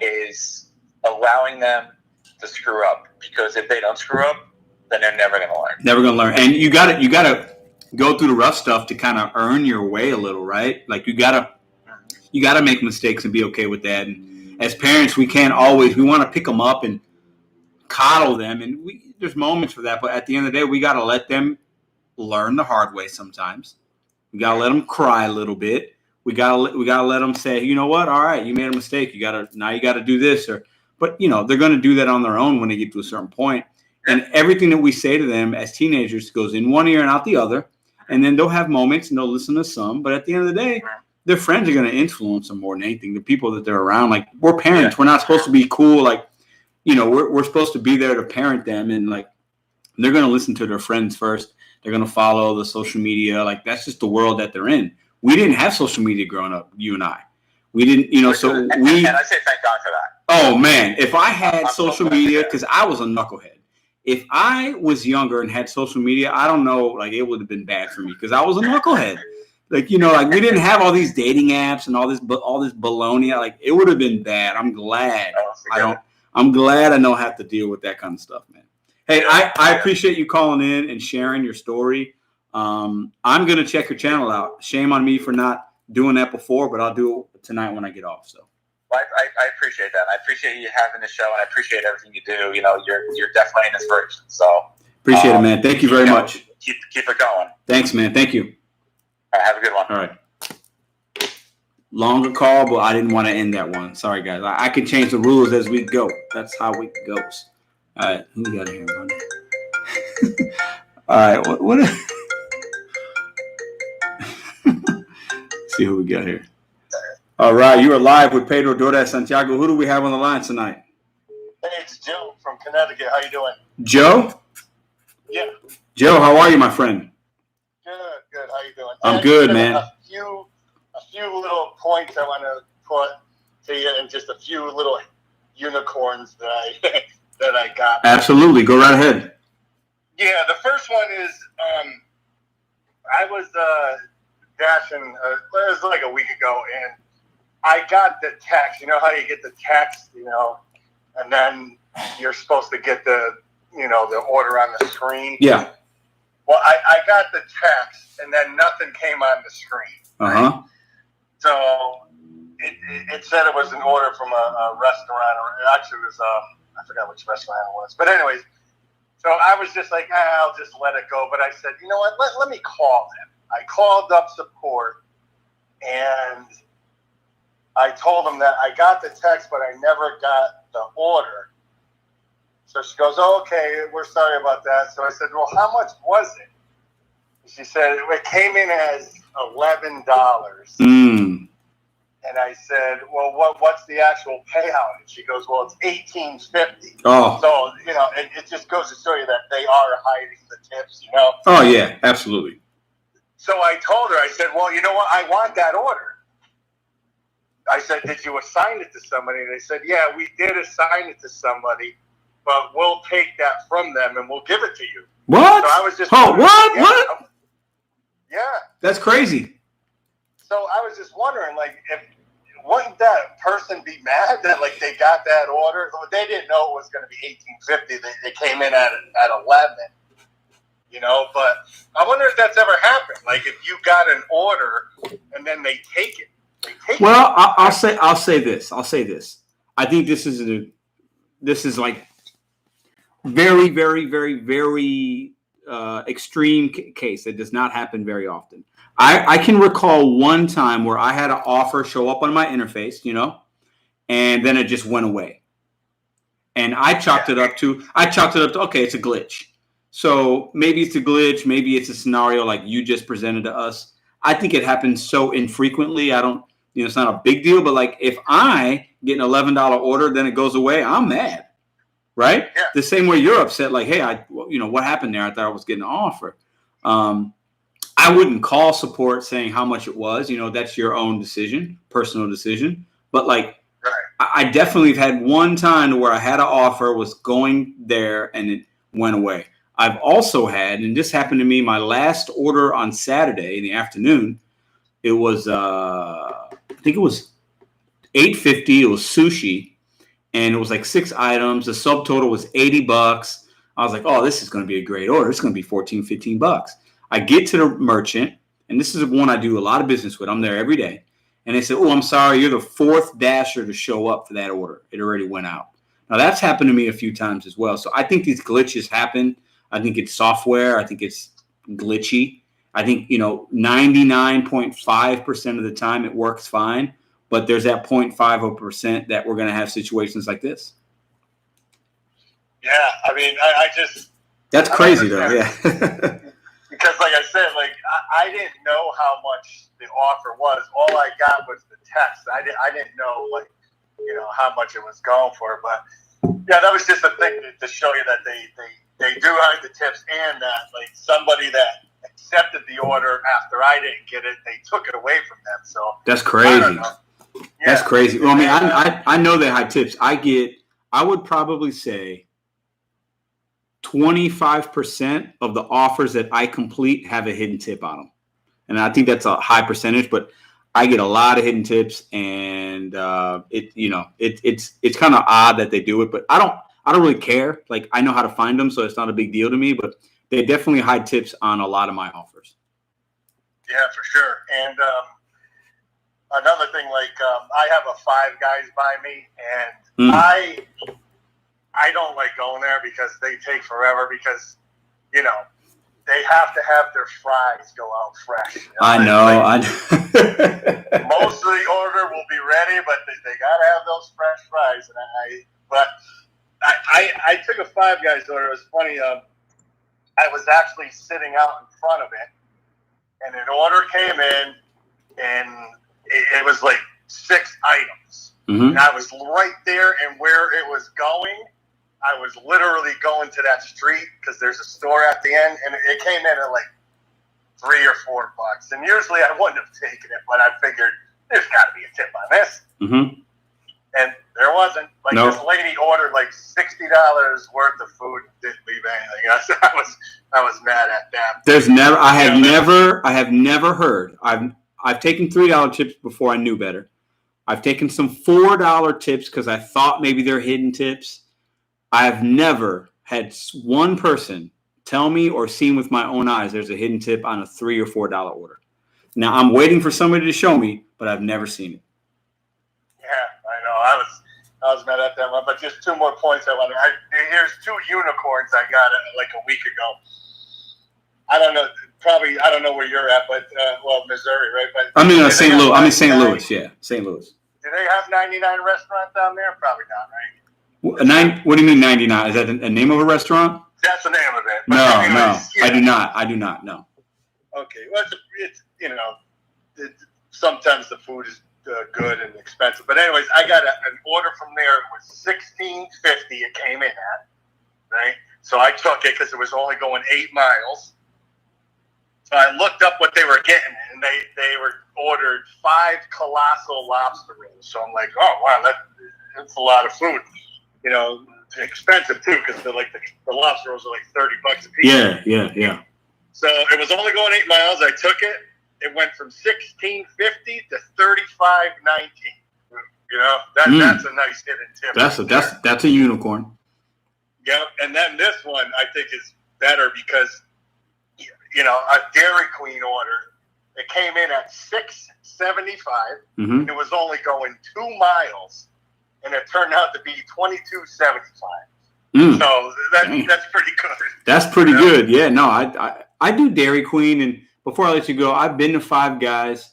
is allowing them to screw up, because if they don't screw up, then they're never going to learn. Never going to learn. And you got to go through the rough stuff to kind of earn your way a little, right? Like you got to make mistakes and be okay with that. And as parents, we want to pick them up and coddle them, and there's moments for that. But at the end of the day, we got to let them learn the hard way sometimes. We got to let them cry a little bit. We got to let them say, you know what? All right, you made a mistake. You got to do this, but they're going to do that on their own when they get to a certain point. And everything that we say to them as teenagers goes in one ear and out the other. And then they'll have moments and they'll listen to some. But at the end of the day, their friends are going to influence them more than anything. The people that they're around, like, we're parents. We're not supposed to be cool. Like, we're supposed to be there to parent them. And, like, they're going to listen to their friends first. They're going to follow the social media. Like, that's just the world that they're in. We didn't have social media growing up, you and I. We didn't, so we. And I say thank God for that. Oh, man. If I had social media, because I was a knucklehead. if I was younger and had social media, I don't know, like it would have been bad for me because I was a knucklehead. Like, you know, like we didn't have all these dating apps and all this baloney. Like it would have been bad. I'm glad I'm glad I don't have to deal with that kind of stuff, man. Hey, I appreciate you calling in and sharing your story. I'm going to check your channel out. Shame on me for not doing that before, but I'll do it tonight when I get off. So. Well, I appreciate that. I appreciate you having the show, and I appreciate everything you do. You know, you're definitely an inspiration. So appreciate it, man. Thank you very much. Keep it going. Thanks, man. Thank you. All right, have a good one. All right. Longer call, but I didn't want to end that one. Sorry, guys. I can change the rules as we go. That's how it goes. All right, who we got here, buddy? All right, what see who we got here. All right, you are live with Pedro Dorda Santiago. Who do we have on the line tonight? Hey, it's Joe from Connecticut. How you doing? Joe? Yeah. Joe, how are you, my friend? Good. How you doing? I'm good, man. A few little points I want to put to you, and just a few little unicorns that I got. Absolutely, go right ahead. Yeah, the first one is I was dashing. It was like a week ago, and I got the text. You know how you get the text, you know, and then you're supposed to get the order on the screen. Yeah. Well, I got the text, and then nothing came on the screen. Right? So it said it was an order from a restaurant, or it actually was I forgot which restaurant it was. But anyways, so I was just like, I'll just let it go. But I said, you know what? Let me call them. I called up support, and I told them that I got the text, but I never got the order. So she goes, oh, okay, we're sorry about that. So I said, well, how much was it? She said, it came in as $11. And I said, well, what's the actual payout? And she goes, well, it's $18.50. Oh. So, you know, it just goes to show you that they are hiding the tips, you know? Oh, yeah, absolutely. So I told her, I said, well, you know what? I want that order. I said, did you assign it to somebody? And they said, yeah, we did assign it to somebody, but we'll take that from them and we'll give it to you. What? So I was just what? Yeah, what? Yeah. That's crazy. So I was just wondering, like, wouldn't that person be mad that, like, they got that order? They didn't know it was going to be $18.50. They came in at 11, you know. But I wonder if that's ever happened. Like, if you got an order and then they take it. Well, I'll say this. I think this is like very, very, very, very extreme case that does not happen very often. I can recall one time where I had an offer show up on my interface, you know, and then it just went away. And I chalked it up to, okay, it's a glitch. So maybe it's a glitch. Maybe it's a scenario like you just presented to us. I think it happens so infrequently. It's not a big deal. But like if I get an $11 order, then it goes away, I'm mad. Right? Yeah. The same way you're upset. Like, hey, what happened there? I thought I was getting an offer. I wouldn't call support saying how much it was. You know, that's your own decision, personal decision. But like, I definitely have had one time where I had an offer, was going there, and it went away. I've also had, and this happened to me, my last order on Saturday in the afternoon. It was, I think it was $8.50. It was sushi, and it was like 6 items. The subtotal was $80. I was like, oh, this is going to be a great order. It's going to be $14, $15. I get to the merchant, and this is one I do a lot of business with. I'm there every day. And they said, oh, I'm sorry, you're the fourth dasher to show up for that order. It already went out. Now, that's happened to me a few times as well. So I think these glitches happen. I think it's software. I think it's glitchy. I think, 99.5% of the time it works fine. But there's that 0.5% that we're going to have situations like this. Yeah, I mean, I just... That's crazy, though, yeah. Because, like I said, like I didn't know how much the offer was. All I got was the text. I didn't know, like, how much it was going for. But yeah, that was just a thing to show you that they do hide the tips, and that like somebody that accepted the order after I didn't get it, they took it away from them. So that's crazy. Yeah. That's crazy. Well, I mean, I know they hide tips. I would probably say 25% of the offers that I complete have a hidden tip on them. And I think that's a high percentage, but I get a lot of hidden tips, and it's kind of odd that they do it, but I don't really care. Like, I know how to find them, so it's not a big deal to me, but they definitely hide tips on a lot of my offers. Yeah, for sure. And another thing, like, I have a Five Guys by me, and I don't like going there because they take forever because, you know, they have to have their fries go out fresh. You know? I know. Most of the order will be ready, but they got to have those fresh fries. And I took a Five Guys order. It was funny. I was actually sitting out in front of it, and an order came in, and it was like 6 items. Mm-hmm. And I was right there, and where it was going, I was literally going to that street because there's a store at the end, and it came in at like $3 or $4. And usually I wouldn't have taken it, but I figured there's got to be a tip on this. Mm-hmm. And there wasn't. Like, nope. This lady ordered like $60 worth of food and didn't leave anything else. I was mad at that. I have never heard. I've taken $3 tips before I knew better. I've taken some $4 tips because I thought maybe they're hidden tips. I've never had one person tell me or seen with my own eyes there's a hidden tip on a $3 or $4 order. Now, I'm waiting for somebody to show me, but I've never seen it. Yeah, I know. I was mad at that one, but just 2 more points I want to. Here's 2 unicorns I got like a week ago. I don't know where you're at, but Missouri, right? But I'm in St. Louis. I'm in St. Louis. Yeah, St. Louis. Do they have 99 restaurants down there? Probably not, right? What do you mean 99? Is that a name of a restaurant? That's the name of it. No, I do not. I do not. No. Okay, well, it's sometimes the food is good and expensive, but anyways, I got an order from there. It was $16.50. It came in at, right? So I took it because it was only going 8 miles. So I looked up what they were getting, and they were ordered 5 colossal lobster rolls. So I'm like, oh wow, that's a lot of food. You know, expensive too because the lobster rolls are like $30 a piece. Yeah. So it was only going 8 miles. I took it. It went from $16.50 to $35.19. You know, that's a nice hidden tip. That's a unicorn. Yep. And then this one I think is better because, you know, a Dairy Queen order, it came in at $6.75. Mm-hmm. It was only going 2 miles, and it turned out to be $22.75. So that's pretty good. That's pretty good. Yeah. No, I do Dairy Queen, and before I let you go, I've been to Five Guys.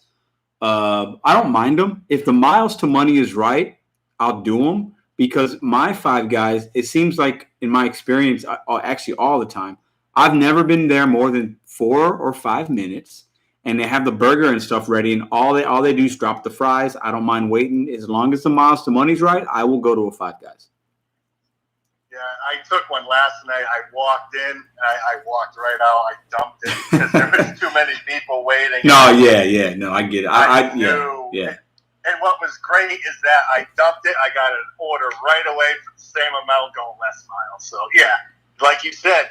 I don't mind them. If the miles to money is right, I'll do them because my Five Guys, it seems like in my experience, actually all the time, I've never been there more than 4 or 5 minutes, and they have the burger and stuff ready, and all they do is drop the fries. I don't mind waiting. As long as the miles to money's right, I will go to a Five Guys. Yeah, I took one last night. I walked in. I walked right out. I dumped it because there was too many people waiting. No, yeah. No, I get it. I knew. Yeah. And what was great is that I dumped it. I got an order right away for the same amount going less miles. So, yeah, like you said,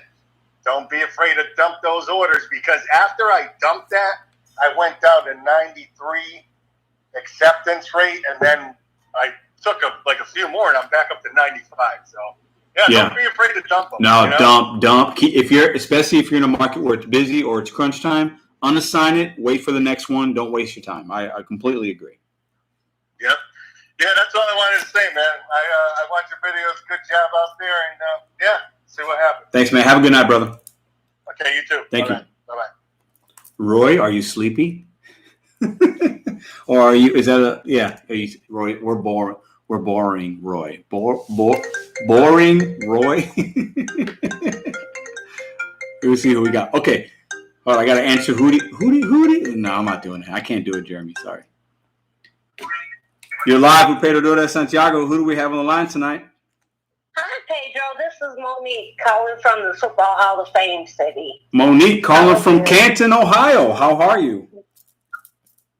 don't be afraid to dump those orders because after I dumped that, I went down to 93 acceptance rate, and then I took a few more, and I'm back up to 95. So, yeah. Don't be afraid to dump them. No, you know? Dump. Especially if you're in a market where it's busy or it's crunch time, unassign it. Wait for the next one. Don't waste your time. I completely agree. Yep. Yeah, that's all I wanted to say, man. I watch your videos. Good job out there, and see what happens. Thanks, man. Have a good night, brother. Okay, you too. Thank you. Bye-bye. Roy, are you sleepy? Or are you? Is that a? Yeah, Roy. We're boring. We're boring, Roy. Boring, Roy. Let's see who we got. Okay. All right, I got to answer Hootie. No, I'm not doing it. I can't do it, Jeremy. Sorry. You're live with Pedro Dora Santiago. Who do we have on the line tonight? Hi, Pedro. This is Monique calling from the Football Hall of Fame city. Monique calling from Canton, Ohio. How are you?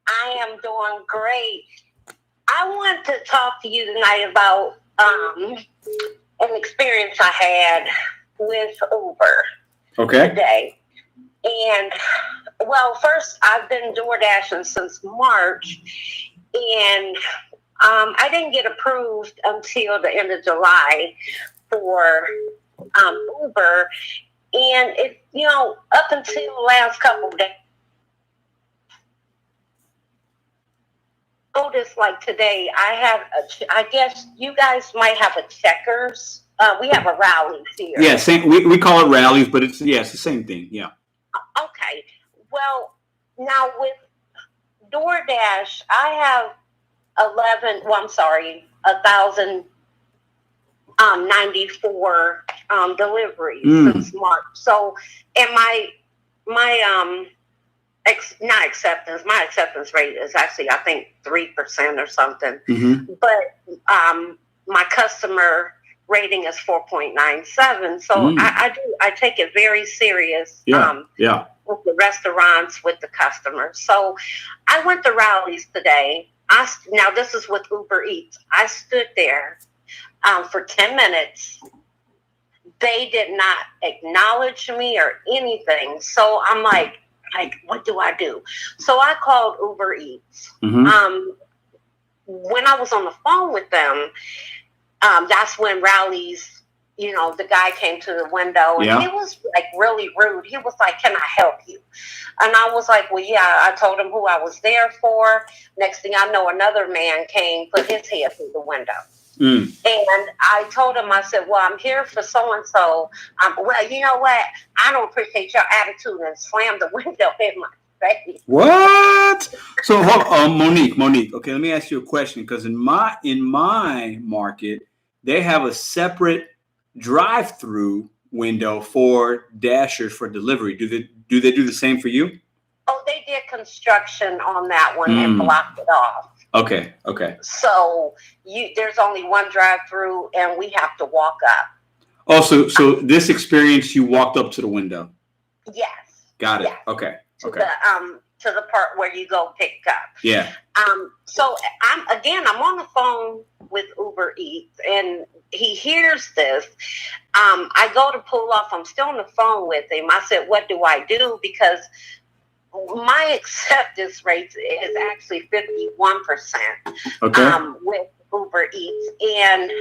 I am doing great. I want to talk to you tonight about an experience I had with Uber today. And, well, first, I've been door dashing since March, and I didn't get approved until the end of July for Uber. And, it, you know, up until the last couple of days, noticed like today, I guess you guys might have a Checkers. We have a Rallies here. Yeah, same. We call it Rallies, but it's the same thing. Yeah. Okay. Well, now with DoorDash, I have 1,094 deliveries since March. So, and my my acceptance rate is actually, I think, 3% or something. But my customer rating is 4.97. So I take it very serious. With the restaurants, with the customers. So I went to Rallies today. Now this is with Uber Eats. I stood there for 10 minutes. They did not acknowledge me or anything. So I'm like, what do I do? So I called Uber Eats. When I was on the phone with them, that's when Rallies, you know, the guy came to the window and he was like really rude. He was like, "Can I help you?" And I was like, "Well, yeah." I told him who I was there for. Next thing I know, another man came, put his head through the window. And I told him, I said, "Well, I'm here for so-and-so. Well, you know what? I don't appreciate your attitude," and slammed the window in my face. What? So, Monique. Okay, let me ask you a question, because in my market, they have a separate drive-through window for dashers for delivery. Do they do the same for you? Oh, they did construction on that one and blocked it off. Okay. So there's only one drive-through, and we have to walk up. Oh, so this experience, you walked up to the window. Yes. Got it. Yes. Okay. To the part where you go pick up. Yeah. So I'm on the phone with Uber Eats, and he hears this. I go to pull off. I'm still on the phone with him. I said, "What do I do?" Because my acceptance rate is actually 51%. With Uber Eats, and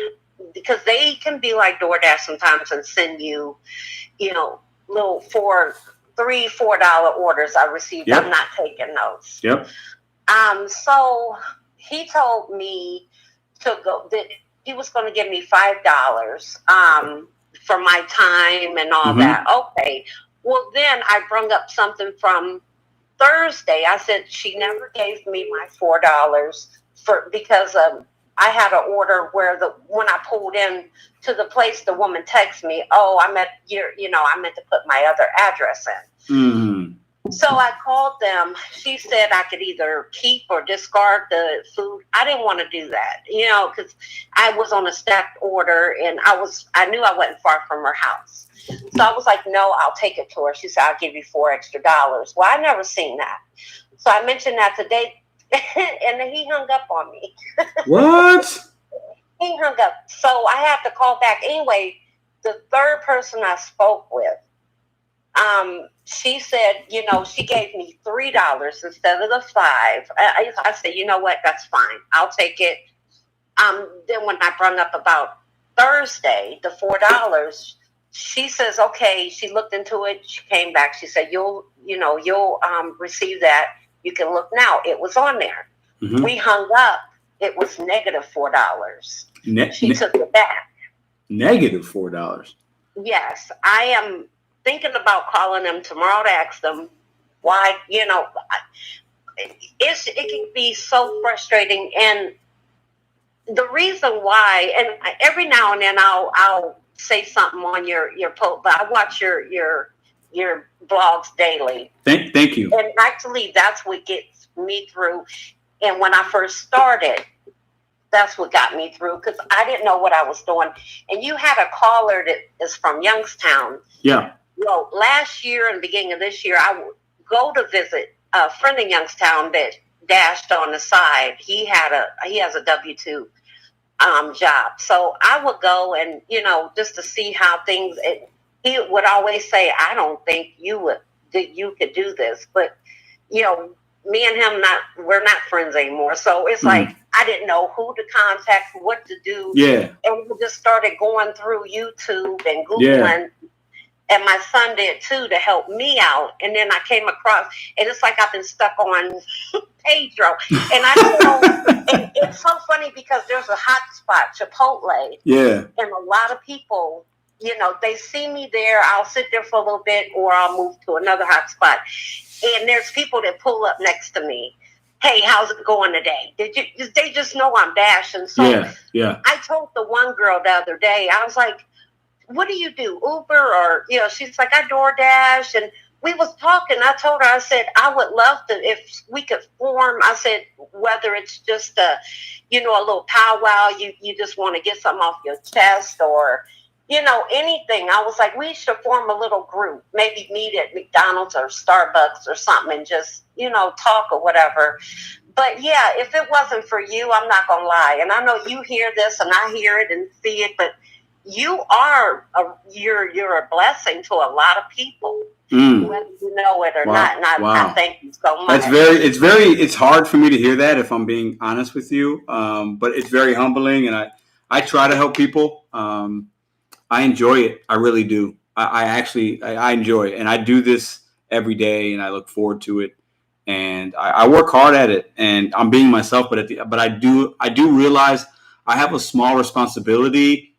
because they can be like DoorDash sometimes and send you, you know, little $3-4 orders I received. I'm not taking those. So he told me to go, that he was going to give me $5 for my time and all that. Okay. Well, then I brung up something from Thursday. I said she never gave me my $4 because I had an order where when I pulled in to the place, the woman texted me, "Oh, I meant to put my other address in." So I called them. She said I could either keep or discard the food. I didn't want to do that, you know, because I was on a stacked order, and I knew I wasn't far from her house. So I was like, "No, I'll take it to her." She said, "I'll give you $4 extra." Well, I never seen that. So I mentioned that today, and then he hung up on me. What? He hung up. So I had to call back. Anyway, the third person I spoke with, she said, you know, she gave me $3 instead of the $5. I said, "You know what? That's fine. I'll take it." Then when I brought up about Thursday, the $4, she says, "Okay." She looked into it. She came back. She said, you'll receive that. You can look now. It was on there. We hung up. It was $-4. She took it back. $-4. Yes, I am thinking about calling them tomorrow to ask them why. You know, it can be so frustrating, and the reason why. And every now and then I'll say something on your post, but I watch your blogs daily. Thank you. And actually, that's what gets me through. And when I first started, that's what got me through, because I didn't know what I was doing. And you had a caller that is from Youngstown. Yeah. Well, last year and beginning of this year, I would go to visit a friend in Youngstown that dashed on the side. He has a W-2 job. So I would go and, you know, just to see how things, he would always say, I don't think you could do this. But, you know, me and him, we're not friends anymore. So it's like, I didn't know who to contact, what to do. Yeah. And we just started going through YouTube and Googling. Yeah. And my son did too to help me out. And then I came across, and it's like I've been stuck on Pedro. And I know, and it's so funny because there's a hot spot, Chipotle. Yeah. And a lot of people, you know, they see me there. I'll sit there for a little bit, or I'll move to another hot spot. And there's people that pull up next to me. Hey, how's it going today? They just know I'm Dash. And so yeah. I told the one girl the other day, I was like, what do you do, Uber? Or, you know, she's like, I DoorDash. And we was talking. I told her, I said, I would love to, if we could form, I said, whether it's just a, you know, a little powwow, you just want to get something off your chest, or, you know, anything. I was like, we should form a little group, maybe meet at McDonald's or Starbucks or something and just, you know, talk or whatever. But yeah, if it wasn't for you, I'm not going to lie. And I know you hear this and I hear it and see it, but you are you're a blessing to a lot of people, whether you know it or not. And I thank you so much. It's hard for me to hear that, if I'm being honest with you. But it's very humbling, and I try to help people. I enjoy it. I really do. I enjoy it, and I do this every day, and I look forward to it. And I work hard at it, and I'm being myself. But I do realize I have a small responsibility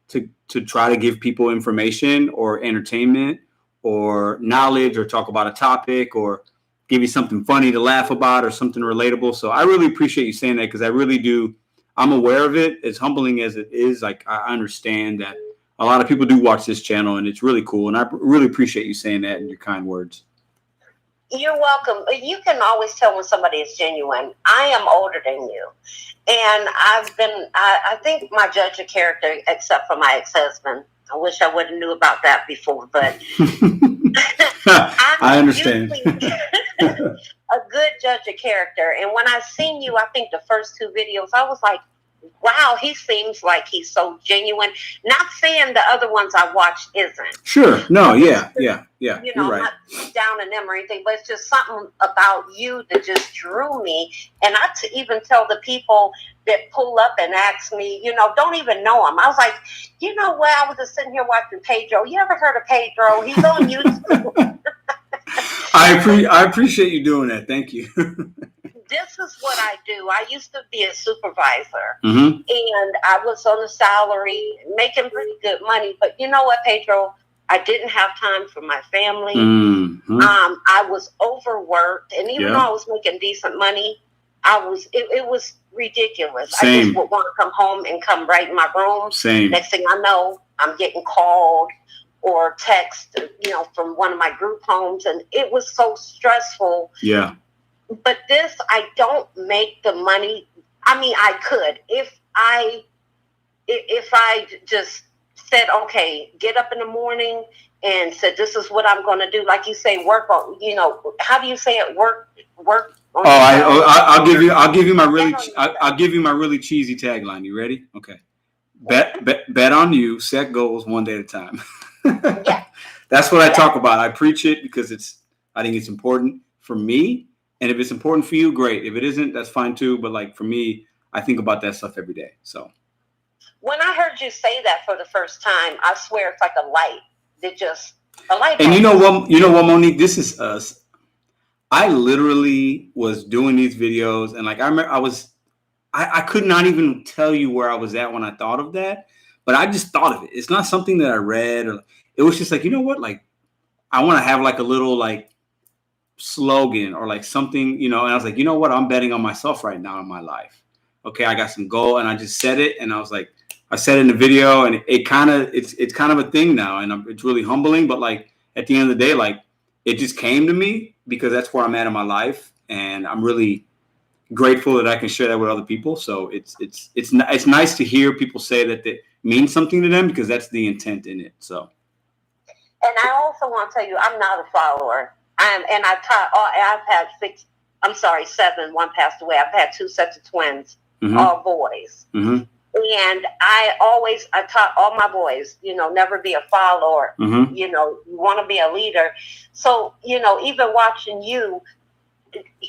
to try to give people information or entertainment or knowledge, or talk about a topic, or give you something funny to laugh about, or something relatable. So I really appreciate you saying that, because I really do. I'm aware of it. As humbling as it is, like, I understand that a lot of people do watch this channel, and it's really cool. And I really appreciate you saying that and your kind words. You're welcome. You can always tell when somebody is genuine. I am older than you. And I think my judge of character, except for my ex-husband, I wish I would have knew about that before, but I understand. A good judge of character. And when I seen you, I think the first two videos, I was like, wow, he seems like he's so genuine. Not saying the other ones I watched isn't. Sure. No, yeah. You know, you're right. Not down in them or anything, but it's just something about you that just drew me. And I even tell the people that pull up and ask me, you know, don't even know him. I was like, you know what? I was just sitting here watching Pedro. You ever heard of Pedro? He's on YouTube. I appreciate you doing that. Thank you. This is what I do. I used to be a supervisor, and I was on a salary, making pretty good money. But you know what, Pedro? I didn't have time for my family. I was overworked, and even though I was making decent money, it was ridiculous. Same. I just would want to come home and come right in my room. Same. Next thing I know, I'm getting called or text, you know, from one of my group homes, and it was so stressful. Yeah. But this, I don't make the money. I mean, I could if I just said, okay, get up in the morning and said, this is what I'm going to do. Like you say, work on, you know, how do you say it? Work. On I'll give you my really cheesy tagline. You ready? Okay. Bet on you. Set goals one day at a time. Yeah. That's what I talk about. I preach it because I think it's important for me. And if it's important for you, great. If it isn't, that's fine too. But like for me, I think about that stuff every day. So when I heard you say that for the first time, I swear it's like a light. A light. And you know what, Monique? This is us. I literally was doing these videos, and like I remember, I could not even tell you where I was at when I thought of that, but I just thought of it. It's not something that I read, or it was just like, you know what, like I want to have like a little like slogan or like something, you know. And I was like, you know what, I'm betting on myself right now in my life. Okay, I got some goal, and I just said it, and I was like, I said it in the video, and it's kind of a thing now, and it's really humbling. But like at the end of the day, like it just came to me because that's where I'm at in my life, and I'm really grateful that I can share that with other people. So it's nice to hear people say that it means something to them, because that's the intent in it. So. And I also want to tell you, I'm not a follower. I've had 7. One passed away. I've had 2 sets of twins, all boys. And I taught all my boys, never be a follower. Mm-hmm. You want to be a leader. So, even watching you,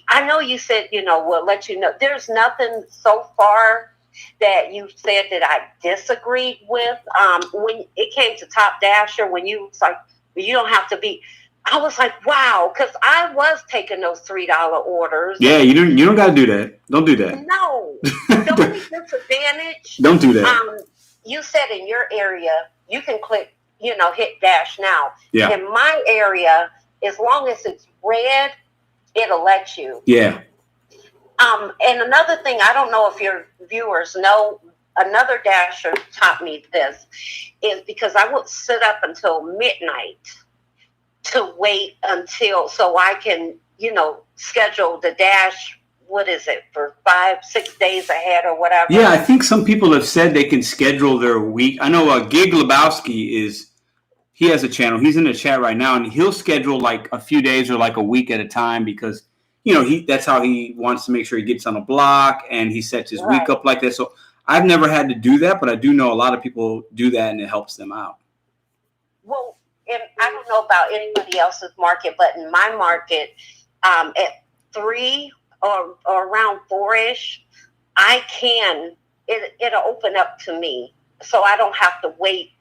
I know you said, we'll let you know. There's nothing so far that you said that I disagreed with. When it came to Top Dasher, when you was like, you don't have to be, I was like, wow, because I was taking those $3 orders. Yeah, you don't got to do that. Don't do that. No, don't be disadvantaged. Don't do that. You said in your area, you can click, hit dash now. Yeah. In my area, as long as it's red, it'll let you. Yeah. And another thing, I don't know if your viewers know, another dasher taught me this, is because I would sit up until midnight to wait until, so I can, schedule the dash, what is it, for 5-6 days ahead or whatever. Yeah, I think some people have said they can schedule their week. I know Gig Lebowski he has a channel. He's in the chat right now, and he'll schedule like a few days or like a week at a time because, that's how he wants to make sure he gets on a block and he sets his week up like that. So I've never had to do that, but I do know a lot of people do that and it helps them out. Well, and I don't know about anybody else's market, but in my market, at 3 or around 4-ish, it'll open up to me. So I don't have to wait.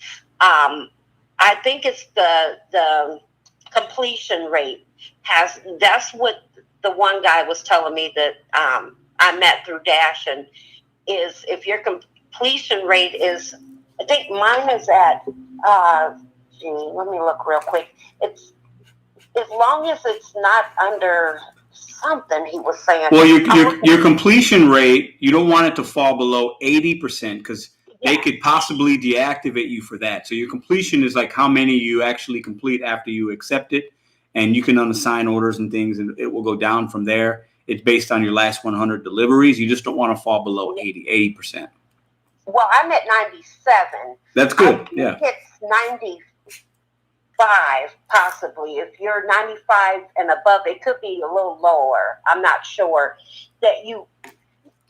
I think it's the completion rate that's what the one guy was telling me that I met through Dash, and is if your completion rate is, I think mine is at, let me look real quick. It's as long as it's not under something he was saying. Well, your completion rate, you don't want it to fall below 80% because they could possibly deactivate you for that. So your completion is like how many you actually complete after you accept it, and you can unassign orders and things, and it will go down from there. It's based on your last 100 deliveries. You just don't want to fall below 80%. Well, I'm at 97. That's good. I think it's 95, possibly. If you're 95 and above, it could be a little lower. I'm not sure. That you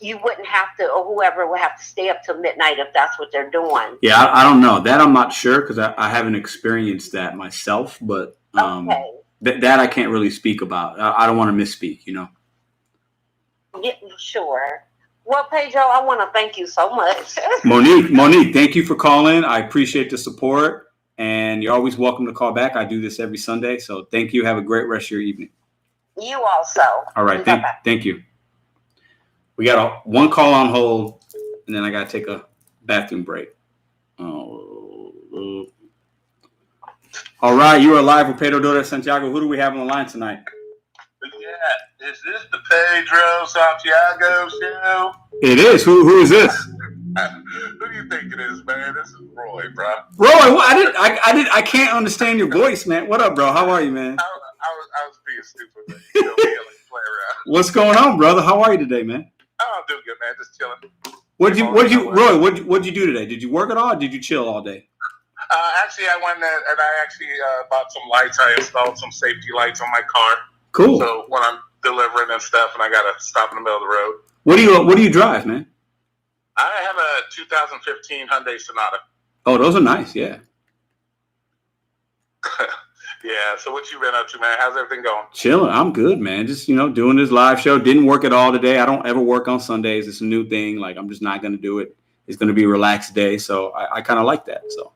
wouldn't have to, or whoever would have to stay up till midnight if that's what they're doing. Yeah, I don't know. That I'm not sure because I haven't experienced that myself. But that I can't really speak about. I don't want to misspeak, Yeah, sure. Well, Pedro, I want to thank you so much. Monique, thank you for calling. I appreciate the support, and you're always welcome to call back. I do this every Sunday, so thank you. Have a great rest of your evening. You also. All right, thank you. We got one call on hold, and then I got to take a bathroom break. All right, you are live with Pedro Dora Santiago. Who do we have on the line tonight? Yeah, is this the Pedro Santiago show? It is. Who is this? Who do you think it is, man? This is Roy, bro. Roy, I can't understand your voice, man. What up, bro? How are you, man? I was being stupid, man. Play around. What's going on, brother? How are you today, man? Oh, I'm doing good, man. Just chilling. What'd you do today? Did you work at all? Or did you chill all day? Actually, I went there and I actually bought some lights. I installed some safety lights on my car. Cool. So when I'm delivering and stuff, and I gotta stop in the middle of the road. What do you drive, man? I have a 2015 Hyundai Sonata. Oh, those are nice. Yeah. Yeah. So what you been up to, man? How's everything going? Chilling. I'm good, man. Just doing this live show. Didn't work at all today. I don't ever work on Sundays. It's a new thing. Like I'm just not gonna do it. It's gonna be a relaxed day. So I kind of like that. So.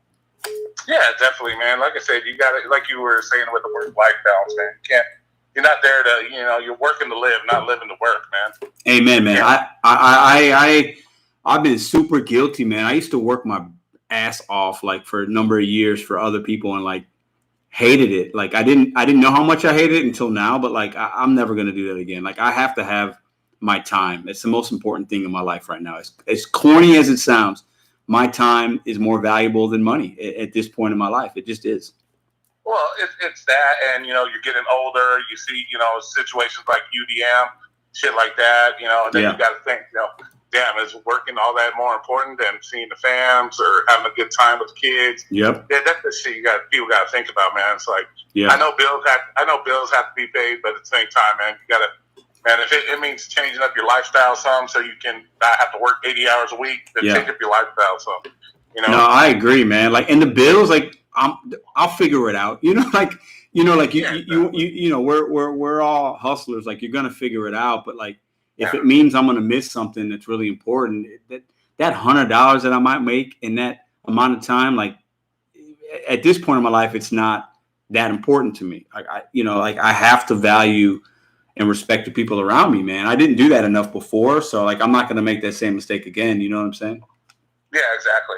Yeah, definitely, man. Like I said, you got it. Like you were saying with the work-life balance, man. You're not there to, you're working to live, not living to work, man. Amen, man. I've been super guilty, man. I used to work my ass off like for a number of years for other people and like hated it. Like I didn't know how much I hated it until now, but like I'm never gonna do that again. Like I have to have my time. It's the most important thing in my life right now. As corny as it sounds, my time is more valuable than money at this point in my life. It just is. Well, it's that, and you're getting older. You see, situations like UDM, shit like that. And then you got to think, damn, is working all that more important than seeing the fams or having a good time with the kids? Yep. Yeah, that's the shit people got to think about, man. It's like, yeah. I know bills have to be paid, but at the same time, man, you got to, man, if it means changing up your lifestyle some so you can not have to work 80 hours a week, then change up your lifestyle some. You know? No, I agree, man. Like, and the bills, like, I'll figure it out. You know, like we're all hustlers. Like, you're gonna figure it out. But like, if it means I'm gonna miss something that's really important, that $100 that I might make in that amount of time, like, at this point in my life, it's not that important to me. I have to value and respect the people around me, man. I didn't do that enough before, so like, I'm not gonna make that same mistake again. You know what I'm saying? Yeah, exactly.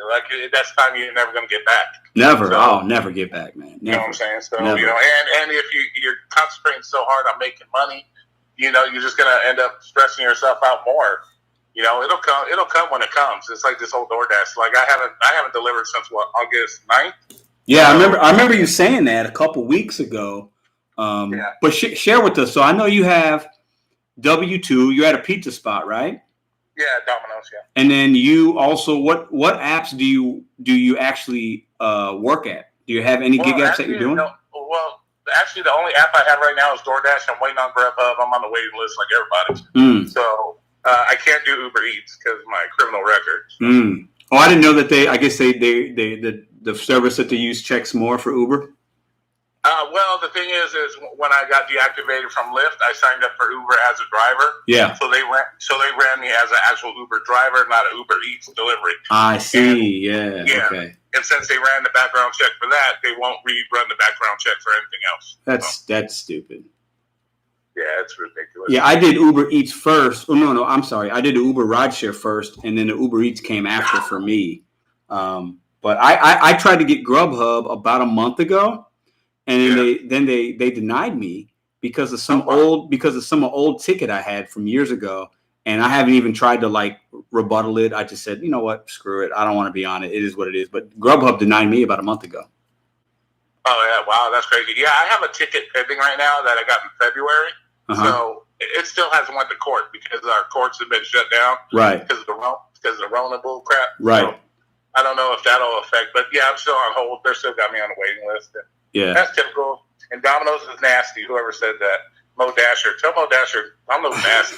Like, that's time you're never going to get back. Never. So, I'll never get back, man. Never. You know what I'm saying? So, Never. you know, and if you're concentrating so hard on making money, you know, you're just going to end up stressing yourself out more. You know, it'll come when it comes. It's like this whole DoorDash. Like, I haven't delivered since August 9th. Yeah, I remember you saying that a couple weeks ago. But share with us. So I know you have W2. You're at a pizza spot, right? Yeah, Domino's. Yeah. And then you also, what apps do you actually work at? Do you have any gig apps that you're doing? Actually, the only app I have right now is DoorDash. I'm waiting on Grubhub. I'm on the waiting list like everybody. So I can't do Uber Eats because of my criminal record. Oh, I didn't know that I guess the service that they use checks more for Uber. Well, the thing is when I got deactivated from Lyft, I signed up for Uber as a driver. Yeah. So they ran me as an actual Uber driver, not an Uber Eats delivery. I see. Yeah. Okay. And since they ran the background check for that, they won't rerun the background check for anything else. That's stupid. Yeah, it's ridiculous. Yeah, I did Uber Eats first. Oh, no, I'm sorry. I did the Uber rideshare first, and then the Uber Eats came after for me. But I tried to get Grubhub about a month ago. And then they denied me because of some old ticket I had from years ago, and I haven't even tried to like rebuttal it. I just said, you know what, screw it. I don't want to be on it. It is what it is. But Grubhub denied me about a month ago. Oh yeah, wow, that's crazy. Yeah, I have a ticket pending right now that I got in February, so it still hasn't went to court because our courts have been shut down, right? Because of the Rona bull crap, right? So I don't know if that'll affect, but yeah, I'm still on hold. They're still got me on the waiting list. Yeah, that's typical. And Domino's is nasty. Whoever said that, Mo Dasher. Tell Mo Dasher Domino's nasty.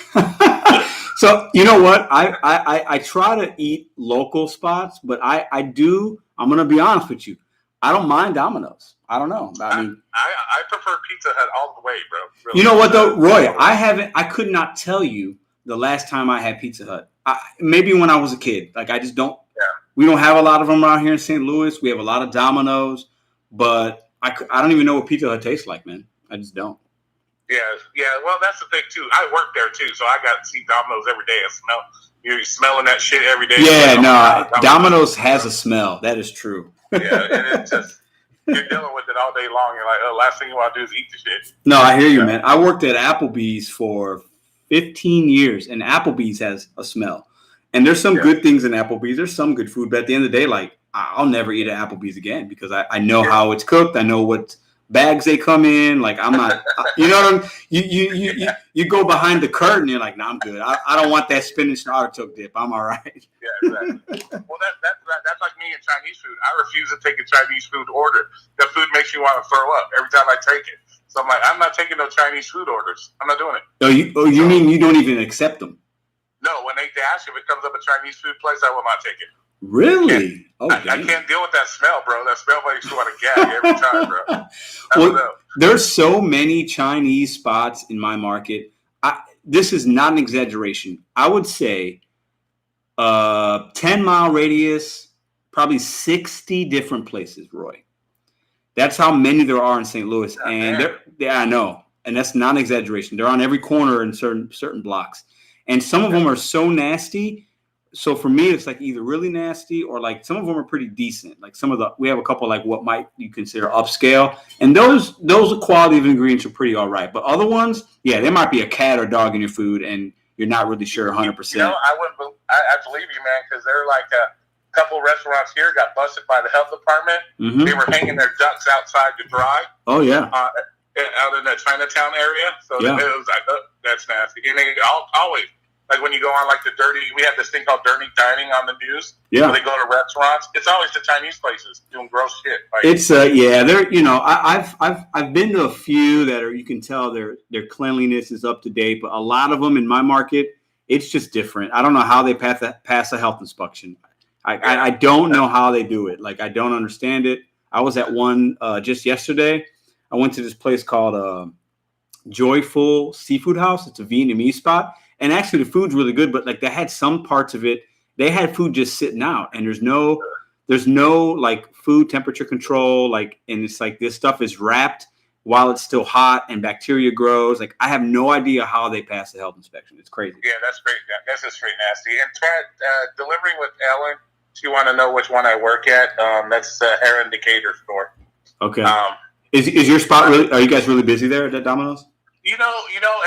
So you know what? I try to eat local spots, but I'm gonna be honest with you. I don't mind Domino's. I don't know. I mean, I prefer Pizza Hut all the way, bro. Really. You know what though, Roy? I could not tell you the last time I had Pizza Hut. Maybe when I was a kid. Like, I just don't. Yeah. We don't have a lot of them around here in St. Louis. We have a lot of Domino's, but I don't even know what Pizza Hut tastes like, man. I just don't. Yeah. Well, that's the thing too. I work there too, so I got to see Domino's every day. You're smelling that shit every day. Yeah, no, Domino's has a smell. That is true. Yeah, and it's just you're dealing with it all day long. You're like, oh, last thing you want to do is eat the shit. No, I hear you, man. I worked at Applebee's for 15 years, and Applebee's has a smell. And there's some good things in Applebee's. There's some good food, but at the end of the day, like, I'll never eat at Applebee's again because I know how it's cooked. I know what bags they come in. Like, I'm not, you know what I'm, you go behind the curtain. You're like, no, I'm good. I don't want that spinach and artichoke dip. I'm all right. Yeah, exactly. Well, that's like me in Chinese food. I refuse to take a Chinese food order. That food makes me want to throw up every time I take it. So I'm like, I'm not taking no Chinese food orders. I'm not doing it. You mean you don't even accept them? No, when they dash, if it comes up a Chinese food place, I will not take it. Really? I can't deal with that smell, bro. That smell makes you want to gag every time, bro. Well, there's so many Chinese spots in my market. This is not an exaggeration. I would say 10-mile radius, probably 60 different places, Roy. That's how many there are in St. Louis. And I know. And that's not an exaggeration. They're on every corner in certain blocks. And some of them are so nasty. So for me, it's like either really nasty or like some of them are pretty decent. Like we have a couple like what might you consider upscale, and those quality of ingredients are pretty all right. But other ones, yeah, there might be a cat or dog in your food, and you're not really sure 100%. You know, I believe you, man, because they're like a couple restaurants here got busted by the health department. Mm-hmm. They were hanging their ducks outside to dry. Oh yeah, out in the Chinatown area. So it was like, oh, that's nasty. And they always like when you go on like we have this thing called dirty dining on the news. Yeah. Where they go to restaurants. It's always the Chinese places doing gross shit. Like, it's they're I've been to a few that are, you can tell their cleanliness is up to date, but a lot of them in my market, it's just different. I don't know how they pass a health inspection. I don't know how they do it. Like, I don't understand it. I was at one just yesterday. I went to this place called Joyful Seafood House. It's a Vietnamese spot. And actually the food's really good, but like they had some parts of it, they had food just sitting out, and there's no like food temperature control. Like, and it's like this stuff is wrapped while it's still hot and bacteria grows. Like, I have no idea how they pass the health inspection. It's crazy. Yeah, that's great. That's just straight nasty. And Delivery with Ellen, if you want to know which one I work at, that's the Heron Decatur store. Okay. Is your spot really? Are you guys really busy there at Domino's? You know,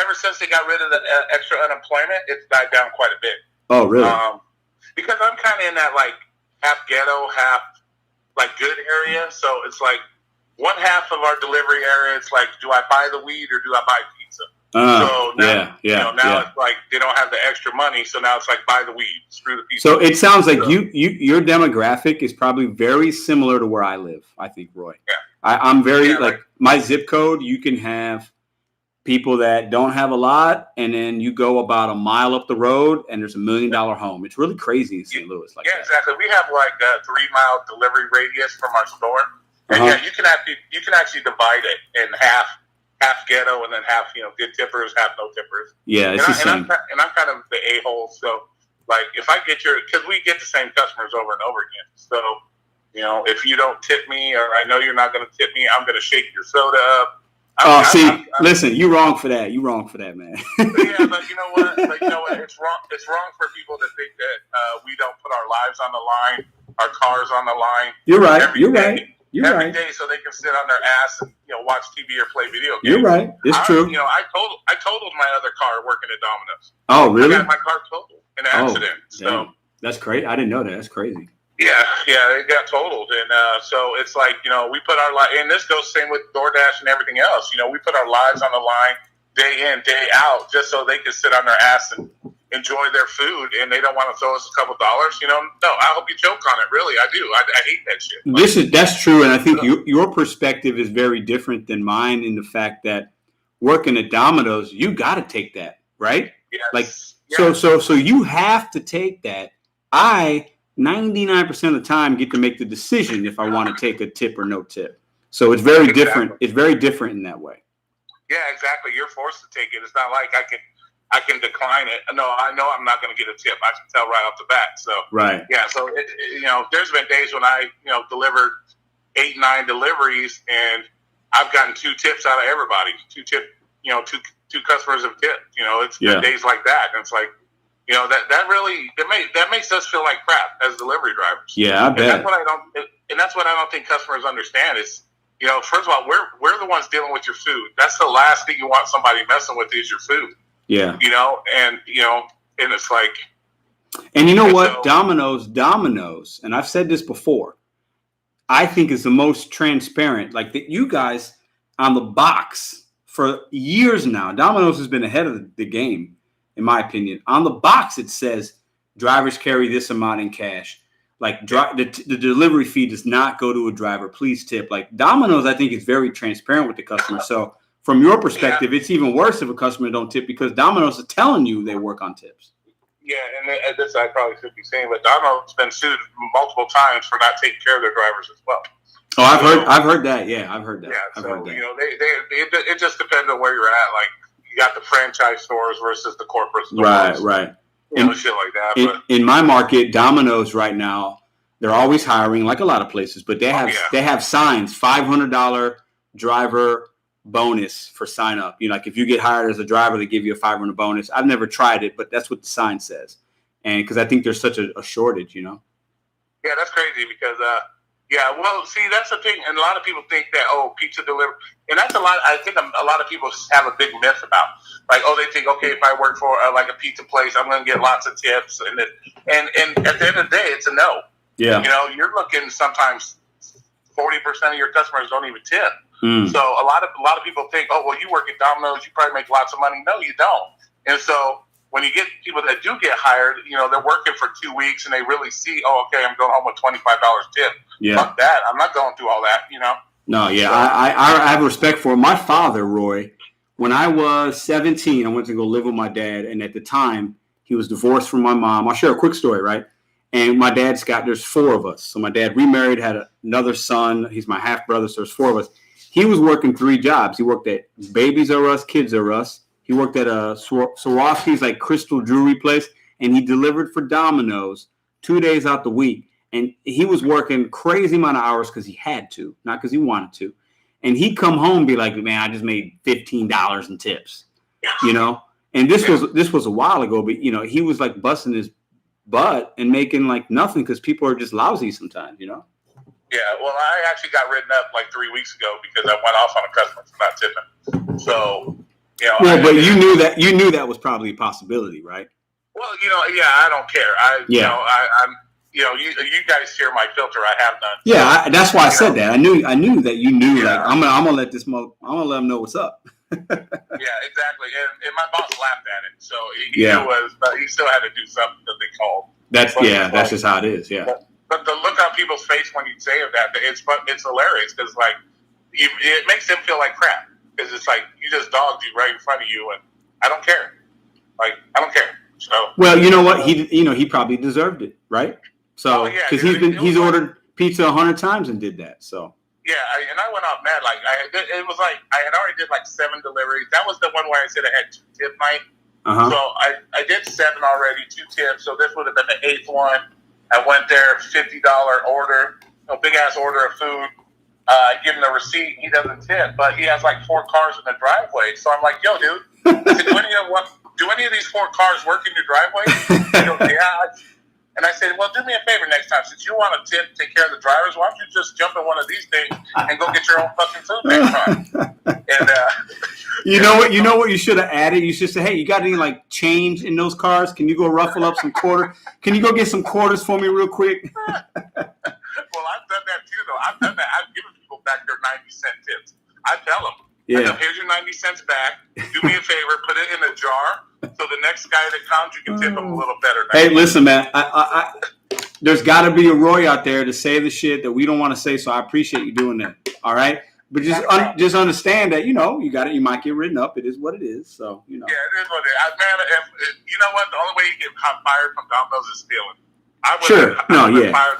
ever since they got rid of the extra unemployment, it's died down quite a bit. Oh, really? Because I'm kind of in that like half ghetto, half like good area. So it's like one half of our delivery area. It's like, do I buy the weed or do I buy pizza? So now, it's like they don't have the extra money. So now it's like, buy the weed, screw the pizza. So it sounds like your demographic is probably very similar to where I live. I think, Roy. Yeah. I'm very like my zip code. You can have people that don't have a lot, and then you go about a mile up the road and there's $1 million home. It's really crazy in St. Louis. Like that. Exactly. We have like a 3-mile delivery radius from our store. And you can actually divide it in half ghetto and then half, good tippers, half no tippers. Yeah, it's the same. And I'm kind of the a-hole. So like if I get because we get the same customers over and over again. So, if you don't tip me, or I know you're not going to tip me, I'm going to shake your soda up. Listen, you're wrong for that. You're wrong for that, man. Yeah, but you know what? It's wrong. It's wrong for people to think that we don't put our lives on the line, our cars on the line. You're right. Every day, so they can sit on their ass and watch TV or play video games. You're right. It's true. I totaled my other car working at Domino's. Oh, really? I got my car totaled in an accident. So that's crazy. I didn't know that. That's crazy. Yeah, it got totaled, and so it's like we put our life, and this goes same with DoorDash and everything else. We put our lives on the line day in, day out, just so they can sit on their ass and enjoy their food, and they don't want to throw us a couple dollars. No, I hope you choke on it. Really, I do. I hate that shit. That's true, and I think your perspective is very different than mine in the fact that working at Domino's, you got to take that, right? Yes. So you have to take that. 99% of the time get to make the decision if I want to take a tip or no tip. So it's very different. It's very different in that way. Yeah, exactly. You're forced to take it. It's not like I can decline it. No, I know I'm not going to get a tip. I can tell right off the bat. So right. Yeah. So there's been days when I delivered 8-9 deliveries and I've gotten 2 tips out of everybody. 2 two customers have tipped. It's been days like that, and it's like. That makes us feel like crap as delivery drivers. Yeah, I bet. And that's what I don't think customers understand is, first of all, we're the ones dealing with your food. That's the last thing you want somebody messing with is your food. Yeah. And it's like. And you know what? Domino's, and I've said this before, I think is the most transparent. Like you guys on the box for years now, Domino's has been ahead of the game. In my opinion, on the box it says drivers carry this amount in cash. Like the delivery fee does not go to a driver. Please tip. Like Domino's, I think is very transparent with the customer. So from your perspective, it's even worse if a customer don't tip because Domino's is telling you they work on tips. Yeah, and this I probably should be saying, but Domino's has been sued multiple times for not taking care of their drivers as well. Oh, I've heard that. Yeah, I've heard that. Yeah, I've heard that. It just depends on where you're at. Like. You got the franchise stores versus the corporate stores. Right. Shit like that. In my market, Domino's right now, they're always hiring, like a lot of places, but they have signs, $500 driver bonus for sign up. Like if you get hired as a driver, they give you a $500 bonus. I've never tried it, but that's what the sign says. And because I think there's such a shortage, Yeah, that's crazy because yeah, well, see, that's the thing, and a lot of people think that pizza delivery, and that's a lot. I think a lot of people have a big myth about, like, they think, okay, if I work for like a pizza place, I'm going to get lots of tips, and at the end of the day, it's a no. Yeah, you're looking sometimes 40% of your customers don't even tip. So a lot of people think, you work at Domino's, you probably make lots of money. No, you don't. And so when you get people that do get hired, they're working for 2 weeks and they really see, okay, I'm going home with $25 tip. Yeah. Fuck that. I'm not going through all that, No, yeah. So, I have respect for my father, Roy. When I was 17, I went to go live with my dad. And at the time, he was divorced from my mom. I'll share a quick story, right? And my dad's there's 4 of us. So my dad remarried, had another son. He's my half brother. So there's 4 of us. He was working 3 jobs. He worked at Babies R Us, Kids R Us. He worked at a Swarovski's like crystal jewelry place. And he delivered for Domino's 2 days out the week. And he was working crazy amount of hours because he had to, not because he wanted to. And he'd come home and be like, man, I just made $15 in tips, And this was a while ago, but he was like busting his butt and making like nothing because people are just lousy sometimes, Yeah, well, I actually got written up like 3 weeks ago because I went off on a customer for not tipping. So, Well, but you knew that was probably a possibility, right? Well, yeah, I don't care. I'm. You guys hear my filter. I have none. Yeah, that's why I said that. I knew that you knew. Yeah. Like I'm gonna let him know what's up. Yeah, exactly. And my boss laughed at it, so he still had to do something that they called. That's just how it is. Yeah. But the look on people's face when you say that, it's hilarious because like it makes them feel like crap because it's like you just dogged you right in front of you, and I don't care. Like I don't care. So well, you know what? He probably deserved it, right? So because he's ordered pizza 100 times and did that. So yeah, and I went off mad. Like it was like I had already did like 7 deliveries. That was the one where I said I had 2 tip night. Uh-huh. So I did 7 already, 2 tips. So this would have been the 8th one. I went there, $50 order, big ass order of food. I give him the receipt. He doesn't tip, but he has like 4 cars in the driveway. So I'm like, yo, dude, I said, do any of these 4 cars work in your driveway? He goes, yeah. And I said, well, do me a favor next time. Since you want to take care of the drivers, why don't you just jump in one of these things and go get your own fucking food next time? And you know what you should have added? You should say, hey, you got any like change in those cars? Can you go ruffle up some quarter? Can you go get some quarters for me real quick? Well, I've done that too, though. I've done that. I've given people back their 90-cent tips. I tell them, here's your 90 cents back. Do me a favor, put it in a jar. So the next guy that comes, you can tip him a little better. Hey, listen, man. I there's got to be a Roy out there to say the shit that we don't want to say. So I appreciate you doing that. All right, but just understand that you got it. You might get written up. It is what it is. So Yeah, it is what it is. Man, you know what? The only way you get fired from Domino's is stealing. I would have been fired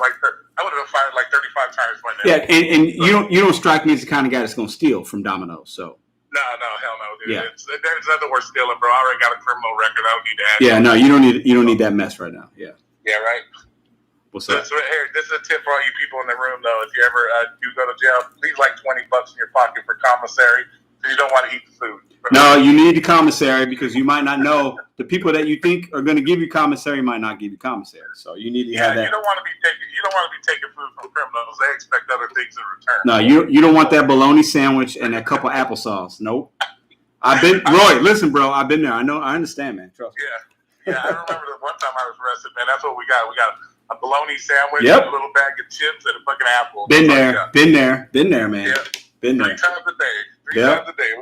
like 35 times by now. Yeah, and you don't strike me as the kind of guy that's going to steal from Domino's. So. No, hell no, dude. Yeah. There's nothing worth stealing, bro. I already got a criminal record. I don't need to add. Yeah, no, you don't need that mess right now. Yeah. Yeah, right. What's up? This is a tip for all you people in the room, though. If you ever do go to jail, leave like $20 in your pocket for commissary, because you don't want to eat the food. No, you need the commissary because you might not know the people that you think are going to give you commissary might not give you commissary. So you need to have that. You don't want to be taking food from criminals. They expect other things in return. No, you don't want that bologna sandwich and a cup of applesauce. Nope. Roy, listen, bro. I've been there. I know. I understand, man. Trust me. Yeah. I remember the one time I was arrested, man. That's what we got. We got a bologna sandwich, yep, a little bag of chips, and a fucking apple. Been there, man. Yeah. Been there. 3 times a day. 3 times a day.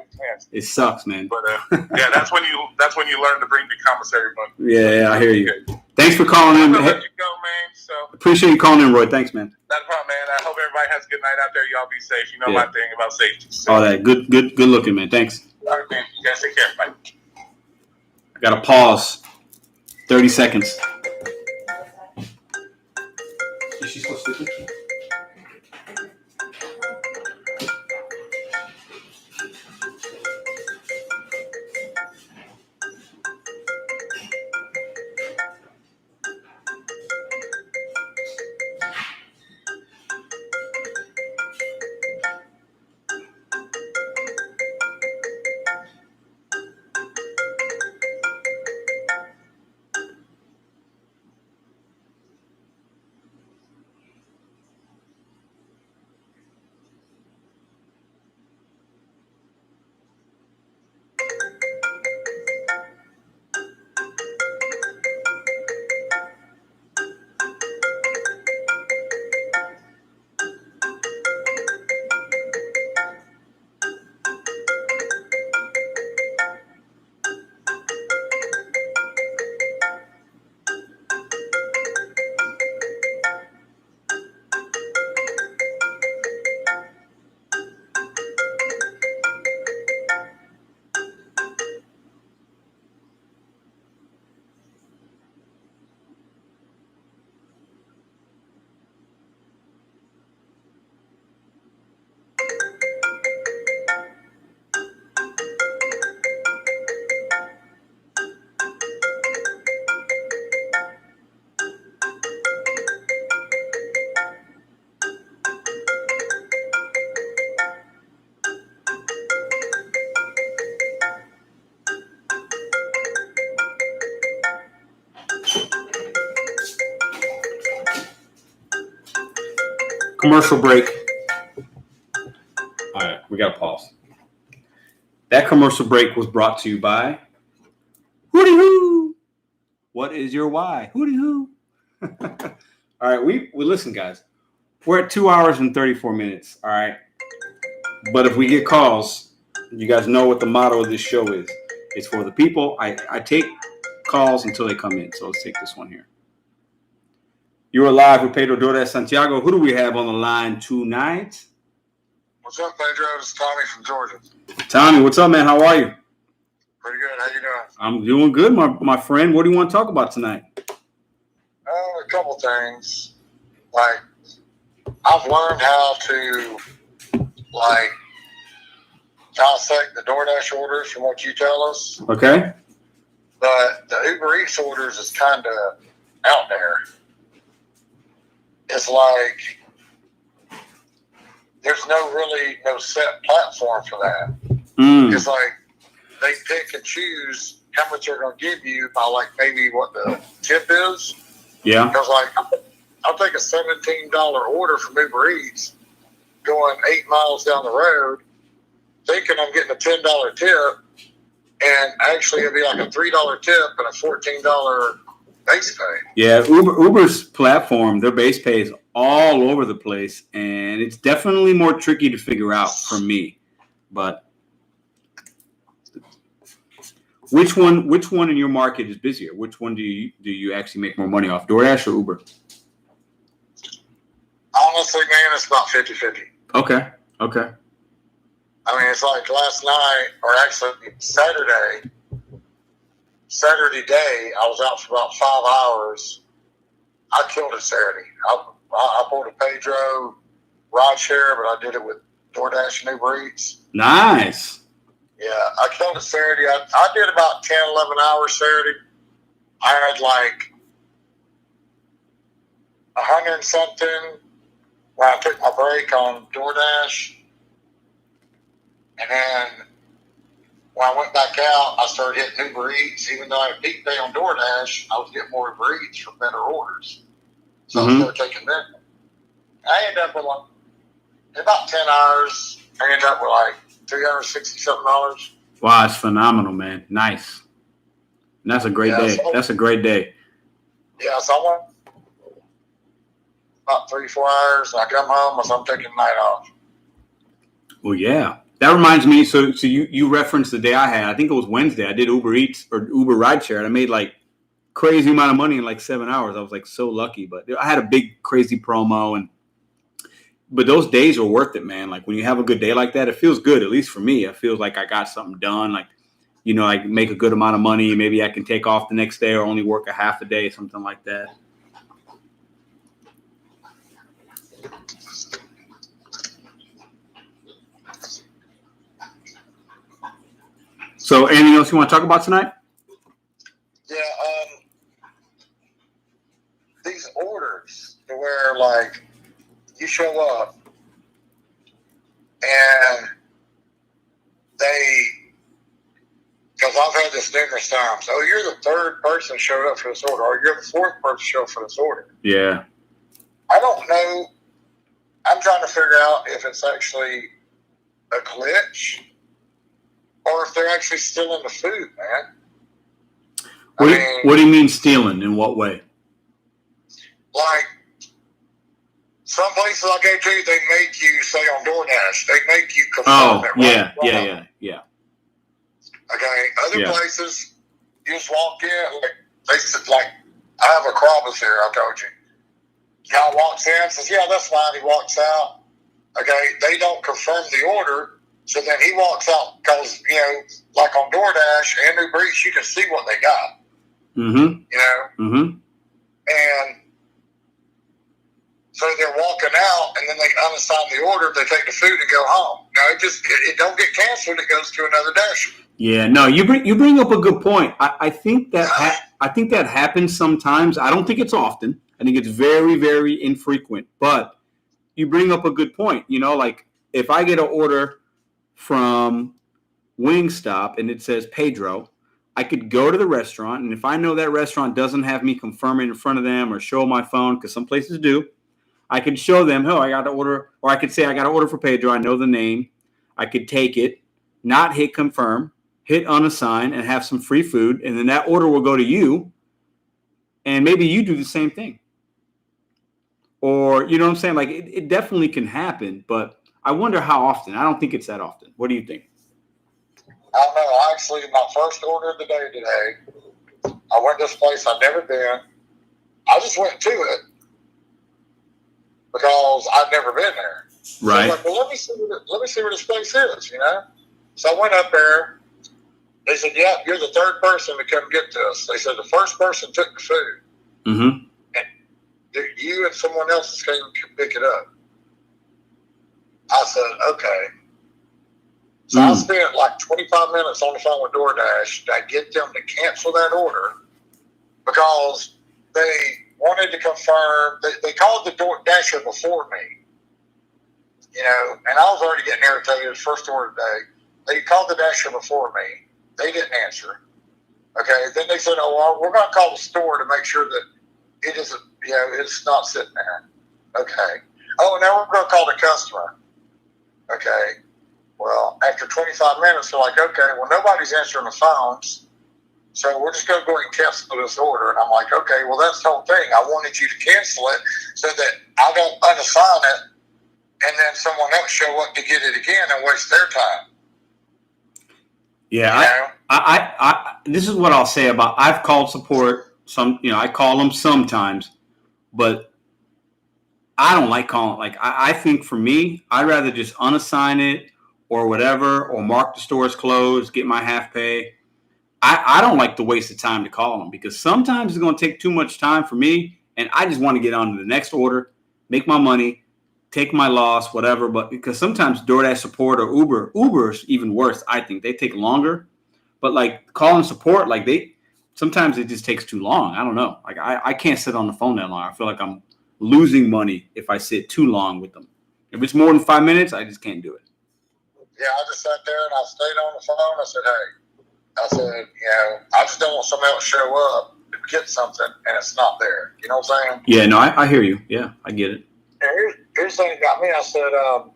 It sucks, man. But that's when you learn to bring the commissary money. Yeah, I hear you. Thanks for calling in. I'm gonna let you go, man. So appreciate you calling in, Roy. Thanks, man. Not a problem, man. I hope everybody has a good night out there. Y'all be safe. You know my thing about safety. So. All that good looking, man. Thanks. All right, man. You guys take care. Bye. I gotta pause. 30 seconds. Is she so stupid? commercial break. All right, we got to pause. That commercial break was brought to you by Hootie Hoo. What is your why? Hootie Hoo. All right, we listen, guys. We're at 2 hours and 34 minutes. All right, but if we get calls, you guys know what the motto of this show is. It's for the people. I take calls until they come in. So let's take this one here. You're live with Pedro Dordes Santiago. Who do we have on the line tonight? What's up, Pedro? It's Tommy from Georgia. Tommy, what's up, man? How are you? Pretty good. How you doing? I'm doing good, my friend. What do you want to talk about tonight? A couple things. Like, I've learned how to, like, dissect the DoorDash orders from what you tell us. Okay. But the Uber Eats orders is kind of out there. It's like there's no set platform for that. It's like they pick and choose how much they're going to give you by like maybe what the tip is. Yeah. Because like I'll take a $17 order from Uber Eats going 8 miles down the road, thinking I'm getting a $10 tip, and actually it'll be like a $3 tip and a $14 base pay. Yeah, Uber's platform, their base pay is all over the place, and it's definitely more tricky to figure out for me. But which one in your market is busier? Which one do you actually make more money off, DoorDash or Uber? Honestly, man, it's about 50-50. Okay. I mean, it's like last night, or actually Saturday day, I was out for about 5 hours. I killed it Saturday. I pulled a Pedro rideshare, but I did it with DoorDash and Uber Eats. Nice. Yeah, I killed it Saturday. I did about 10, 11 hours Saturday. I had like 100 and something when I took my break on DoorDash. And then when I went back out, I started hitting Uber Eats. Even though I had a peak day on DoorDash, I was getting more Uber Eats for better orders. So I started taking them. I ended up with like, about 10 hours, I ended up with like $360-something. Wow, it's phenomenal, man. Nice. And that's a great day. So, that's a great day. Yeah, so I went about 3-4 hours. I come home, so I'm taking the night off. Well, yeah. That reminds me, so you referenced the day I had. I think it was Wednesday. I did Uber Eats or Uber rideshare, and I made like crazy amount of money in like 7 hours. I was like so lucky, but I had a big crazy promo, but those days are worth it, man. Like when you have a good day like that, it feels good. At least for me, it feels like I got something done. Like, you know, I make a good amount of money. Maybe I can take off the next day or only work a half a day, something like that. So anything else you want to talk about tonight? Yeah, these orders to where like you show up and because I've had this numerous times. Oh, you're the third person showed up for this order, or you're the fourth person showed up for this order. Yeah. I don't know. I'm trying to figure out if it's actually a glitch or if they're actually stealing the food, man. What do you mean stealing? In what way? Like, some places I go to, they make you say on DoorDash, they make you confirm it. Right? Yeah. Okay, other places, you just walk in, like I have a Craigslist here, I told you. Guy walks in, says, yeah, that's fine. He walks out. Okay, they don't confirm the order. So then he walks out because, you know, like on DoorDash and Uber Eats, you can see what they got. Mm-hmm. You know? Mm-hmm. And so they're walking out, and then they unassign the order, they take the food and go home. No, it don't get canceled, it goes to another dasher. Yeah, no, you bring up a good point. I think that happens sometimes. I don't think it's often. I think it's very, very infrequent. But you bring up a good point. You know, like if I get an order from Wingstop and it says Pedro, I could go to the restaurant, and if I know that restaurant doesn't have me confirm it in front of them or show my phone, because some places do, I could show them, I got to order, or I could say I got to order for Pedro. I know the name. I could take it, not hit confirm, hit unassign, and have some free food, and then that order will go to you, and maybe you do the same thing. Or, you know what I'm saying? Like, it definitely can happen, but I wonder how often. I don't think it's that often. What do you think? I don't know. Actually, my first order of the day today, I went to this place I've never been. I just went to it because I've never been there. Right. So I was like, well, let me see where this place is, you know? So I went up there. They said, yeah, you're the third person to come get this. They said the first person took the food. Mm-hmm. And you and someone else came to pick it up. I said, okay. So I spent like 25 minutes on the phone with DoorDash to get them to cancel that order because they wanted to confirm. They called the DoorDasher before me, you know, and I was already getting irritated. First order today. They called the Dasher before me. They didn't answer. Okay. Then they said, oh, well, we're going to call the store to make sure that it isn't, you know, it's not sitting there. Okay. Oh, now we're going to call the customer. Okay. Well, after 25 minutes, they're like, okay, well, nobody's answering the phones. So we're just going to go ahead and cancel this order. And I'm like, okay, well, that's the whole thing. I wanted you to cancel it so that I don't unassign it and then someone else show up to get it again and waste their time. Yeah, you know? I this is what I'll say about, I've called support. I call them sometimes, but I don't like calling. Like, I think for me, I'd rather just unassign it or whatever, or mark the store as closed, get my half pay. I don't like to waste the time to call them because sometimes it's going to take too much time for me, and I just want to get on to the next order, make my money, take my loss, whatever. But because sometimes DoorDash support or Uber's even worse, I think. They take longer. But like calling support, like sometimes it just takes too long. I don't know. Like I can't sit on the phone that long. I feel like I'm losing money if I sit too long with them. If it's more than 5 minutes, I just can't do it. Yeah, I just sat there and I stayed on the phone. I said, hey, you know, I just don't want somebody else to show up and get something and it's not there. You know what I'm saying? Yeah, no, I hear you. Yeah, I get it. And here's the thing that got me. I said,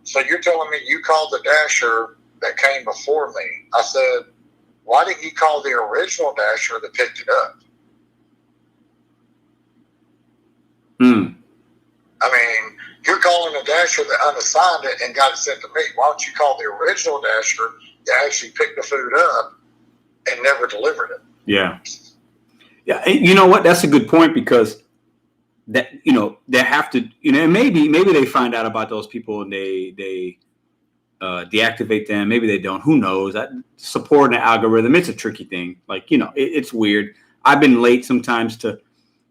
so you're telling me you called the Dasher that came before me. I said, why didn't you call the original Dasher that picked it up? I mean, you're calling the Dasher that unassigned it and got it sent to me. Why don't you call the original Dasher that actually picked the food up and never delivered it? Yeah. Yeah. You know what? That's a good point because that, you know, they have to, you know, and maybe they find out about those people and they deactivate them. Maybe they don't. Who knows? Support an algorithm. It's a tricky thing. Like, you know, it's weird. I've been late sometimes to,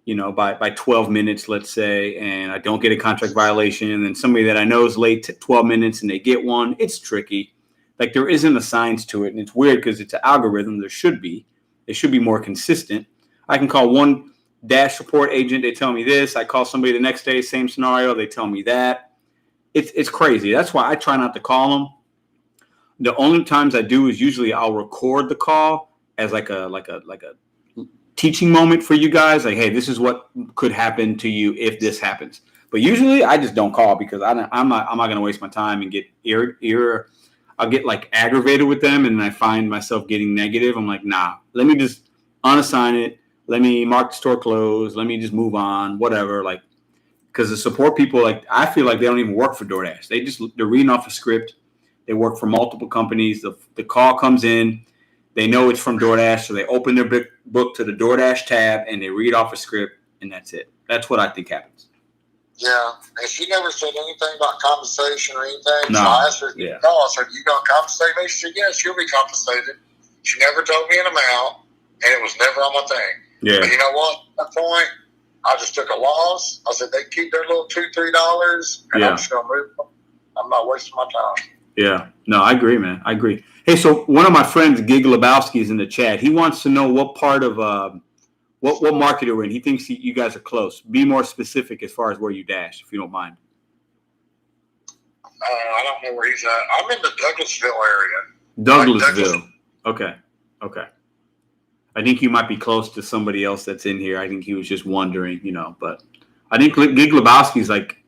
you know, by 12 minutes, let's say, and I don't get a contract violation. And then somebody that I know is late to 12 minutes and they get one. It's tricky. Like there isn't a science to it. And it's weird because it's an algorithm. There should be. It should be more consistent. I can call one Dash support agent. They tell me this. I call somebody the next day, same scenario. They tell me that. It's crazy. That's why I try not to call them. The only times I do is usually I'll record the call as like a teaching moment for you guys. Like, hey, this is what could happen to you if this happens. But usually I just don't call because I'm not going to waste my time and get I'll get like aggravated with them and I find myself getting negative. I'm like, nah, let me just unassign it. Let me mark the store closed. Let me just move on, whatever. Like, because the support people, like, I feel like they don't even work for DoorDash. They're reading off a script. They work for multiple companies. The call comes in. They know it's from DoorDash, so they open their book to the DoorDash tab and they read off a script, and that's it. That's what I think happens. Yeah, and she never said anything about compensation or anything. No. So I asked her, I said, you going to compensate me? She said, yes, you'll be compensated. She never told me an amount, and it was never on my thing. Yeah. But you know what? At that point, I just took a loss. I said, they keep their little $2-3, and I'm just going to move them. I'm not wasting my time. Yeah. No, I agree, man. I agree. Hey, so one of my friends, Gig Lebowski, is in the chat. He wants to know what part of what market you're in. He thinks you guys are close. Be more specific as far as where you dash, if you don't mind. I don't know where he's at. I'm in the Douglasville area. Douglasville. Okay. I think you might be close to somebody else that's in here. I think he was just wondering, you know. But I think Gig Lebowski's like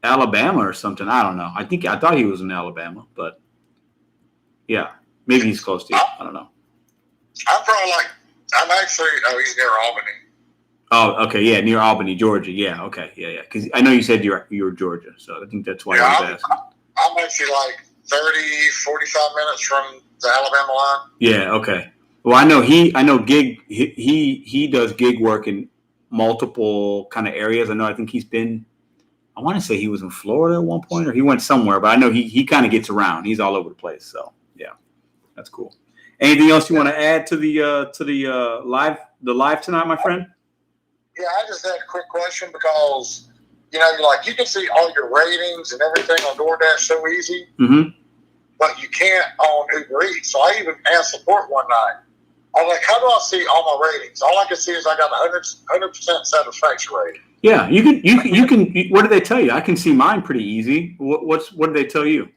Alabama or something. I don't know. I thought he was in Alabama, but yeah, maybe he's close to you. I don't know. I'm actually, he's near Albany. Oh, okay, yeah, near Albany, Georgia. Yeah, okay, yeah. Because I know you said you were Georgia, so I think that's why I was asking. I'm actually like 30, 45 minutes from the Alabama line. Yeah, okay. Well, I know gig. He does gig work in multiple kind of areas. I think he's been. I want to say he was in Florida at one point, or he went somewhere, but I know he kind of gets around. He's all over the place. So yeah, that's cool. Anything else you want to add to the live tonight, my friend? Yeah, I just had a quick question because you can see all your ratings and everything on DoorDash so easy, but you can't on Uber Eats. So I even asked support one night. I'm like, how do I see all my ratings? All I can see is I got 100% satisfaction rating. Yeah, you can. What did they tell you? I can see mine pretty easy. What did they tell you?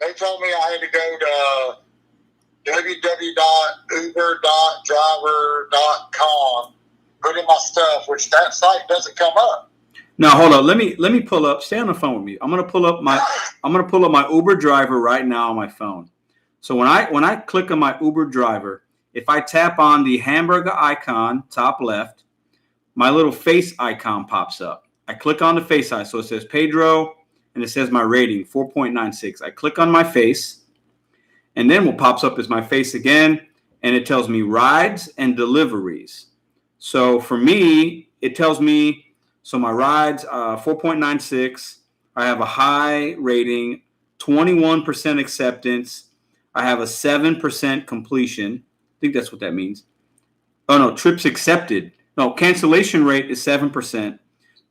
They told me I had to go to www.uber.driver.com, put in my stuff, which that site doesn't come up. No, hold on. Let me pull up. Stay on the phone with me. I'm gonna pull up my Uber driver right now on my phone. So when I click on my Uber driver, if I tap on the hamburger icon top left, my little face icon pops up. I click on the face icon, so it says Pedro, and it says my rating 4.96. I click on my face, and then what pops up is my face again, and it tells me rides and deliveries. So for me, it tells me, so my rides, 4.96. I have a high rating, 21% acceptance. I have a 7% completion. I think that's what that means. Oh, no, trips accepted. No, cancellation rate is 7%.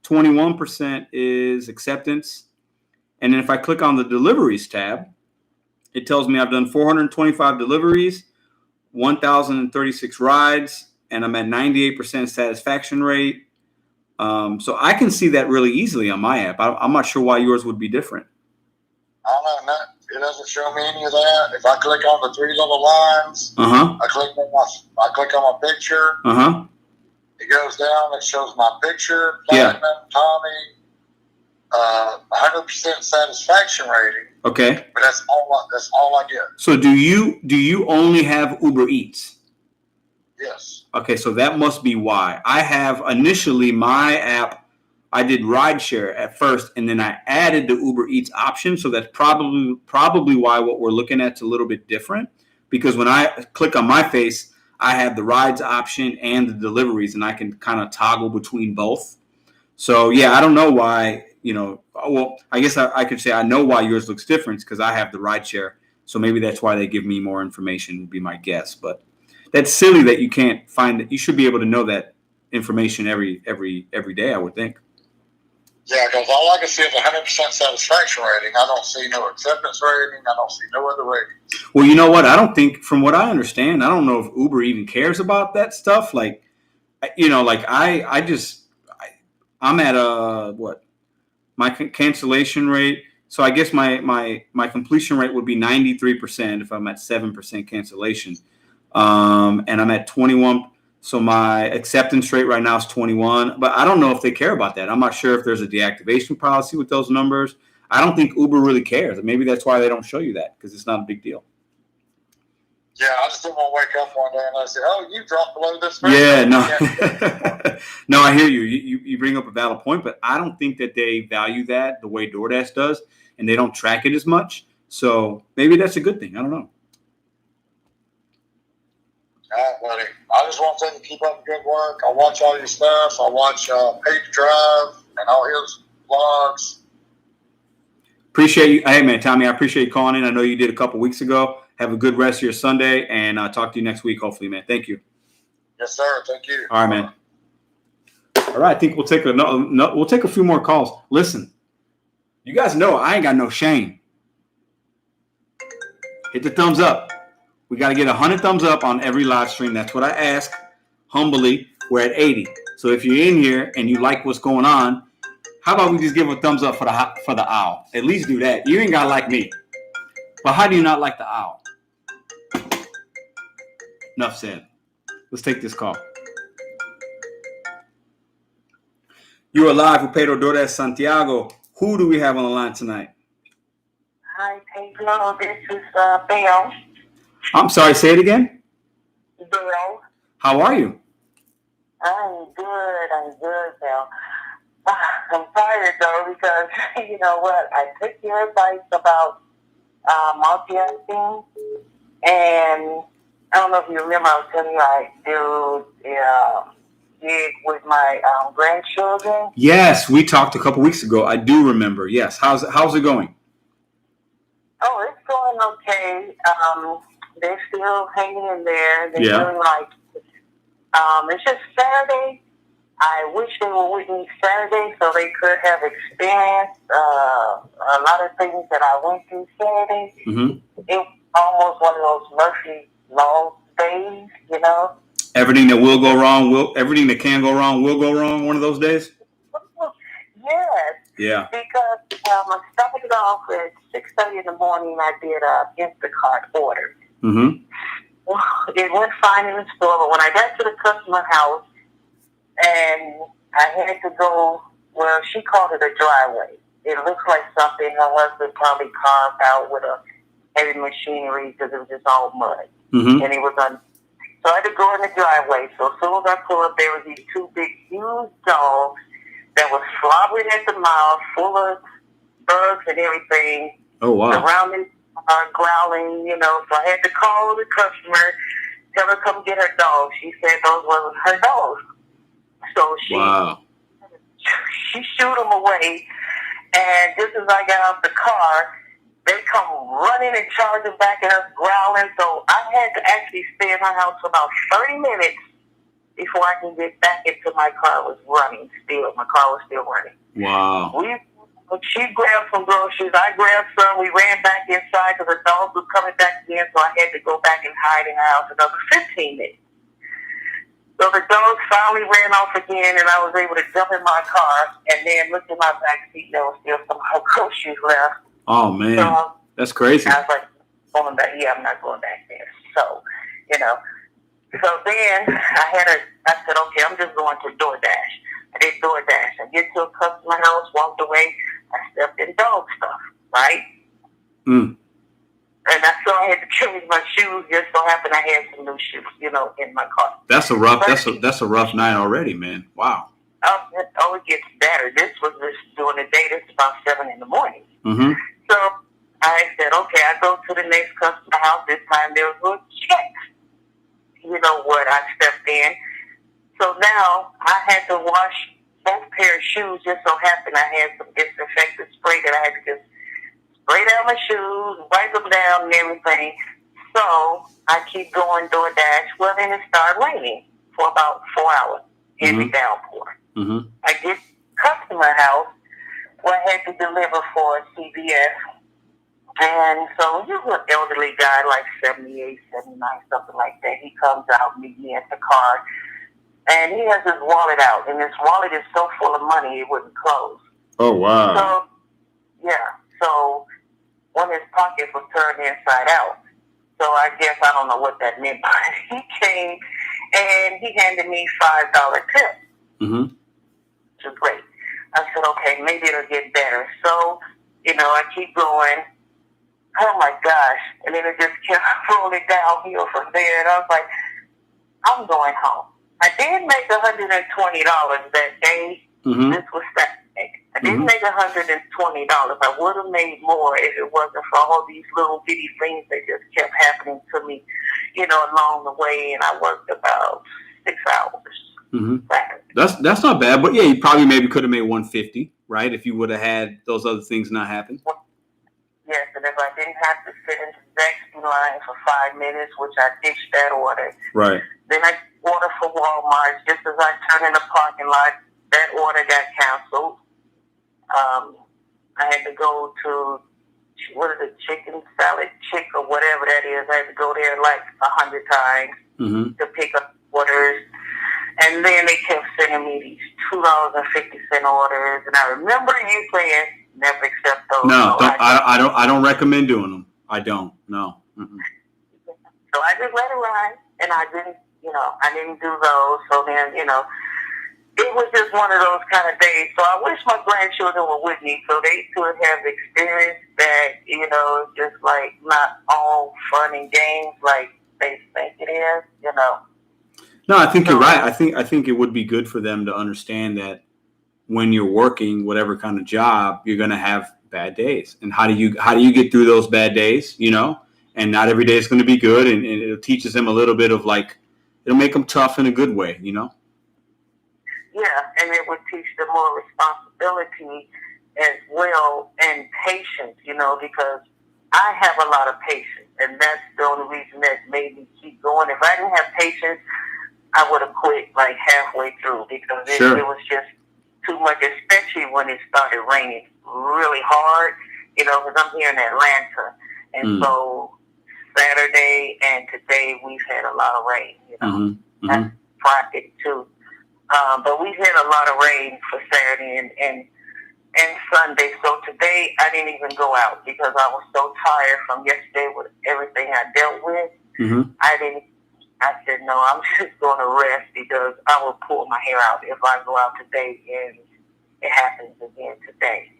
21% is acceptance. And then if I click on the deliveries tab, it tells me I've done 425 deliveries, 1,036 rides, and I'm at 98% satisfaction rate. So I can see that really easily on my app. I'm not sure why yours would be different. I don't know. It doesn't show me any of that. If I click on the three little lines, I click on my picture. It goes down. It shows my picture, platinum, Tommy, 100% satisfaction rating. Okay. But that's all I get. So do you only have Uber Eats? Yes. Okay, so that must be why. I have initially my app. I did rideshare at first, and then I added the Uber Eats option. So that's probably why what we're looking at is a little bit different. Because when I click on my face, I have the rides option and the deliveries, and I can kind of toggle between both. So yeah, I don't know why. Well, I guess I could say I know why yours looks different because I have the rideshare. So maybe that's why they give me more information. Would be my guess, but that's silly that you can't find it. You should be able to know that information every day, I would think. Yeah, because all I can see is 100% satisfaction rating. I don't see no acceptance rating. I don't see no other ratings. Well, you know what? I don't think, from what I understand, I don't know if Uber even cares about that stuff. Like, I'm at my cancellation rate. So I guess my completion rate would be 93% if I'm at 7% cancellation. And I'm at 21. So my acceptance rate right now is 21, but I don't know if they care about that. I'm not sure if there's a deactivation policy with those numbers. I don't think Uber really cares. Maybe that's why they don't show you that, because it's not a big deal. Yeah, I just didn't want to wake up one day and I say, "Oh, you dropped below this." Yeah, no, no, I hear you. You bring up a valid point, but I don't think that they value that the way DoorDash does, and they don't track it as much. So maybe that's a good thing. I don't know. All right, buddy. I just want to keep up the good work. I watch all your stuff. I watch Paid to Drive and all his vlogs. Appreciate you. Hey, man, Tommy, I appreciate you calling in. I know you did a couple weeks ago. Have a good rest of your Sunday, and I'll talk to you next week, hopefully, man. Thank you. Yes, sir. Thank you. All right, man. All right, I think we'll take a few more calls. Listen, you guys know I ain't got no shame. Hit the thumbs up. We got to get 100 thumbs up on every live stream. That's what I ask humbly. We're at 80. So if you're in here and you like what's going on, how about we just give a thumbs up for the owl? At least do that. You ain't got to like me. But how do you not like the owl? Enough said. Let's take this call. You are live with Pedro DoorDash Santiago. Who do we have on the line tonight? Hi, Pedro. This is Bill. I'm sorry, say it again. Bill. How are you? I'm good, Bill. I'm tired, though, because, you know what, I took your advice about multi-acting, and I don't know if you remember, I was telling you I do gig with my grandchildren. Yes, we talked a couple weeks ago. I do remember. Yes. How's it going? Oh, it's going okay. They're still hanging in there. They're doing like, it's just Saturday. I wish they were with me Saturday so they could have experienced a lot of things that I went through Saturday. Mm-hmm. It was almost one of those Murphy Law days, you know. Everything that will go wrong everything that can go wrong will go wrong one of those days? Yes. Yeah. Because I started off at 6:30 in the morning. I did a Instacart order. Mm-hmm. It went fine in the store, but when I got to the customer house and I had to go, well, she called it a driveway. It looks like something her husband probably carved out with a heavy machinery because it was just all mud. Mm-hmm. And it was so I had to go in the driveway. So as soon as I pulled up, there was these two big, huge dogs that was slobbering at the mouth, full of bugs and everything. Oh, wow. Surrounding, growling, you know. So I had to call the customer, tell her to come get her dog. She said those wasn't her dogs. So she shooed them away. And just as I got out the car, they come running and charging back at us, growling. So I had to actually stay in my house for about 30 minutes before I can get back into my car. It was running still. My car was still running. Wow. She grabbed some groceries. I grabbed some. We ran back inside because the dogs was coming back again. So I had to go back and hide in the house another 15 minutes. So the dogs finally ran off again, and I was able to jump in my car and then look in my back seat. There was still some groceries left. Oh, man. So, that's crazy. I was like, going back. Yeah, I'm not going back there. So, you know. So then I said, okay, I'm just going to DoorDash. I did DoorDash. I get to a customer house, walked away. I stepped in dog stuff, right? Mm. And I saw I had to change my shoes. Just so happened I had some new shoes, you know, in my car. That's a rough night already, man. Wow. Oh, it gets better. This was just during the day. This was about 7 in the morning. Mm-hmm. So I said, okay, I go to the next customer house. This time there was a check. You know what? I stepped in. So now I had to wash both pair of shoes. Just so happened I had some disinfectant spray that I had to just spray down my shoes, wipe them down and everything. So I keep going DoorDash. Well, then it started raining for about 4 hours. Heavy downpour. Mm-hmm. I get customer house where I had to deliver for CVS. And so he was an elderly guy, like 78, 79, something like that. He comes out, meet me at the car, and he has his wallet out. And his wallet is so full of money, it wouldn't close. Oh, wow. So, yeah. So one of his pockets was turned inside out. So I guess I don't know what that meant, but he came and he handed me $5 tip. Mm-hmm. Which is great. I said, okay, maybe it'll get better. So, you know, I keep going. Oh my gosh. And then it just kept rolling downhill from there. And I was like, I'm going home. I did make $120 that day. Mm-hmm. This was Saturday. I didn't make $120. I would have made more if it wasn't for all these little bitty things that just kept happening to me, you know, along the way. And I worked about 6 hours. Mm-hmm. That's not bad, but yeah, you probably maybe could have made $150, right? If you would have had those other things not happen. Yes, and if I didn't have to sit in the next line for 5 minutes, which I ditched that order. Right. Then I ordered for Walmart. Just as I turned in the parking lot, that order got canceled. I had to go to, what is it, chicken salad chick or whatever that is. I had to go there like 100 times to pick up orders. And then they kept sending me these $2.50 orders. And I remember you saying, never accept those. No, I don't recommend doing them. I don't. No. Mm-mm. So I just let it ride, and I didn't do those. So then, you know, it was just one of those kind of days. So I wish my grandchildren were with me so they could have experienced that, you know, it's just like not all fun and games like they think it is, you know. No, I think you're right. I think it would be good for them to understand that when you're working, whatever kind of job, you're going to have bad days. And how do you get through those bad days, you know? And not every day is going to be good. And it teaches them a little bit of like, it'll make them tough in a good way, you know? Yeah, and it would teach them more responsibility as well and patience, you know, because I have a lot of patience. And that's the only reason that made me keep going. If I didn't have patience, I would have quit like halfway through because it was just too much, especially when it started raining really hard, you know, because I'm here in Atlanta. And so Saturday and today we've had a lot of rain, you know. That's Friday too. But we've had a lot of rain for Saturday and Sunday. So today I didn't even go out because I was so tired from yesterday with everything I dealt with. I said, no, I'm just going to rest because I will pull my hair out if I go out today and it happens again today.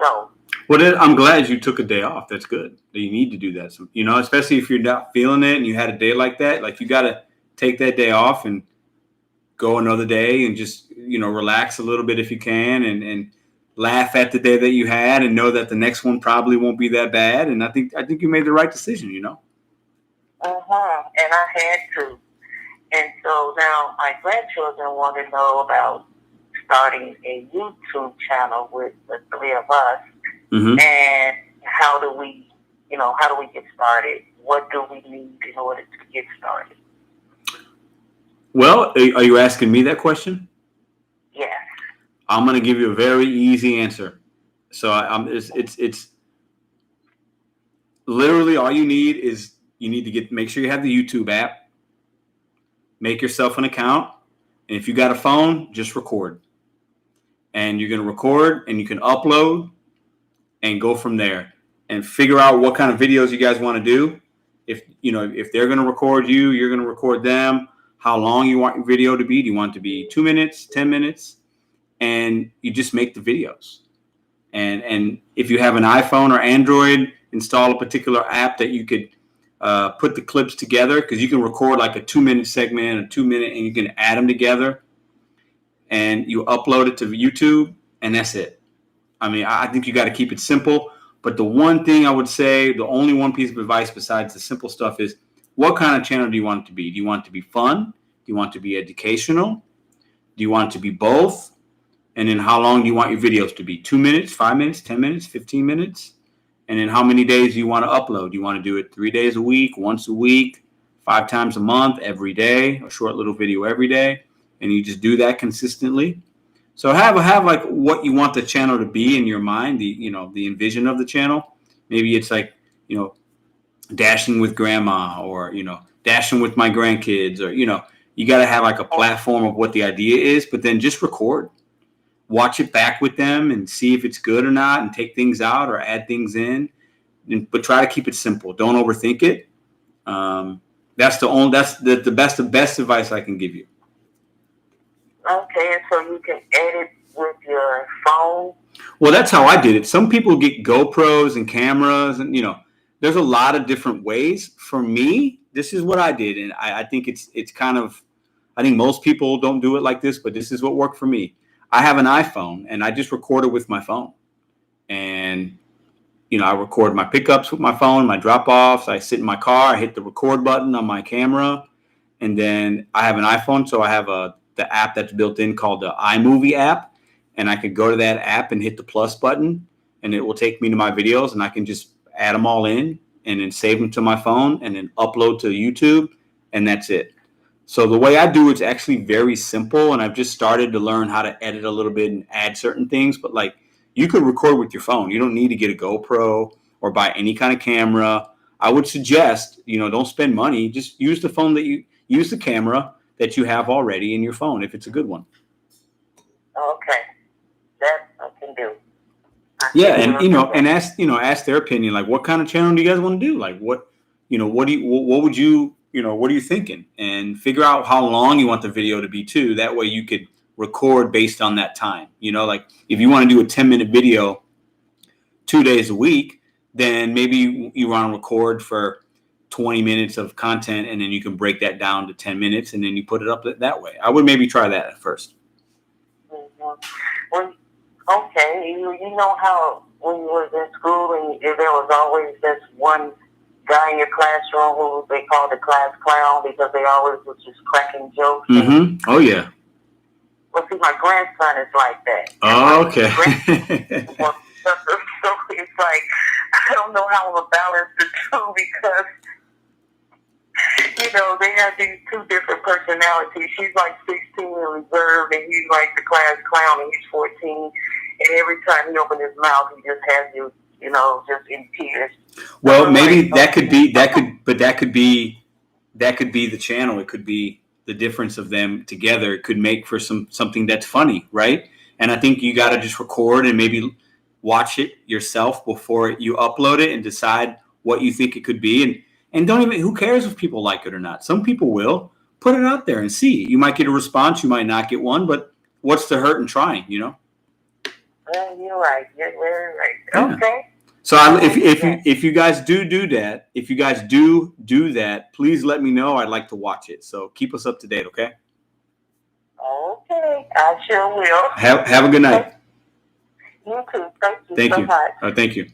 So. Well, I'm glad you took a day off. That's good. You need to do that. You know, especially if you're not feeling it and you had a day like that, like you got to take that day off and go another day and just, you know, relax a little bit if you can and laugh at the day that you had and know that the next one probably won't be that bad. And I think you made the right decision, you know? And I had to. And so now my grandchildren want to know about starting a YouTube channel with the three of us. And how do we get started? What do we need in order to get started? Well, are you asking me that question? Yes. I'm going to give you a very easy answer. So it's literally all you need is you need to make sure you have the YouTube app, make yourself an account, and if you got a phone, just record. And you're going to record and you can upload and go from there and figure out what kind of videos you guys want to do. If they're going to record you, you're going to record them. How long you want your video to be? Do you want it to be 2 minutes, 10 minutes? And you just make the videos. And if you have an iPhone or Android, install a particular app that you could put the clips together, because you can record like a 2-minute segment, a 2-minute, and you can add them together. And you upload it to YouTube, and that's it. I mean, I think you got to keep it simple. But the one thing I would say, the only one piece of advice besides the simple stuff is, what kind of channel do you want it to be? Do you want it to be fun? Do you want it to be educational? Do you want it to be both? And then how long do you want your videos to be? 2 minutes, 5 minutes, 10 minutes, 15 minutes? And then how many days do you want to upload? Do you want to do it 3 days a week, once a week, 5 times a month, every day, a short little video every day? And you just do that consistently. So have like what you want the channel to be in your mind, the envision of the channel. Maybe it's like, dashing with grandma, or, dashing with my grandkids, or, you got to have like a platform of what the idea is, but then just record, watch it back with them and see if it's good or not, and take things out or add things in, but try to keep it simple. Don't overthink it. That's the best advice I can give you. Okay, and so you can edit with your phone? Well, that's how I did it. Some people get GoPros and cameras, and there's a lot of different ways. For me, this is what I did, and I think it's kind of, I think most people don't do it like this, but this is what worked for me. I have an iPhone, and I just record it with my phone, and I record my pickups with my phone, my drop-offs. I sit in my car, I hit the record button on my camera, and then I have an iPhone, so I have the app that's built in called the iMovie app, and I could go to that app and hit the plus button, and it will take me to my videos, and I can just add them all in and then save them to my phone and then upload to YouTube, and that's it. So the way I do it's actually very simple, and I've just started to learn how to edit a little bit and add certain things, but like you could record with your phone. You don't need to get a GoPro or buy any kind of camera. I would suggest, don't spend money. Just use the phone use the camera that you have already in your phone if it's a good one. Okay. That I can do. Yeah, and ask their opinion, like what kind of channel do you guys want to do? Like what are you thinking? And figure out how long you want the video to be too. That way you could record based on that time. You know, like if you want to do a 10-minute video 2 days a week, then maybe you want to record for 20 minutes of content, and then you can break that down to 10 minutes, and then you put it up that way. I would maybe try that at first. Well, okay, you know how when you was in school and there was always this one guy in your classroom who they called the class clown because they always was just cracking jokes. Mm-hmm. Oh, yeah. Well, see, my grandson is like that. Oh, okay. So it's like, I don't know how to balance the two because, you know, they have these two different personalities. She's like 16 and reserved, and he's like the class clown, and he's 14. And every time he opens his mouth, he just has you, you know, just in tears. Well, so maybe like, that could be the channel. It could be the difference of them together. It could make for something that's funny, right? And I think you got to just record and maybe watch it yourself before you upload it and decide what you think it could be. And don't even, who cares if people like it or not? Some people will. Put it out there and see. You might get a response, you might not get one, but what's the hurt in trying, you know? You're right. You're very right. Yeah. Okay. So if you guys do that, please let me know. I'd like to watch it. So keep us up to date, okay? Okay, I sure will. Have a good night. You too. Thank you. Thank you. Thank you.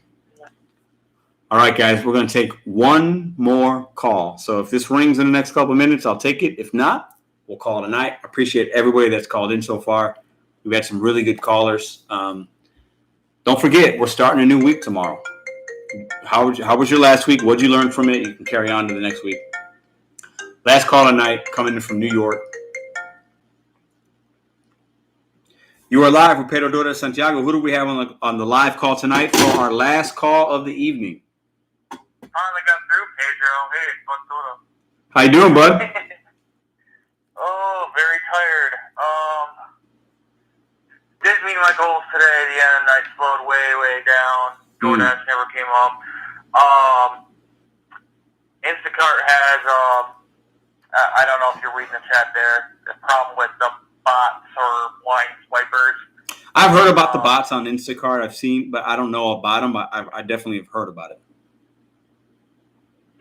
All right, guys, we're going to take one more call. So if this rings in the next couple of minutes, I'll take it. If not, we'll call it a night. I appreciate everybody that's called in so far. We've had some really good callers. Don't forget, we're starting a new week tomorrow. How was your last week? What'd you learn from it? You can carry on to the next week. Last call of night, coming in from New York. You are live with Pedro Dora Santiago. Who do we have on the live call tonight for our last call of the evening? Finally got through, Pedro. Hey, what's going on? How you doing, bud? Oh, very tired. Didn't meet my goals today. The end of the night slowed way down. DoorDash never came up. Instacart has, I don't know if you're reading the chat there, the problem with the bots or blind swipers. I've heard about the bots on Instacart. I've seen, but I don't know about them. I definitely have heard about it.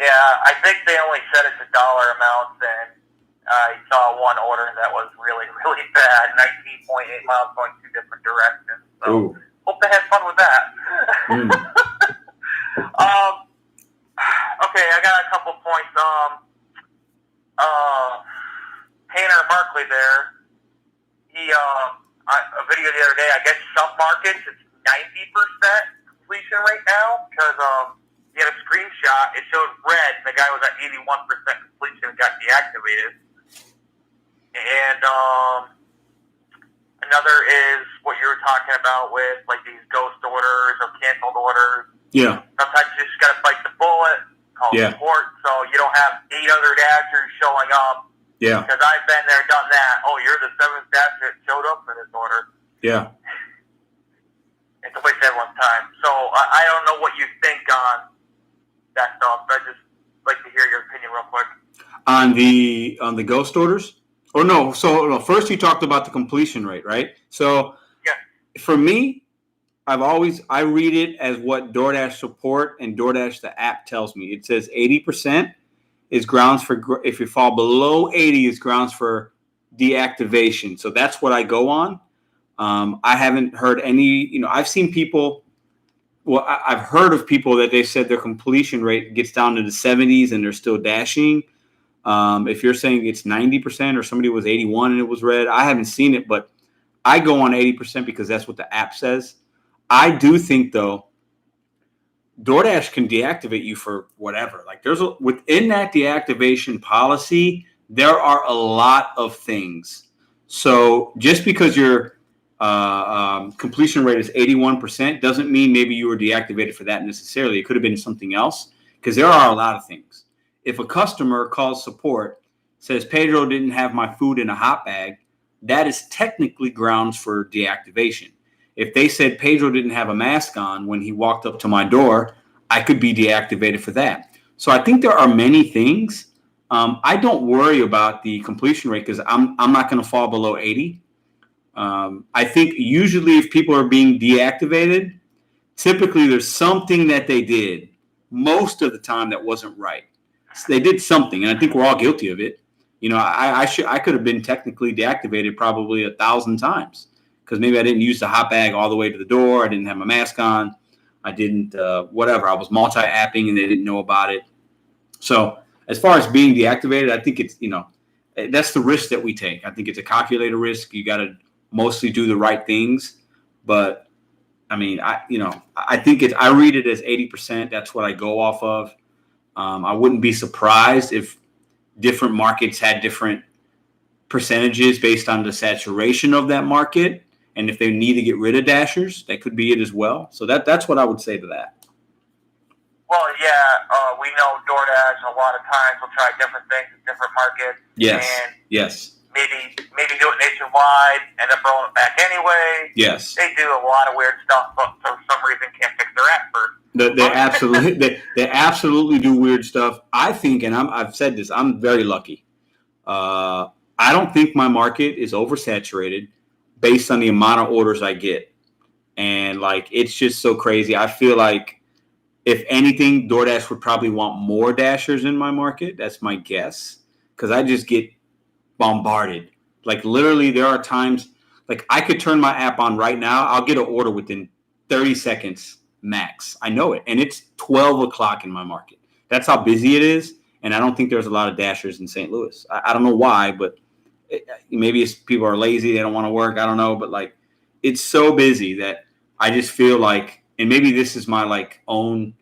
Yeah, I think they only said it's a dollar amount, and I saw one order that was really bad, 19.8 miles going two different directions. So hope they had fun with that. Okay, I got a couple points. Tanner Markley there, he a video the other day, I guess some markets it's 90% completion rate now because he had a screenshot, it showed red and the guy was at 81% completion and got deactivated. And another is what you were talking about with like these ghost orders or canceled orders. Yeah. Sometimes you just gotta bite the bullet, call support, so you don't have 8 other dashers showing up. Yeah. Because I've been there, done that. Oh, you're the 7th dasher that showed up for this order. Yeah. It's a waste of everyone's time. So I don't know what you think on that stuff. I'd just like to hear your opinion real quick. On the ghost orders? Or no, so first you talked about the completion rate, right? So for me, I read it as what DoorDash support and DoorDash the app tells me. It says 80% is grounds for, if you fall below 80 is grounds for deactivation. So that's what I go on. I haven't heard any, I've seen people, I've heard of people that they said their completion rate gets down to the 70s and they're still dashing. If you're saying it's 90% or somebody was 81 and it was red, I haven't seen it, but I go on 80% because that's what the app says. I do think though, DoorDash can deactivate you for whatever. Like within that deactivation policy, there are a lot of things. So just because your completion rate is 81% doesn't mean maybe you were deactivated for that necessarily. It could have been something else because there are a lot of things. If a customer calls support, says Pedro didn't have my food in a hot bag, that is technically grounds for deactivation. If they said Pedro didn't have a mask on when he walked up to my door, I could be deactivated for that. So I think there are many things. I don't worry about the completion rate because I'm not going to fall below 80. I think usually if people are being deactivated, typically there's something that they did most of the time that wasn't right. So they did something, and I think we're all guilty of it. You know, I could have been technically deactivated probably 1,000 times because maybe I didn't use the hot bag all the way to the door. I didn't have my mask on. I didn't whatever. I was multi-apping and they didn't know about it. So as far as being deactivated, I think it's, you know, that's the risk that we take. I think it's a calculated risk. You got to mostly do the right things. But I mean, I think I read it as 80%. That's what I go off of. I wouldn't be surprised if different markets had different percentages based on the saturation of that market. And if they need to get rid of dashers, that could be it as well. So that's what I would say to that. Well, yeah, we know DoorDash a lot of times will try different things in different markets. Yes. And Yes. maybe do it nationwide, end up rolling it back anyway. Yes. They do a lot of weird stuff, but for some reason can't fix their app first. They absolutely do weird stuff. I think, and I've said this, I'm very lucky. I don't think my market is oversaturated based on the amount of orders I get. And like, it's just so crazy. I feel like if anything, DoorDash would probably want more dashers in my market. That's my guess. Because I just get bombarded. Like literally there are times like I could turn my app on right now. I'll get an order within 30 seconds max. I know it. And it's 12 o'clock in my market. That's how busy it is. And I don't think there's a lot of dashers in St. Louis. I don't know why, but maybe it's people are lazy. They don't want to work. I don't know. But like, it's so busy that I just feel like, and maybe this is my like own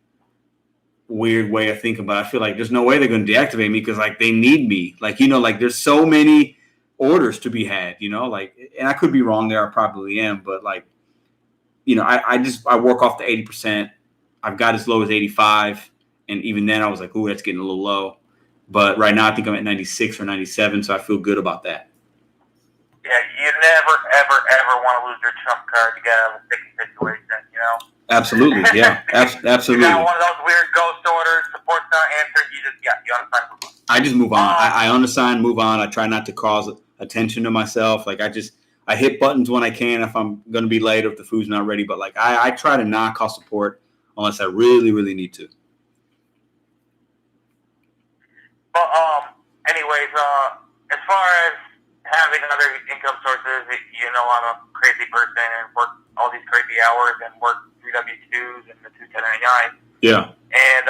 weird way of thinking, but I feel like there's no way they're going to deactivate me because like they need me. Like, you know, like there's so many orders to be had, you know, like, and I could be wrong there. I probably am, but like, you know, I work off the 80%. I've got as low as 85. And even then I was like, ooh, that's getting a little low. But right now I think I'm at 96 or 97. So I feel good about that. Yeah, you never, ever, ever want to lose your trump card to get out of a sticky situation, you know? Absolutely, yeah, absolutely. You got one of those weird ghost orders, support's not answered, you unssign, move on. I just move on. I unssign, move on. I try not to cause attention to myself. Like I hit buttons when I can if I'm going to be late or if the food's not ready. But like I try to not call support unless I really, really need to. But anyways, as far as having other income sources, you know, I'm a crazy person and work all these crazy hours and work 3 W-2s and the 2 1099s. Yeah. And,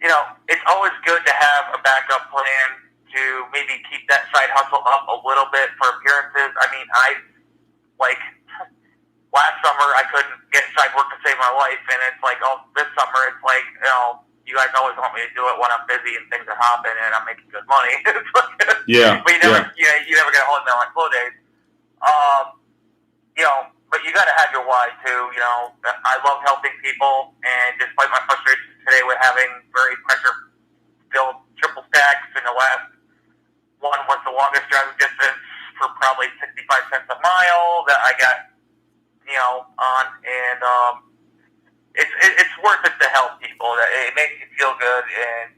you know, it's always good to have a backup plan to maybe keep that side hustle up a little bit for appearances. I mean, last summer I couldn't get side work to save my life, and it's like, oh, this summer it's like, you know, you guys always want me to do it when I'm busy and things are hopping and I'm making good money. Yeah. But you never get a hold of me on like slow days. You know, but you got to have your why too. You know, I love helping people, and despite my frustrations today with having very pressure-filled triple stacks, in the last one was the longest driving distance for probably 65 cents a mile that I got, you know, on, and it's worth it to help people. That it makes you feel good, and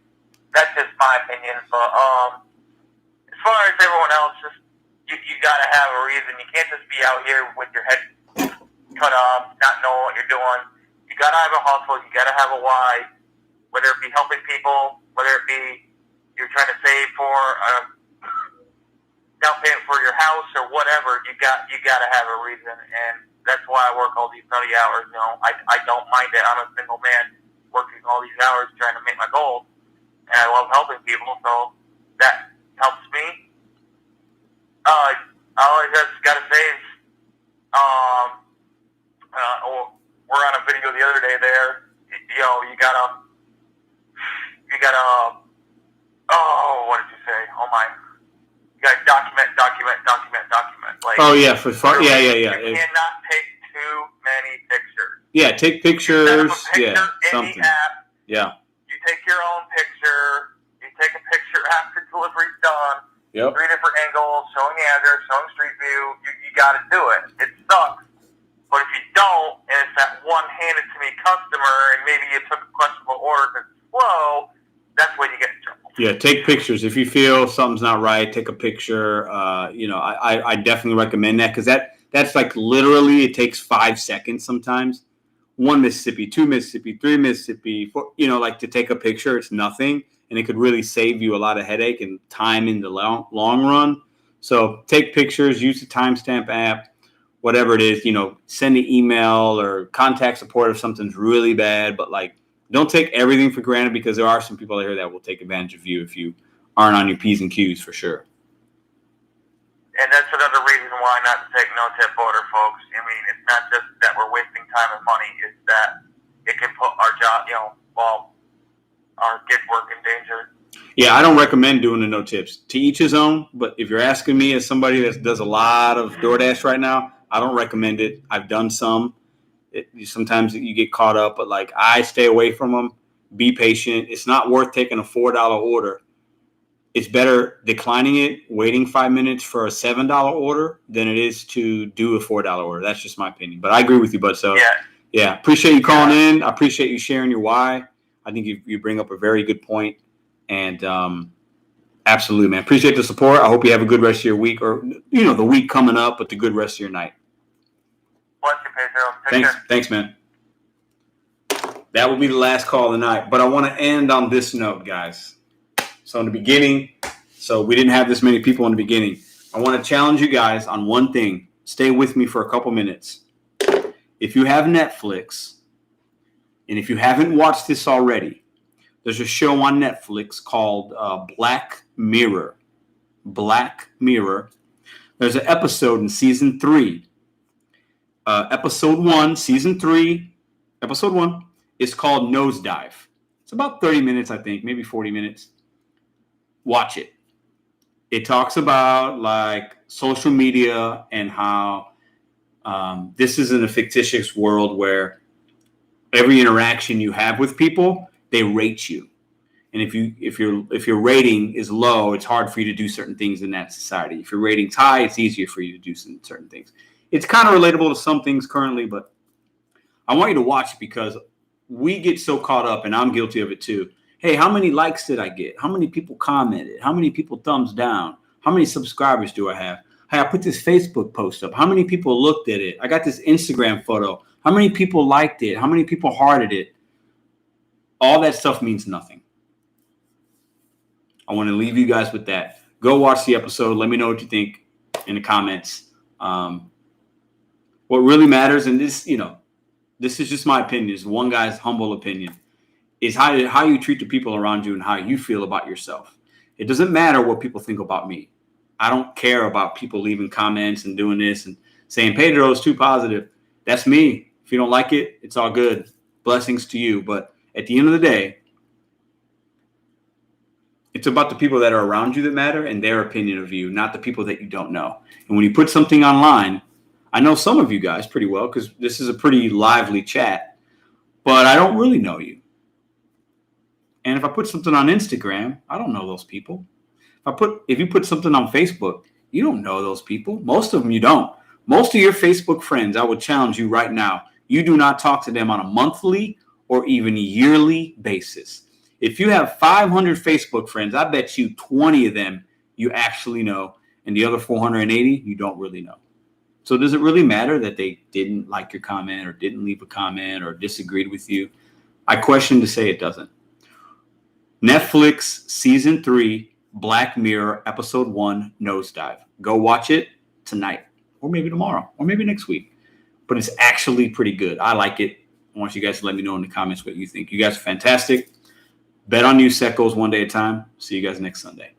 that's just my opinion. But as far as everyone else, just you got to have a reason. You can't just be out here with your head cut off, not knowing what you're doing. You got to have a hustle. You got to have a why, whether it be helping people, whether it be you're trying to save for down payment for your house or whatever. You got to have a reason, and that's why I work all these 30 hours. You know, I don't mind it. I'm a single man working all these hours trying to make my goals, and I love helping people, so that helps me. All I just got to say is, we're on a video the other day there. You know, you gotta, what did you say? Oh my. You gotta document. Like, oh yeah, yeah. You cannot take too many pictures. Yeah, take pictures. Something. App, yeah. You take your own picture. You take a picture after delivery's done. Yep. 3 different angles, showing the address, showing street view. You got to do it. It sucks. But if you don't, and it's that one handed to me customer, and maybe you took a questionable order because it's slow, that's when you get in trouble. Yeah, take pictures. If you feel something's not right, take a picture. I definitely recommend that because that's like literally it takes 5 seconds sometimes. 1 Mississippi, 2 Mississippi, 3 Mississippi, 4, like to take a picture. It's nothing, and it could really save you a lot of headache and time in the long run. So take pictures, use the timestamp app, whatever it is, send an email or contact support if something's really bad, but like, don't take everything for granted because there are some people out here that will take advantage of you if you aren't on your P's and Q's for sure. And that's another reason why not to take no-tip order, folks. I mean, it's not just that we're wasting time and money. It's that it can put our job, our gig work in danger. Yeah, I don't recommend doing the no tips. To each his own, but if you're asking me as somebody that does a lot of DoorDash right now, I don't recommend it. I've done some. Sometimes you get caught up, but like I stay away from them. Be patient. It's not worth taking a $4 order. It's better declining it, waiting 5 minutes for a $7 order than it is to do a $4 order. That's just my opinion. But I agree with you, bud. So yeah, appreciate you calling in. I appreciate you sharing your why. I think you bring up a very good point. And absolutely, man. Appreciate the support. I hope you have a good rest of your week or, the week coming up, but the good rest of your night. Bless you, Pedro. Thanks, man. That will be the last call of the night. But I want to end on this note, guys. So in the beginning, we didn't have this many people in the beginning. I want to challenge you guys on one thing. Stay with me for a couple minutes. If you have Netflix, and if you haven't watched this already, there's a show on Netflix called Black Mirror. Black Mirror. There's an episode in season 3. Episode 1, season 3, episode 1 is called Nosedive. It's about 30 minutes, I think, maybe 40 minutes. Watch it. It talks about like social media and how this is in a fictitious world where every interaction you have with people, they rate you. And if your rating is low, it's hard for you to do certain things in that society. If your rating's high, it's easier for you to do certain things. It's kind of relatable to some things currently, but I want you to watch it because we get so caught up, and I'm guilty of it too. Hey, how many likes did I get? How many people commented? How many people thumbs down? How many subscribers do I have? Hey, I put this Facebook post up. How many people looked at it? I got this Instagram photo. How many people liked it? How many people hearted it? All that stuff means nothing. I want to leave you guys with that. Go watch the episode. Let me know what you think in the comments. What really matters, and this is just my opinion. It's one guy's humble opinion, is how you treat the people around you and how you feel about yourself. It doesn't matter what people think about me. I don't care about people leaving comments and doing this and saying Pedro is too positive. That's me. If you don't like it, it's all good. Blessings to you. But at the end of the day, it's about the people that are around you that matter and their opinion of you, not the people that you don't know. And when you put something online, I know some of you guys pretty well because this is a pretty lively chat, but I don't really know you. And if I put something on Instagram, I don't know those people. If you put something on Facebook, you don't know those people. Most of them you don't. Most of your Facebook friends, I would challenge you right now, you do not talk to them on a monthly or even yearly basis. If you have 500 Facebook friends, I bet you 20 of them you actually know, and the other 480 you don't really know. So does it really matter that they didn't like your comment or didn't leave a comment or disagreed with you? I question to say it doesn't. Netflix season 3, Black Mirror, episode 1, Nosedive. Go watch it tonight or maybe tomorrow or maybe next week. But it's actually pretty good. I like it. I want you guys to let me know in the comments what you think. You guys are fantastic. Bet on you, set goals one day at a time. See you guys next Sunday.